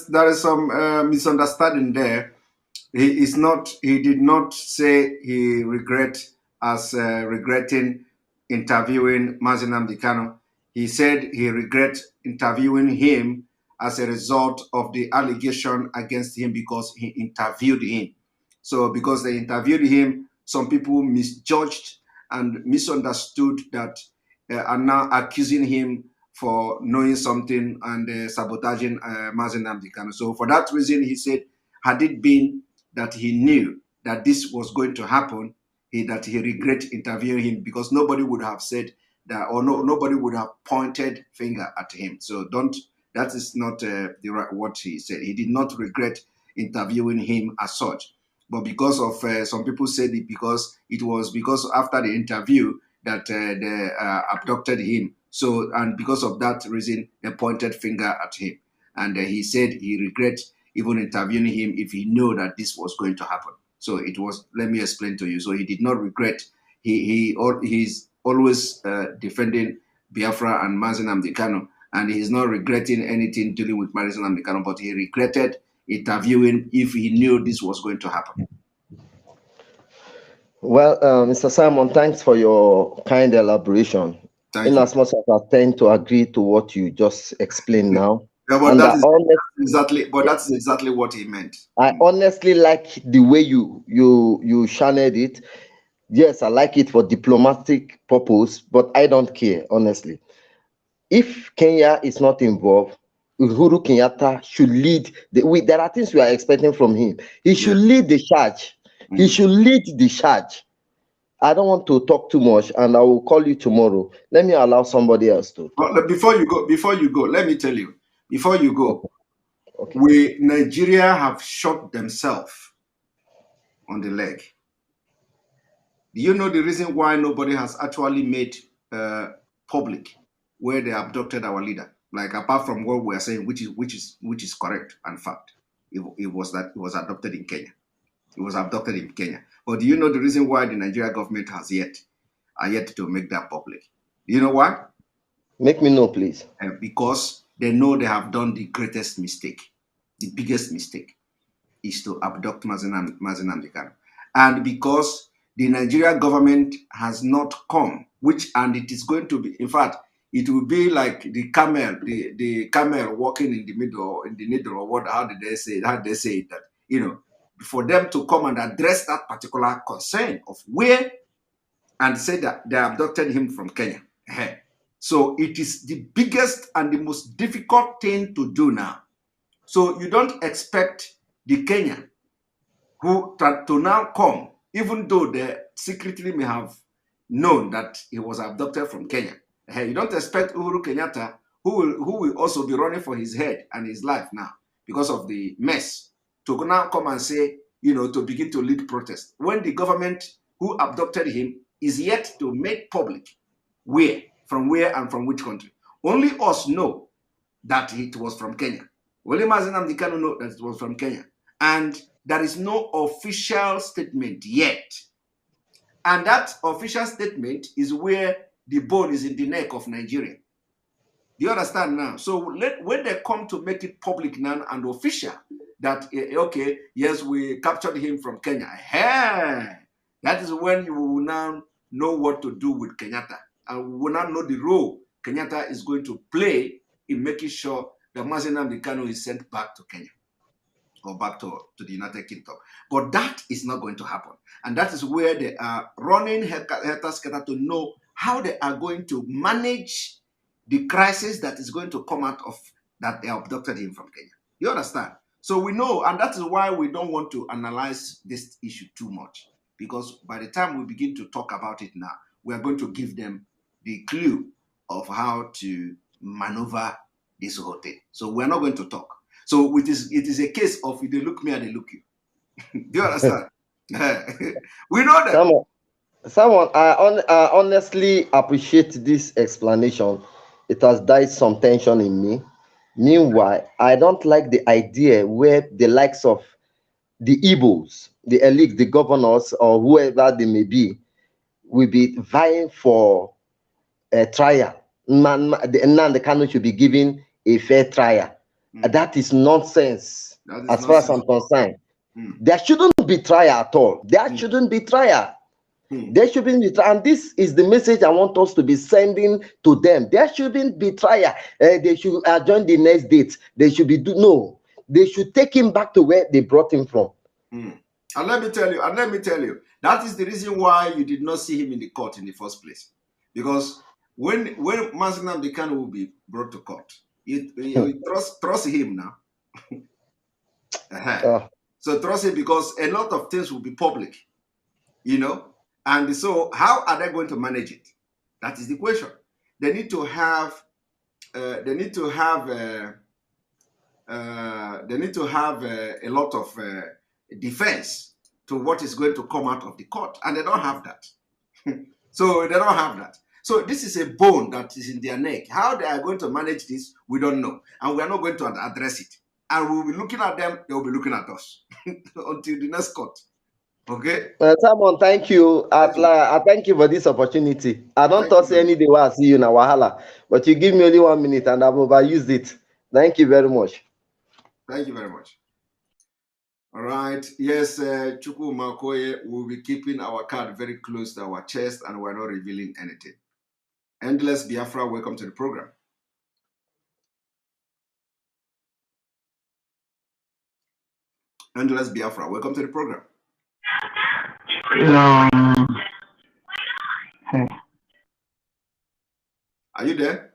there is some misunderstanding there. He did not say he regretting interviewing Mazi Nnamdi Kanu. He said he regret interviewing him as a result of the allegation against him because he interviewed him. So because they interviewed him, some people misjudged and misunderstood that, are now accusing him for knowing something and sabotaging Mazi Nnamdi Kanu. So for that reason, he said, had it been that he knew that this was going to happen, that he regret interviewing him, because nobody would have said that, or nobody would have pointed finger at him. So that is not the right what he said. He did not regret interviewing him as such, but because of some people said it was because after the interview that they abducted him. So, and because of that reason, they pointed finger at him, and he said he regrets even interviewing him if he knew that this was going to happen. So it was. Let me explain to you. So he did not regret. He's always defending Biafra and Mazi Nnamdi Kanu, and he's not regretting anything dealing with Mazi Nnamdi Kanu, but he regretted interviewing if he knew this was going to happen. Well, Mr. Simon, thanks for your kind elaboration. Thank you. As much as I tend to agree to what you just explained now, Yeah, but and that's exactly what he meant. I honestly like the way you channeled it. Yes, I like it for diplomatic purpose, but I don't care, honestly. If Kenya is not involved, Uhuru Kenyatta should lead. There are things we are expecting from him. He should lead the charge. He should lead the charge. I don't want to talk too much, and I will call you tomorrow. Let me allow somebody else to talk. Well, before you go, let me tell you. Before you go, we Nigeria have shot themselves on the leg. Do you know the reason why nobody has actually made public where they abducted our leader? Like apart from what we are saying, which is correct and fact, it was adopted in Kenya. It was abducted in Kenya. But do you know the reason why the Nigeria government are yet to make that public? Do you know why? Make me know, please. Because they know they have done the greatest mistake. The biggest mistake is to abduct Mazi Nnamdi Kanu. And because the Nigeria government has not come, and it is going to be, in fact, it will be like the camel walking in the middle, or what, how did they say it, that, for them to come and address that particular concern of where, and say that they abducted him from Kenya. So it is the biggest and the most difficult thing to do now. So you don't expect the Kenyan who to now come, even though they secretly may have known that he was abducted from Kenya. You don't expect Uhuru Kenyatta, who will also be running for his head and his life now because of the mess, to now come and say, to begin to lead protest, when the government who abducted him is yet to make public where, and from which country. Only us know that it was from Kenya. Only Mazen Amdekano know that it was from Kenya. And there is no official statement yet. And that official statement is where the bone is in the neck of Nigeria. Do you understand now? So when they come to make it public now and official, that, okay, yes, we captured him from Kenya. That is when you will now know what to do with Kenyatta. And we will now know the role Kenyatta is going to play in making sure that Mazen Amdekano is sent back to Kenya or back to the United Kingdom. But that is not going to happen. And that is where they are running helter-skelter to know how they are going to manage the crisis that is going to come out of that they abducted him from Kenya. You understand? So we know, and that is why we don't want to analyze this issue too much, because by the time we begin to talk about it now, we are going to give them the clue of how to maneuver this whole thing. So we're not going to talk. So it is a case of if they look me and they look you. Do you understand? We know that. Someone, I honestly appreciate this explanation. It has died some tension in me. Meanwhile, I don't like the idea where the likes of the Igbos, the elite, the governors, or whoever they may be, will be vying for a trial. The Kanu should be given a fair trial. That is nonsense. That is as far as I'm concerned. There shouldn't be trial at all. There shouldn't be trial. There shouldn't be trial. And this is the message I want us to be sending to them. There shouldn't be trial. They should adjourn the next date. They should be no. They should take him back to where they brought him from. And let me tell you, that is the reason why you did not see him in the court in the first place. Because when Mazen Amdekano will be brought to court, you trust him now. So trust him, because a lot of things will be public, and so how are they going to manage it? That is the question. They need to have a lot of defense to what is going to come out of the court, and they don't have that. So they don't have that. So this is a bone that is in their neck. How they are going to manage this, we don't know, and we are not going to address it. And we will be looking at them; they will be looking at us until the next court. Okay. Simon, thank you. I thank you for this opportunity. I don't talk any day where I see you in Wahala, but you give me only 1 minute and I've overused it. Thank you very much. Thank you very much. All right. Yes, Chukwu Makoye will be keeping our card very close to our chest, and we're not revealing anything. Endless Biafra, welcome to the program. Endless Biafra, welcome to the program. Are you there?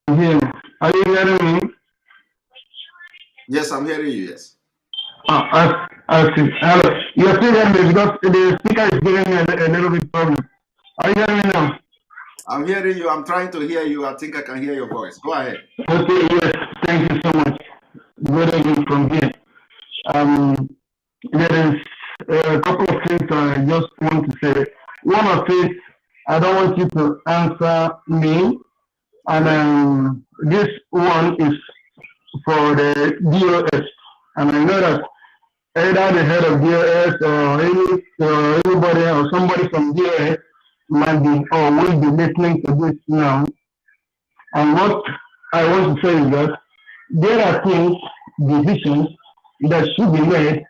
I'm here. Are you hearing me? Yes, I'm hearing you, yes. I see. Hello. You're still hearing me because the speaker is giving me a little bit problem. Are you hearing me now? I'm hearing you. I'm trying to hear you. I think I can hear your voice. Go ahead. Okay, yes. Thank you so much. Good evening from here. There is a couple of things I just want to say. One of it, I don't want you to answer me. And this one is for the DOS. And I know that either the head of DOS or anybody or somebody from DOS might be or will be listening to this now. And what I want to say is that there are things, decisions that should be made,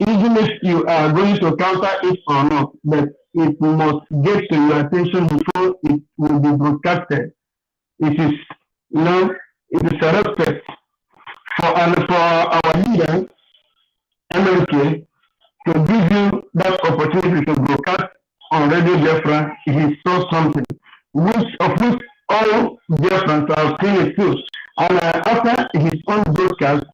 even if you are going to counter it or not, but it must get to your attention before it will be broadcasted. It is, it is a respect for our leaders MLK to give you that opportunity to broadcast on Radio Biafra, he saw something, which all Biafrans have seen it too. And after his own broadcast,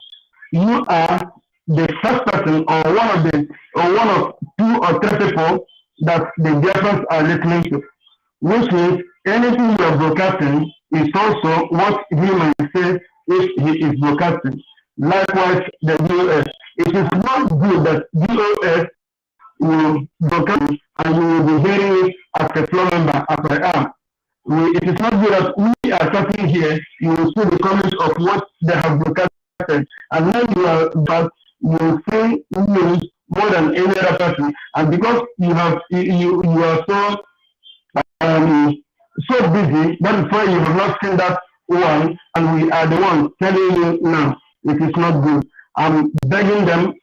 you are the first person or one of two or three people that the Biafrans are listening to, which means anything you are broadcasting is also what he might say if he is broadcasting. Likewise, the DOS. It is not good that DOS will broadcast and you will be hearing it as a floor member, as I am. It is not good that we are talking here, you will see the comments of what they have broadcasted. And when you are back, you will see news more than any other person. And because you are um, so busy, that is why you have not seen that one, and we are the ones telling you now it is not good. I'm begging them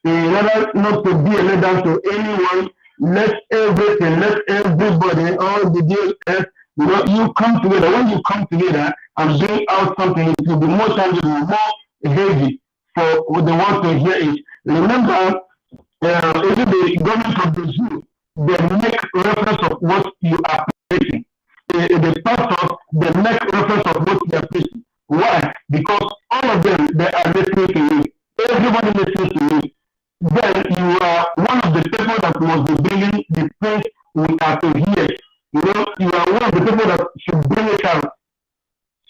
in order not to be a letdown to anyone. Let everybody, all the DLS, you come together. When you come together and bring out something, it will be more tangible, more heavy for the ones to hear it. Remember, even the government of Brazil, they make reference of what you are preaching. The pastors, they make reference of what you are preaching. Why? Because all of them, they are listening to you. Everybody listens to you. Then you are one of the people that must be bringing the things we are to hear. You are one of the people that should bring it out.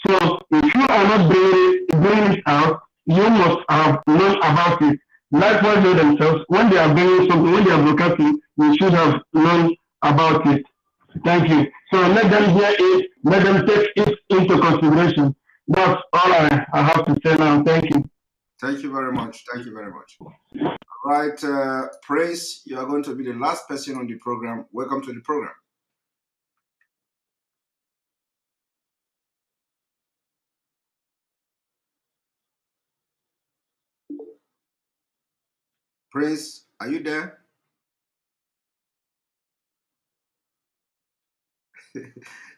So if you are not bringing it out, you must have known about it. Likewise, they themselves, when they are bringing something, when they are broadcasting, you should have known about it. Thank you. So let them hear it, let them take it into consideration. That's all I have to say now. Thank you. Thank you very much. Thank you very much. Right, Praise, you are going to be the last person on the program. Welcome to the program. Praise, are you there?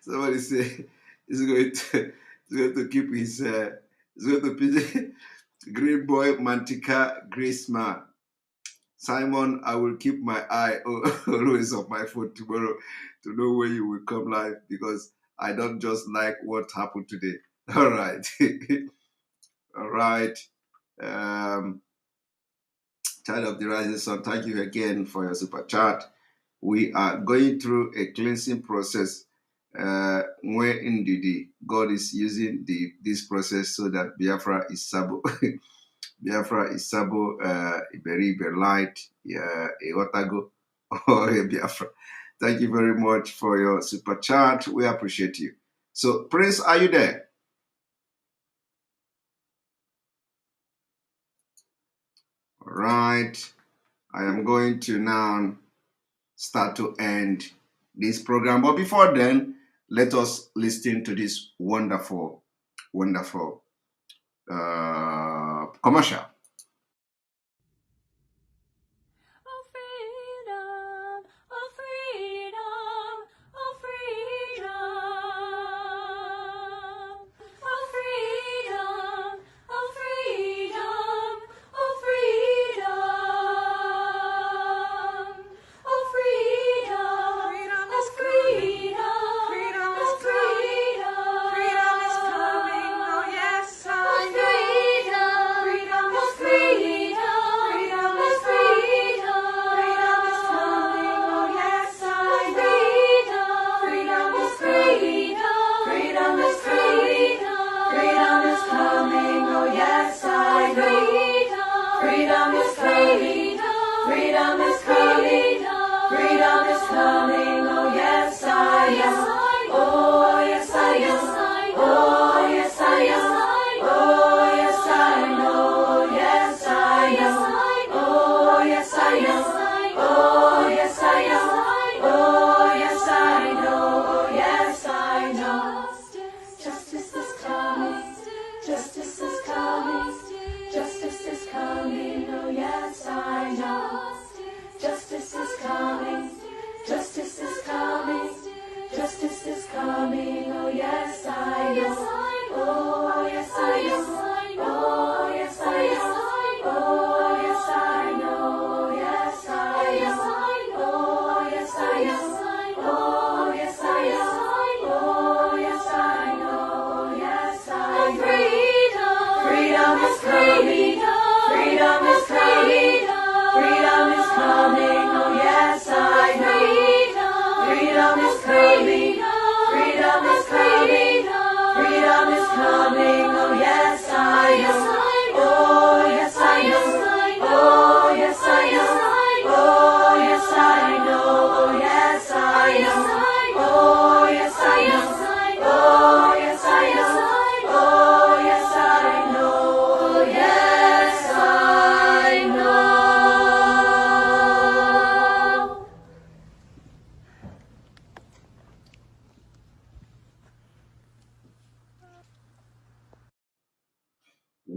Somebody say he's going to keep his he's going to be green boy Mantica Graceman. Simon, I will keep my eye always on my phone tomorrow to know when you will come live, because I don't just like what happened today. All right. All right. Child of the Rising Sun, thank you again for your super chat. We are going through a cleansing process where indeed God is using this process so that Biafra is sabo. Biafra is sabo Iberi light Eotago or Biafra. Thank you very much for your super chat. We appreciate you. So, Prince, are you there? All right. I am going to now start to end this program. But before then, let us listen to this wonderful, wonderful commercial.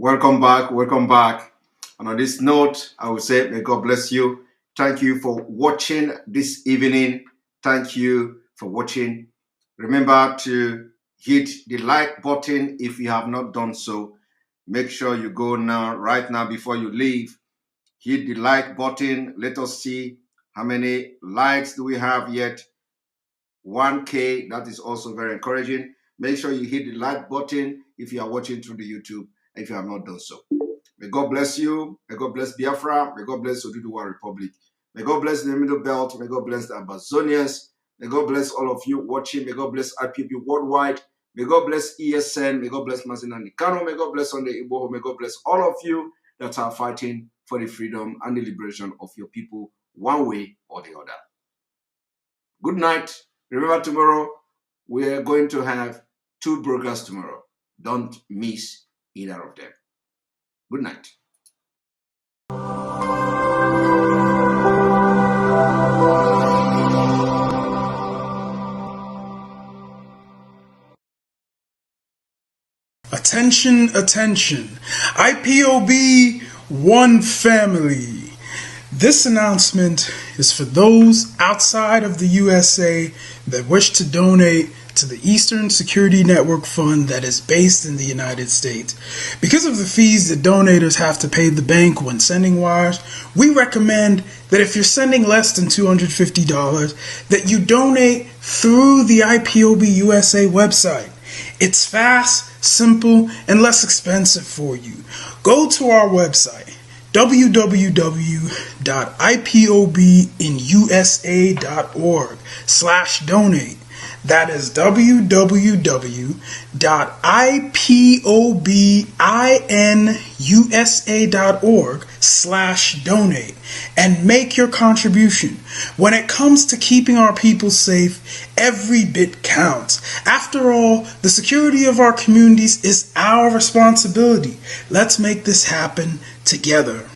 Welcome back. Welcome back. And on this note, I will say, may God bless you. Thank you for watching this evening. Thank you for watching. Remember to hit the like button if you have not done so. Make sure you go now, right now, before you leave. Hit the like button. Let us see how many likes do we have yet. 1K. That is also very encouraging. Make sure you hit the like button if you are watching through the YouTube, if you have not done so. May God bless you. May God bless Biafra. May God bless Oduduwa Republic. May God bless the Middle Belt. May God bless the Amazonians. May God bless all of you watching. May God bless IPP worldwide. May God bless ESN. May God bless Mazina Nikano. May God bless Sunday Igbo. May God bless all of you that are fighting for the freedom and the liberation of your people, one way or the other. Good night. Remember, tomorrow we are going to have 2 broadcasts tomorrow. Don't miss either of them. Good night. Attention, attention. IPOB One Family. This announcement is for those outside of the USA that wish to donate to the Eastern Security Network Fund that is based in the United States. Because of the fees that donators have to pay the bank when sending wires, we recommend that if you're sending less than $250, that you donate through the IPOB USA website. It's fast, simple, and less expensive for you. Go to our website, www.ipobinusa.org/donate. That is www.ipobinusa.org/donate and make your contribution. When it comes to keeping our people safe, every bit counts. After all, the security of our communities is our responsibility. Let's make this happen together.